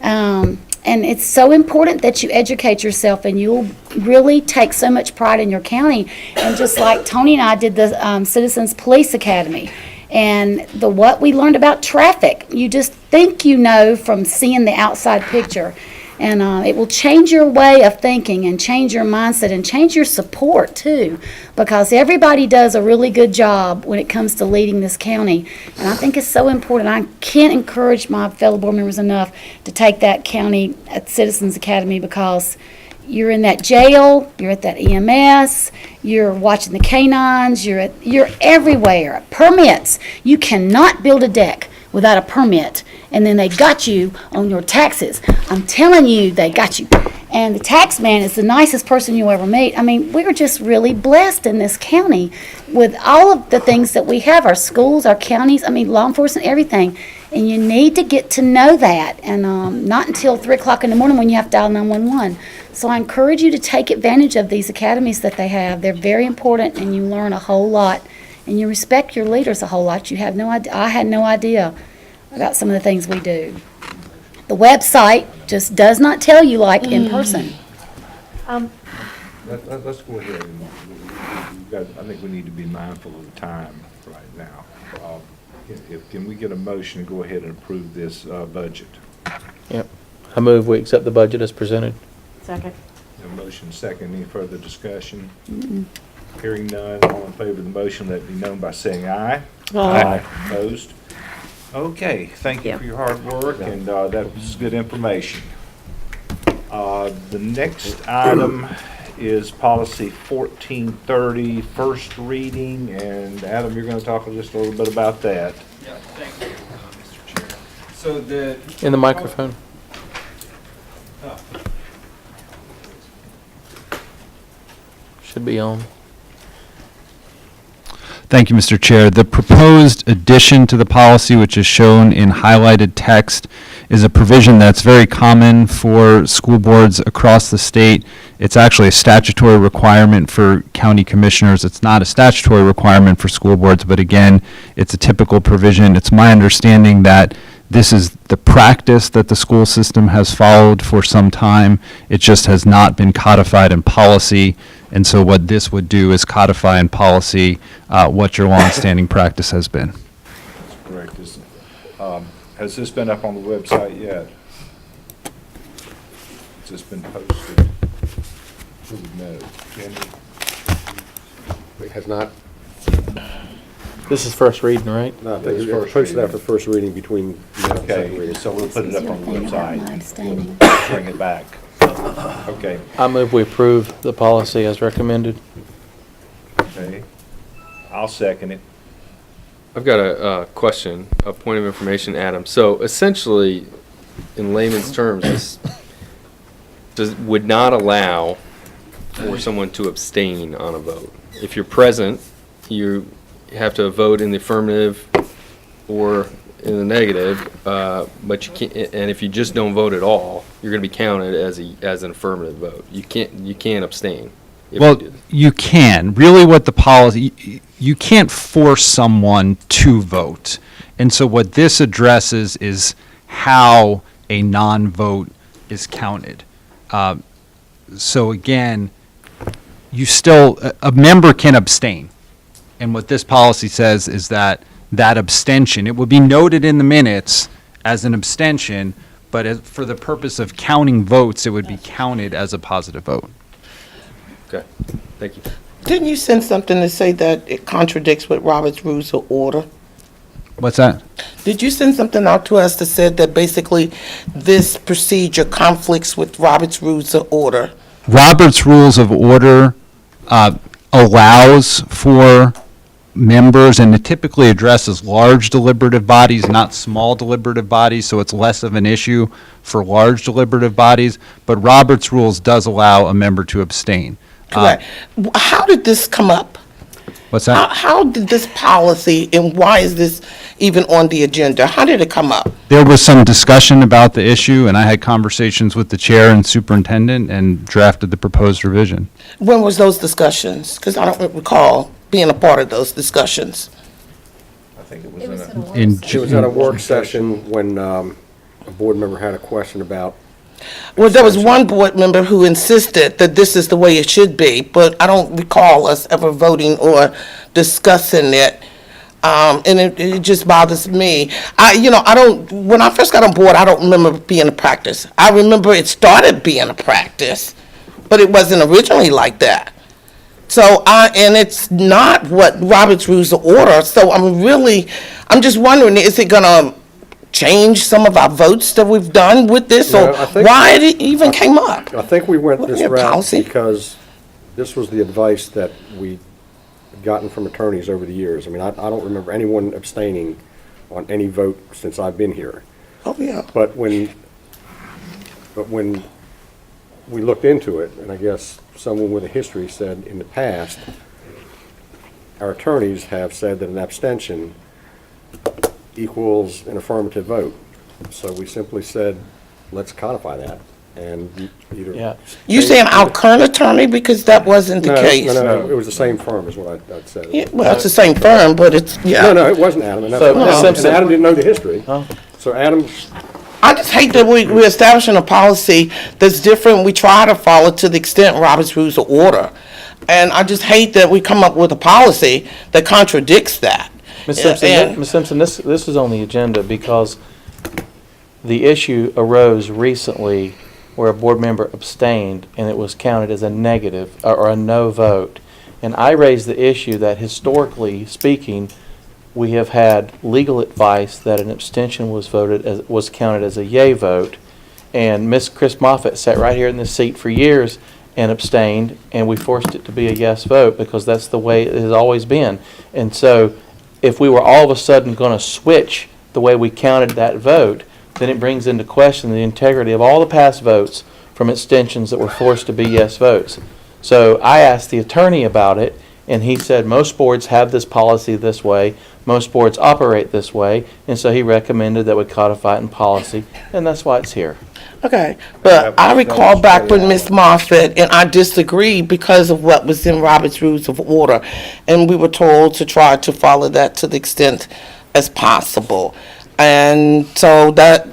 And it's so important that you educate yourself, and you'll really take so much pride in your county. And just like Tony and I did the Citizens Police Academy, and what we learned about traffic, you just think you know from seeing the outside picture. And it will change your way of thinking and change your mindset and change your support too, because everybody does a really good job when it comes to leading this county. And I think it's so important. I can't encourage my fellow board members enough to take that county at Citizens Academy, because you're in that jail, you're at that EMS, you're watching the canines, you're everywhere. Permits. You cannot build a deck without a permit, and then they got you on your taxes. I'm telling you, they got you. And the tax man is the nicest person you'll ever meet. I mean, we're just really blessed in this county with all of the things that we have, our schools, our counties, I mean, law enforcement, everything. And you need to get to know that, and not until 3 o'clock in the morning when you have to dial 911. So I encourage you to take advantage of these academies that they have. They're very important, and you learn a whole lot. And you respect your leaders a whole lot. You have no idea. I had no idea about some of the things we do. The website just does not tell you like in person. Let's go ahead and, I think we need to be mindful of the time right now. Can we get a motion to go ahead and approve this budget? Yep. I move we accept the budget as presented. Second. A motion second, any further discussion? Hearing none, all in favor of the motion, let it be known by saying aye. Aye. Opposed? Okay, thank you for your hard work, and that was good information. The next item is policy 1430, first reading, and Adam, you're going to talk just a little bit about that. Yeah, thank you, Mr. Chair. So the... In the microphone. Should be on. Thank you, Mr. Chair. The proposed addition to the policy, which is shown in highlighted text, is a provision that's very common for school boards across the state. It's actually a statutory requirement for county commissioners. It's not a statutory requirement for school boards, but again, it's a typical provision. It's my understanding that this is the practice that the school system has followed for some time. It just has not been codified in policy. And so what this would do is codify in policy what your longstanding practice has been. That's correct. Has this been up on the website yet? Has this been posted? Who would know? Kenny? It has not. This is first reading, right? No, I Yeah, think it's it's first posted reading. after first reading between now and second Okay, reading. so we'll put it up on the website. Bring it back. Okay, I move we approve the policy as recommended. okay. I'll second it. I've got a question, a point of information, Adam. So essentially, in layman's terms, this would not allow for someone to abstain on a vote. If you're present, you have to vote in the affirmative or in the negative, but you can't. And if you just don't vote at all, you're going to be counted as an affirmative vote. You can't abstain. if Well, you do. you can. Really what the policy, you can't force someone to vote. And so what this addresses is how a non-vote is counted. So again, a member can abstain. And what this policy says is that abstention, it would be noted in the minutes as an abstention, but for the purpose of counting votes, it would be counted as a positive vote. Okay, thank you. Didn't you send something to say that it contradicts with Robert's Rules of Order? What's that? Did you send something out to us that said that basically this procedure conflicts with Robert's Rules of Order? Robert's Rules of Order allows for members, and it typically addresses large deliberative bodies, not small deliberative bodies, so it's less of an issue for large deliberative bodies, but Robert's Rules does allow a member to abstain. Correct. How did this come up? What's that? How did this policy, and why is this even on the agenda? How did it come up? There was some discussion about the issue, and I had conversations with the chair and superintendent and drafted the proposed revision. When was those discussions? Because I don't recall being a part of those discussions. I think it was It was in a. It was at a work session when a board member had a question about. Well, there was one board member who insisted that this is the way it should be, but I don't recall us ever voting or discussing it. And it just bothers me. When I first got on board, I don't remember it being a practice. I remember it started being a practice, but it wasn't originally like that. So, and it's not what Robert's Rules of Order, so I'm just wondering, is it gonna change some of our votes that we've done with this, or why it even came up? I think we went Wasn't this it route policy? because this was the advice that we had gotten from attorneys over the years. I mean, I don't remember anyone abstaining on any vote since I've been here. Oh, yeah. But when we looked into it, and I guess someone with a history said in the past, our attorneys have said that an abstention equals an affirmative vote. So we simply said, let's codify that. and either. Yeah. You saying our current attorney, because that wasn't the case? No, it was the same firm is what I'd said. Yeah, well, it's the same firm, but it's, yeah. No, it wasn't Adam, and that's, So, Ms. and Simpson- Adam didn't know the history. So Adam, I just hate that we're establishing a policy that's different. We try to follow to the extent Robert's Rules of Order. And I just hate that we come up with a policy that contradicts that. Ms. Simpson, this is on the agenda because the issue arose recently where a board member abstained and it was counted as a negative or a no vote. And I raised the issue that historically speaking, we have had legal advice that an abstention was counted as a yay vote. And Miss Chris Moffitt sat right here in this seat for years and abstained, and we forced it to be a yes vote because that's the way it has always been. And so if we were all of a sudden going to switch the way we counted that vote, then it brings into question the integrity of all the past votes from abstentions that were forced to be yes votes. So I asked the attorney about it, and he said most boards have this policy this way, most boards operate this way, and so he recommended that we codify it in policy, and that's why it's here. Okay, but I recall back when Ms. Moffitt and I disagreed because of what was in Robert's Rules of Order, and we were told to try to follow that to the extent as possible. And so that,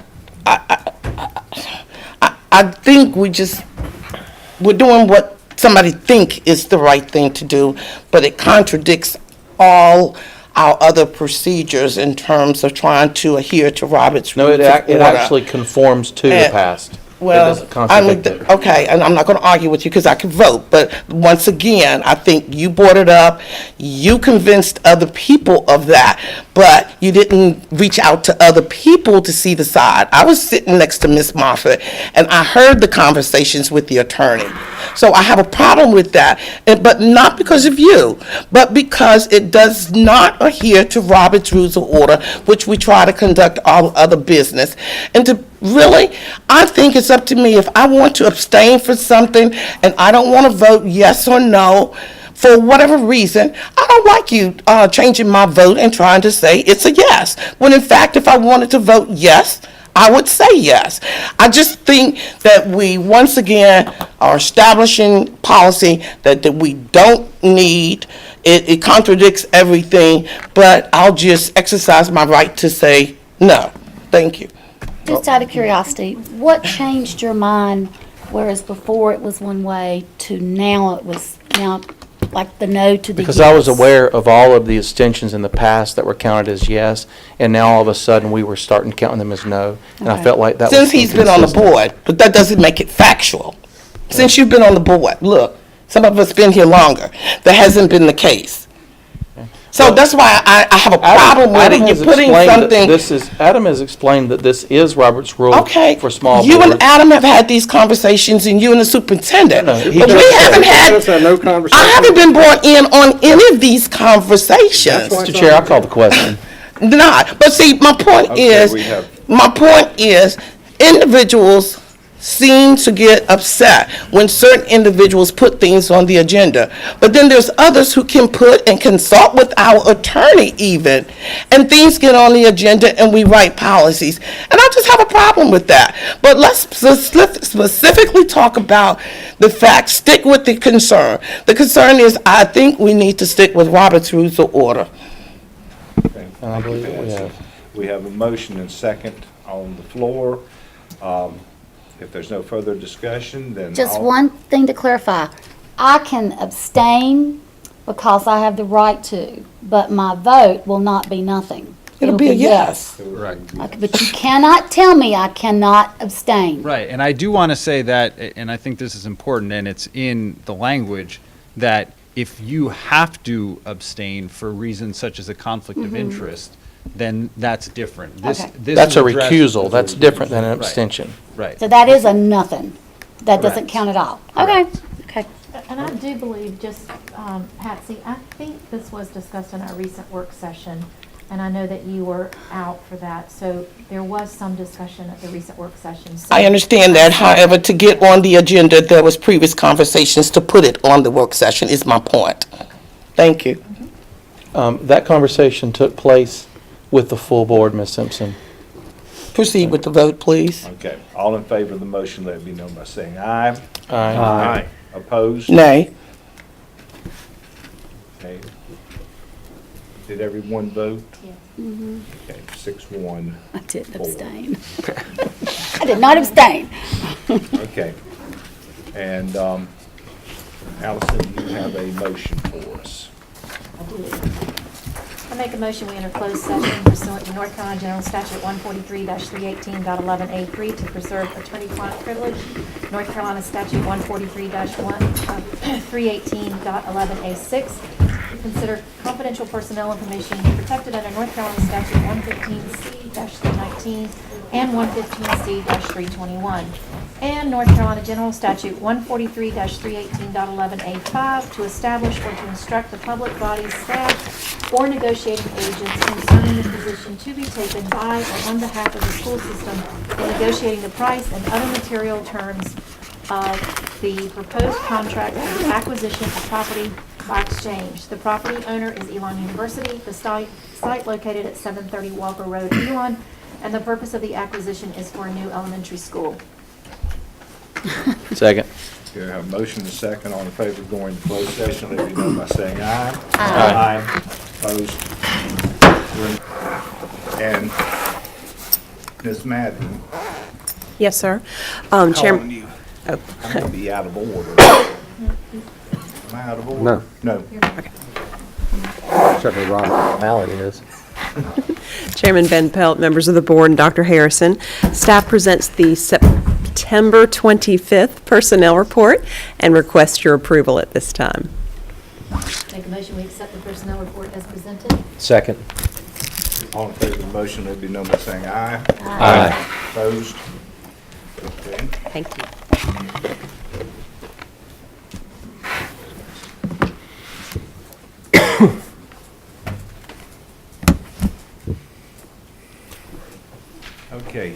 I think we're doing what somebody think is the right thing to do, but it contradicts all our other procedures in terms of trying to adhere to Robert's No, Rules it of Order. actually conforms to the past. Well, It doesn't contradict it. okay, and I'm not going to argue with you because I can vote, but once again, I think you brought it up, you convinced other people of that, but you didn't reach out to other people to see the side. I was sitting next to Ms. Moffitt, and I heard the conversations with the attorney. So I have a problem with that, but not because of you, but because it does not adhere to Robert's Rules of Order, which we try to conduct all other business. And to really, I think it's up to me. If I want to abstain for something and I don't want to vote yes or no, for whatever reason, I don't like you changing my vote and trying to say it's a yes. When in fact, if I wanted to vote yes, I would say yes. I just think that we, once again, are establishing policy that we don't need. It contradicts everything, but I'll just exercise my right to say no. Thank you. Just out of curiosity, what changed your mind, whereas before it was one way to now it was like the no to the yes? Because I was aware of all of the abstentions in the past that were counted as yes, and now all of a sudden we were starting counting them as no. And I felt like that was Since he's been on the inconsistent. board, but that doesn't make it factual. Since you've been on the board, look, some of us been here longer. That hasn't been the case. So that's why I have a problem with it. You're putting something. Adam has explained that this is Robert's rule Okay, for small you boards. and Adam have had these conversations, and you and the superintendent. No, he But we just- haven't had, no conversation. I haven't been brought in on any of these conversations. Mr. Chair, I call the question. Not, but see, my point is, individuals seem to get upset when certain individuals put things on the agenda. But then there's others who can put and consult with our attorney even, and things get on the agenda and we write policies. And I just have a problem with that. But let's specifically talk about the facts, stick with the concern. The concern is, I think we need to stick with Robert's Rules of Order. And I believe that we have. We have a motion and second on the floor. If there's no further discussion, then Just I'll- one thing to clarify. I can abstain because I have the right to, but my vote will not be nothing. It'll be a yes. Right. But you cannot tell me I cannot abstain. Right, and I do want to say that, and I think this is important, and it's in the language, that if you have to abstain for reasons such as a conflict of interest, then that's different. This That's a address- recusal. That's different than an Right. abstention. Right. So that is a nothing. That doesn't count at all. Okay, okay. And I do believe, just, Patsy, I think this was discussed in our recent work session, and I know that you were out for that, so there was some discussion at the recent work session. So- I understand that, however, to get on the agenda, there was previous conversations to put it on the work session is my point. Thank you. That conversation took place with the full board, Ms. Simpson. Proceed with the vote, please. Okay, all in favor of the motion, let it be known by saying aye. Aye. Opposed? Nay. Okay. Did everyone vote? Yes. Okay, 6-1. I didn't Four. abstain. I did not abstain. Okay. And Allison, you have a motion for us. I make a motion, we enter closed session pursuant to North Carolina General Statute 143-318.11A3 to preserve attorney-client privilege, North Carolina Statute 143-318.11A6, to consider confidential personnel information protected under North Carolina Statute 115C-319 and 115C-321, and North Carolina General Statute 143-318.11A5 to establish or to instruct the public bodies, staff, or negotiating agents concerning the position to be taken by or on behalf of the school system in negotiating the price and other material terms of the proposed contract for the acquisition of property by exchange. The property owner is Elon University, the site located at 730 Walker Road, Elon, and the purpose of the acquisition is for a new elementary school. Second. Okay, I have a motion and a second. All in favor of going to closed session, let it be known by saying aye. Aye. Opposed? And Ms. Madden, Yes, sir. calling Chairman, you. I'm going to be out of order. Am I out of order? No. No. Certainly Robert Mallett is. Chairman Van Pelt, members of the board, and Dr. Harrison, staff presents the September 25th personnel report and requests your approval at this time. Make a motion, we accept the personnel report as presented. Second. All in favor of the motion, let it be known by saying aye. Aye. Opposed? Okay. Thank you. Okay.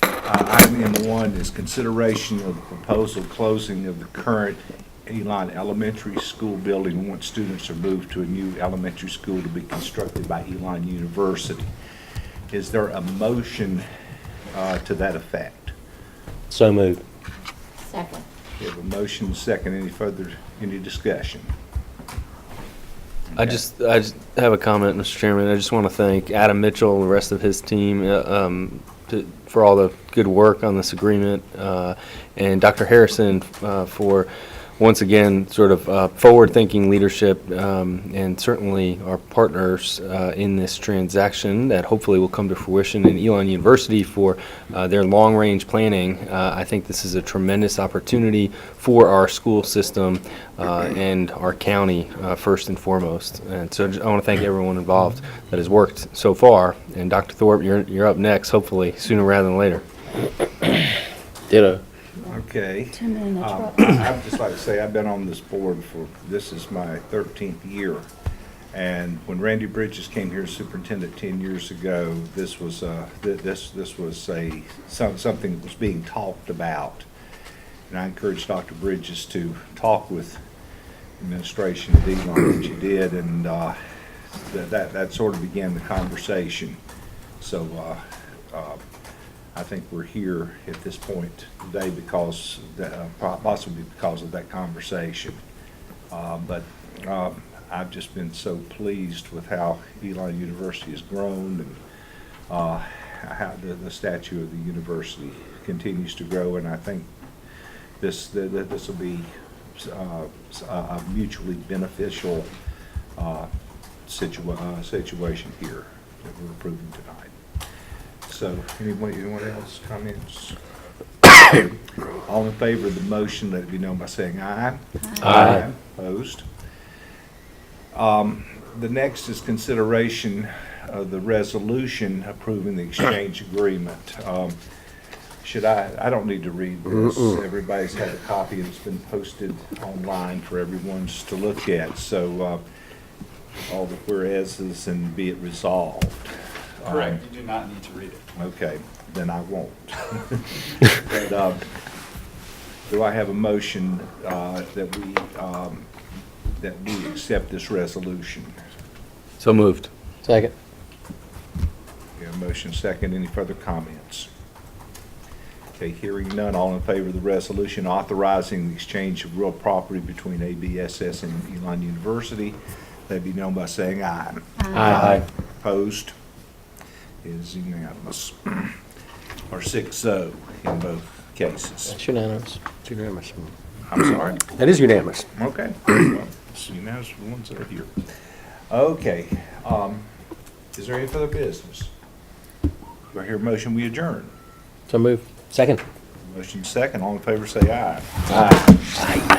Item M1 is consideration of the proposal closing of the current Elon Elementary School building once students are moved to a new elementary school to be constructed by Elon University. Is there a motion to that effect? So moved. Second. We have a motion, second. Any discussion? I just have a comment, Mr. Chairman. I just want to thank Adam Mitchell and the rest of his team for all the good work on this agreement, and Dr. Harrison for once again sort of forward-thinking leadership, and certainly our partners in this transaction that hopefully will come to fruition, in Elon University for their long-range planning. I think this is a tremendous opportunity for our school system and our county first and foremost. And so I want to thank everyone involved that has worked so far. And Dr. Thorpe, you're up next, hopefully sooner rather than later. Ditto. Okay. 10 minute truck. I'd just like to say I've been on this board this is my 13th year. And when Randy Bridges came here as superintendent 10 years ago, this was something that was being talked about. And I encouraged Dr. Bridges to talk with administration at Elon, which he did, and that sort of began the conversation. So I think we're here at this point today because, possibly because of that conversation. But I've just been so pleased with how Elon University has grown and how the stature of the university continues to grow. And I think this will be a mutually beneficial situation here that we're approving tonight. So, anyone else comments? All in favor of the motion, let it be known by saying aye. Aye. Opposed? The next is consideration of the resolution approving the exchange agreement. I don't need to read this. Everybody's had a copy and it's been posted online for everyone to look at. So, all the whereases and be it resolved. Correct, you do not need to read it. Okay, then I won't. But, do I have a motion that we accept this resolution? So moved. Second. We have have a motion second. Any further comments? Okay, hearing none, all in favor of the resolution authorizing the exchange of real property between ABSS and Elon University, let be known by saying aye. Aye. Opposed? It is unanimous. Or 6-0 in both cases. It's unanimous. It's unanimous. I'm sorry? That is unanimous. Okay. Well, it's unanimous for the ones that are here. Okay, is there any further business? Do I hear a motion, we adjourn? So move. Second. Motion second, all in favor say aye. Aye.